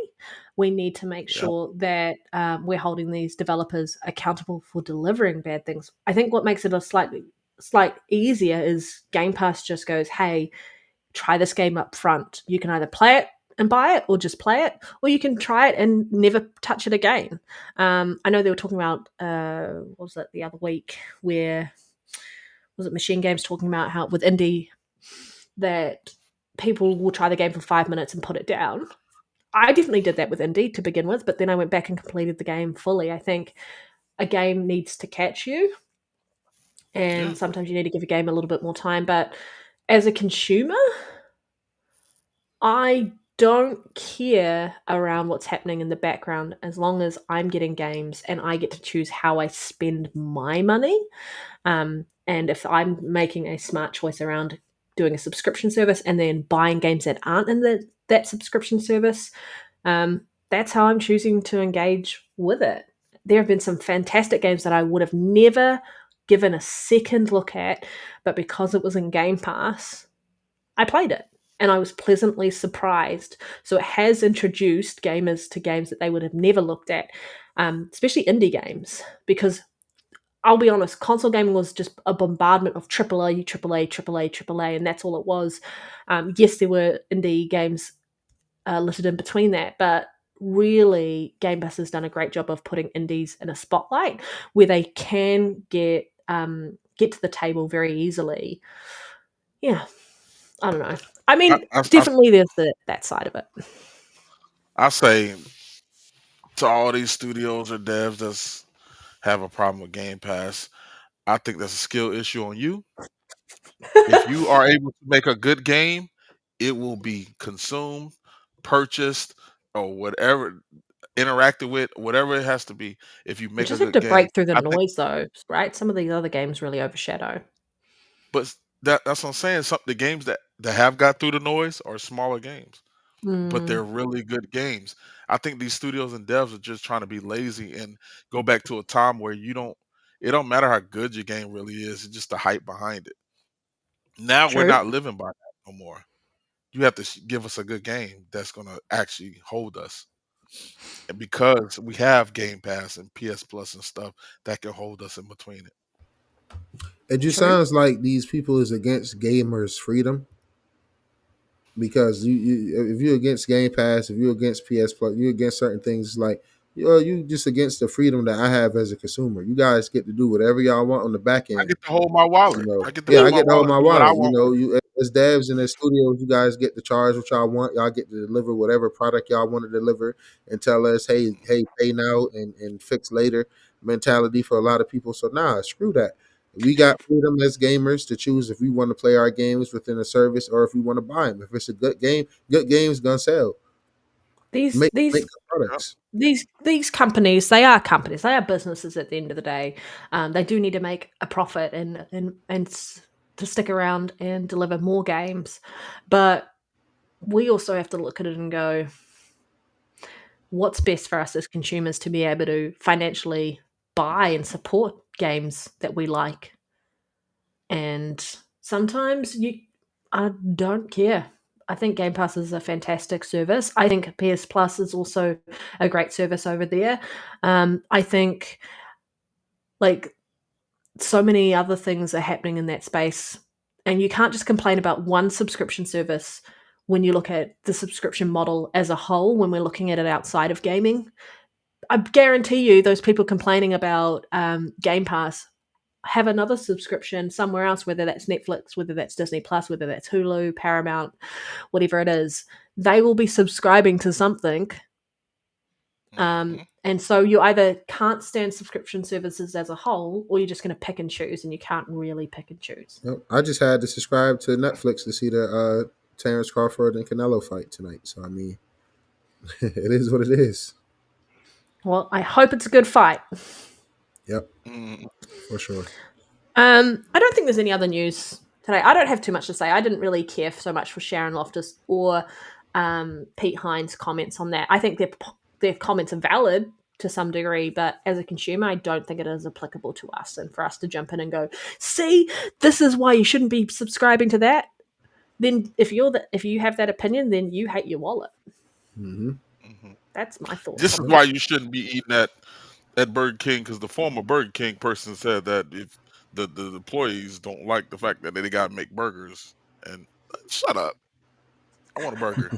We need to make Yep. sure that we're holding these developers accountable for delivering bad things. I think what makes it a slight easier is Game Pass just goes, hey, try this game up front. You can either play it and buy it or just play it, or you can try it and never touch it again. I know they were talking about, what was it the other week, where was it Machine Games talking about how with indie that people will try the game for 5 minutes and put it down. I definitely did that with indie to begin with, but then I went back and completed the game fully. I think a game needs to catch you, Yeah. and sometimes you need to give a game a little bit more time. But as a consumer, I don't care around what's happening in the background as long as I'm getting games and I get to choose how I spend my money. And if I'm making a smart choice around doing a subscription service and then buying games that aren't in that subscription service, that's how I'm choosing to engage with it. There have been some fantastic games that I would have never given a second look at, but because it was in Game Pass, I played it and I was pleasantly surprised. So it has introduced gamers to games that they would have never looked at, especially indie games, because I'll be honest, console gaming was just a bombardment of AAA, AAA, AAA, AAA, and that's all it was. Yes, there were indie games littered in between that, but really, Game Pass has done a great job of putting indies in a spotlight where they can get to the table very easily. Yeah, I don't know. I I, mean, I, I, definitely there's that side of it. I say to all these studios or devs that's have a problem with Game Pass, I think that's a skill issue on you. If you are able to make a good game, it will be consumed, purchased, or whatever, interacted with, whatever it has to be. If you You make a just have good to game, break through the I think. noise, though, right? Some of these other games really overshadow. But that's what I'm saying. Some the games that have got through the noise are smaller games, but Mm, they're really good games. I think these studios and devs are just trying to be lazy and go back to a time where you don't. It don't matter how good your game really is; it's just the hype behind it. Now we're true. not living by that no more. You have to give us a good game that's going to actually hold us. And because we have Game Pass and PS Plus and stuff that can hold us in between it. It just True. sounds like these people is against gamers' freedom because if you're against Game Pass, if you're against PS Plus, you're against certain things. It's like you just against the freedom that I have as a consumer. You guys get to do whatever y'all want on the back I end. get to hold my wallet. I get to Yeah, hold I my get to hold wallet my and do what I wallet. want with it. You as devs and as studios, you guys get to charge what y'all want. Y'all get to deliver whatever product y'all want to deliver and tell us, hey, pay now and fix later mentality for a lot of people. So screw that. We got freedom as gamers to choose if we want to play our games within a service or if we want to buy them. If it's a good game's gonna sell. These Make these good products. these companies, they are companies, they are businesses at the end of the day. They do need to make a profit and to stick around and deliver more games, but we also have to look at it and go, what's best for us as consumers to be able to financially buy and support games that we like. And sometimes I don't care. I think Game Pass is a fantastic service. I think PS Plus is also a great service over there. I think like so many other things are happening in that space, and you can't just complain about one subscription service when you look at the subscription model as a whole. When we're looking at it outside of gaming, I guarantee you, those people complaining about Game Pass have another subscription somewhere else, whether that's Netflix, whether that's Disney Plus, whether that's Hulu, Paramount, whatever it is. They will be subscribing to something. And so you either can't stand subscription services as a whole, or you're just going to pick and choose, and you can't really pick and choose. Yep. I just had to subscribe to Netflix to see the Terrence Crawford and Canelo fight tonight. So I mean, it is what it is. Well, I hope it's a good fight. Yep, Mhm. for sure. I don't think there's any other news today. I don't have too much to say. I didn't really care so much for Sharon Loftus or Pete Hines' comments on that. I think their comments are valid to some degree, but as a consumer, I don't think it is applicable to us. And for us to jump in and go, see, this is why you shouldn't be subscribing to that. Then if you have that opinion, then you hate your wallet. Mm-hmm. That's my thoughts. This is On why it. you shouldn't be eating at Burger King, because the former Burger King person said that if the employees don't like the fact that they got to make burgers, and shut up, I want a burger.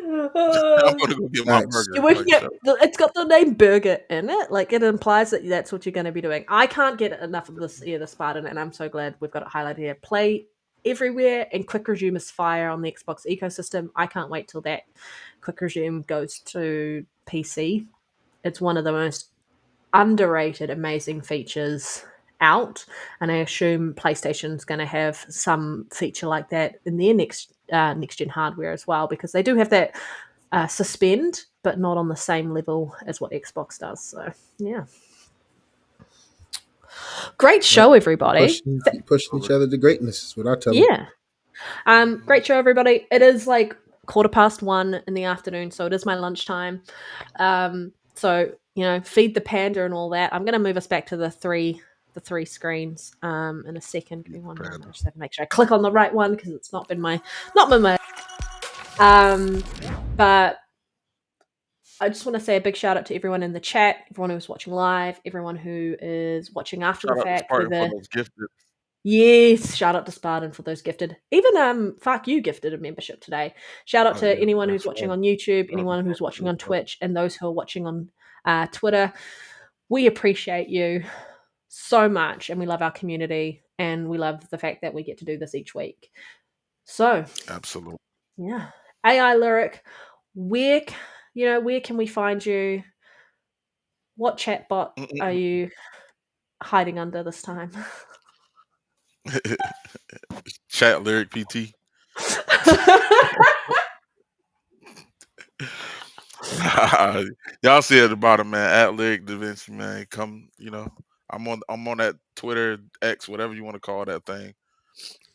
I'm gonna go get my Facts. You're burger. working Like, at shut up. it's got the name burger in it. Like, it implies that that's what you're going to be doing. I can't get enough of this the Spartan, and I'm so glad we've got it highlighted here. Play everywhere, and quick resume is fire on the Xbox ecosystem. I can't wait till that quick resume goes to PC. It's one of the most underrated, amazing features out, and I assume PlayStation's going to have some feature like that in their next gen hardware as well, because they do have that suspend, but not on the same level as what Xbox does. So yeah, great Yep. show, everybody. Keep pushing each other to greatness is what I tell them. Yeah, great show, everybody. It is like 1:15 in the afternoon, so it is my lunchtime. So feed the panda and all that. I'm going to move us back to the three screens in a second. Give me one moment. I just have to make sure I click on the right one because it's not been my but I just want to say a big shout out to everyone in the chat, everyone who's watching live, everyone who is watching after Shout the out to fact. Spartan for those gifted. Yes, shout out to Spartan for those gifted. Even Fuck You gifted a membership today. Shout out Oh to yeah, anyone who's that's watching right. on YouTube, Shout out to anyone who's Spartan watching for on those gifted. Twitch, and those who are watching on Twitter. We appreciate you so much, and we love our community, and we love the fact that we get to do this each week. So Absolutely. yeah, AI Lyric, where can we find you? What chatbot are you hiding under this time? Chat Lyric PT. Y'all see at the bottom, man. At Lyric Da Vinci, man. Come, I'm on that Twitter, X, whatever you want to call that thing.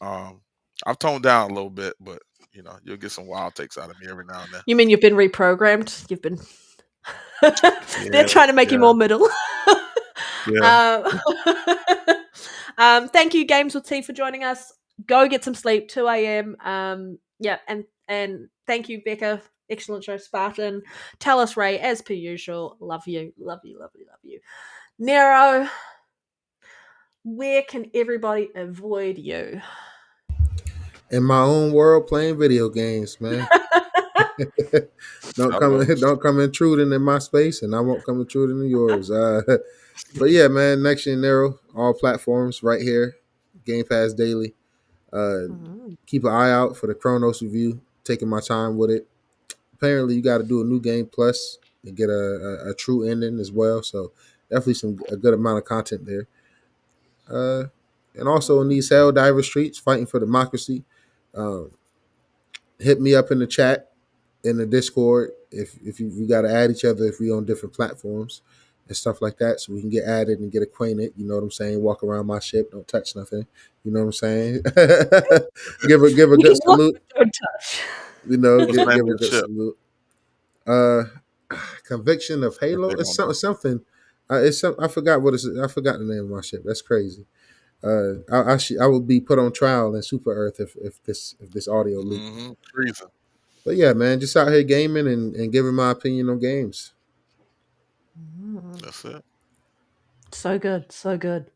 I've toned down a little bit, but you'll get some wild takes out of me every now and then. You mean you've been reprogrammed? You've been Yeah, they're trying to make you more middle. yeah. Thank you, Games with T, for joining us. Go get some sleep. 2 a.m. Yeah, and thank you, Becca. Excellent show, Spartan. Tell us, Ray, as per usual. Love you, love you, love you, love you. Nero, where can everybody avoid you? In my own world, playing video games, man. don't I come, know. don't come intruding in my space, and I won't come intruding in yours. But yeah, man, NextGenNero, all platforms, right here, Game Pass daily. Keep an eye out for the Chronos review. Taking my time with it. Apparently, you got to do a new game plus to get a true ending as well. So definitely a good amount of content there. And also in these Hell Diver streets, fighting for democracy. Um, hit me up in the chat in the Discord if you got to add each other if we on different platforms and stuff like that, so we can get added and get acquainted. You know what I'm saying? Walk around my ship, don't touch nothing. You know what I'm saying? give a good What? salute. Don't touch. You know, What's the name give of a your good ship? salute. Uh, Conviction of If Halo. they It's don't know. something. I forgot what it's. I forgot the name of my ship. That's crazy. I would be put on trial in Super Earth if this audio leaked. Treason. But yeah, man, just out here gaming and giving my opinion on games. That's it. So good, so good.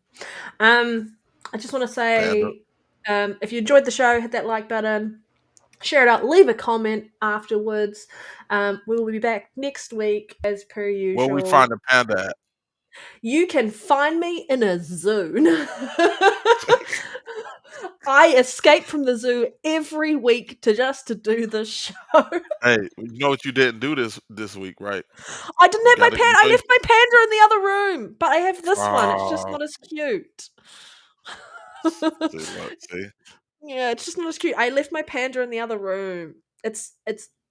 I just want to Panda. say, if you enjoyed the show, hit that like button, share it out, leave a comment afterwards. We will be back next week as per Where we usual. find the panda at? You can find me in a zoo. I escape from the zoo every week to do the show. Hey, you know what you didn't do this week, right? I didn't You have my got it. panda. I left my panda in the other room, but I have this one. It's just Oh, not as cute. see, look, see. Yeah, it's just not as cute. I left my panda in the other room. It's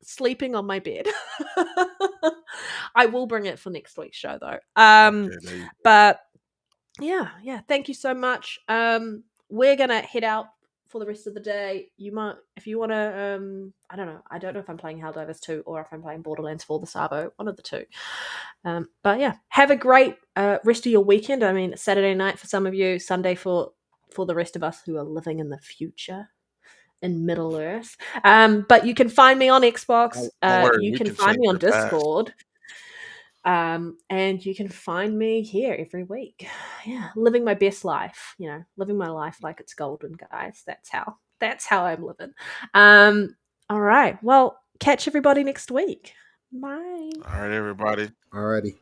sleeping on my bed. I will bring it for next week's show though. Okay, there you But yeah, thank you so much. We're gonna head out for the rest of the day. You might, if you want to. I don't know if I'm playing Helldivers 2 or if I'm playing Borderlands 4 the Sabo. One of the two. But yeah, have a great rest of your weekend. I mean, Saturday night for some of you, Sunday for the rest of us who are living in the future in Middle Earth. But you can find me on Xbox. go. Don't worry, You we can can find change me on your past. Discord. And you can find me here every week. Yeah, living my best life. Living my life like it's golden, guys. That's how I'm living. All right. Well, catch everybody next week. Bye. All right, everybody. Alrighty.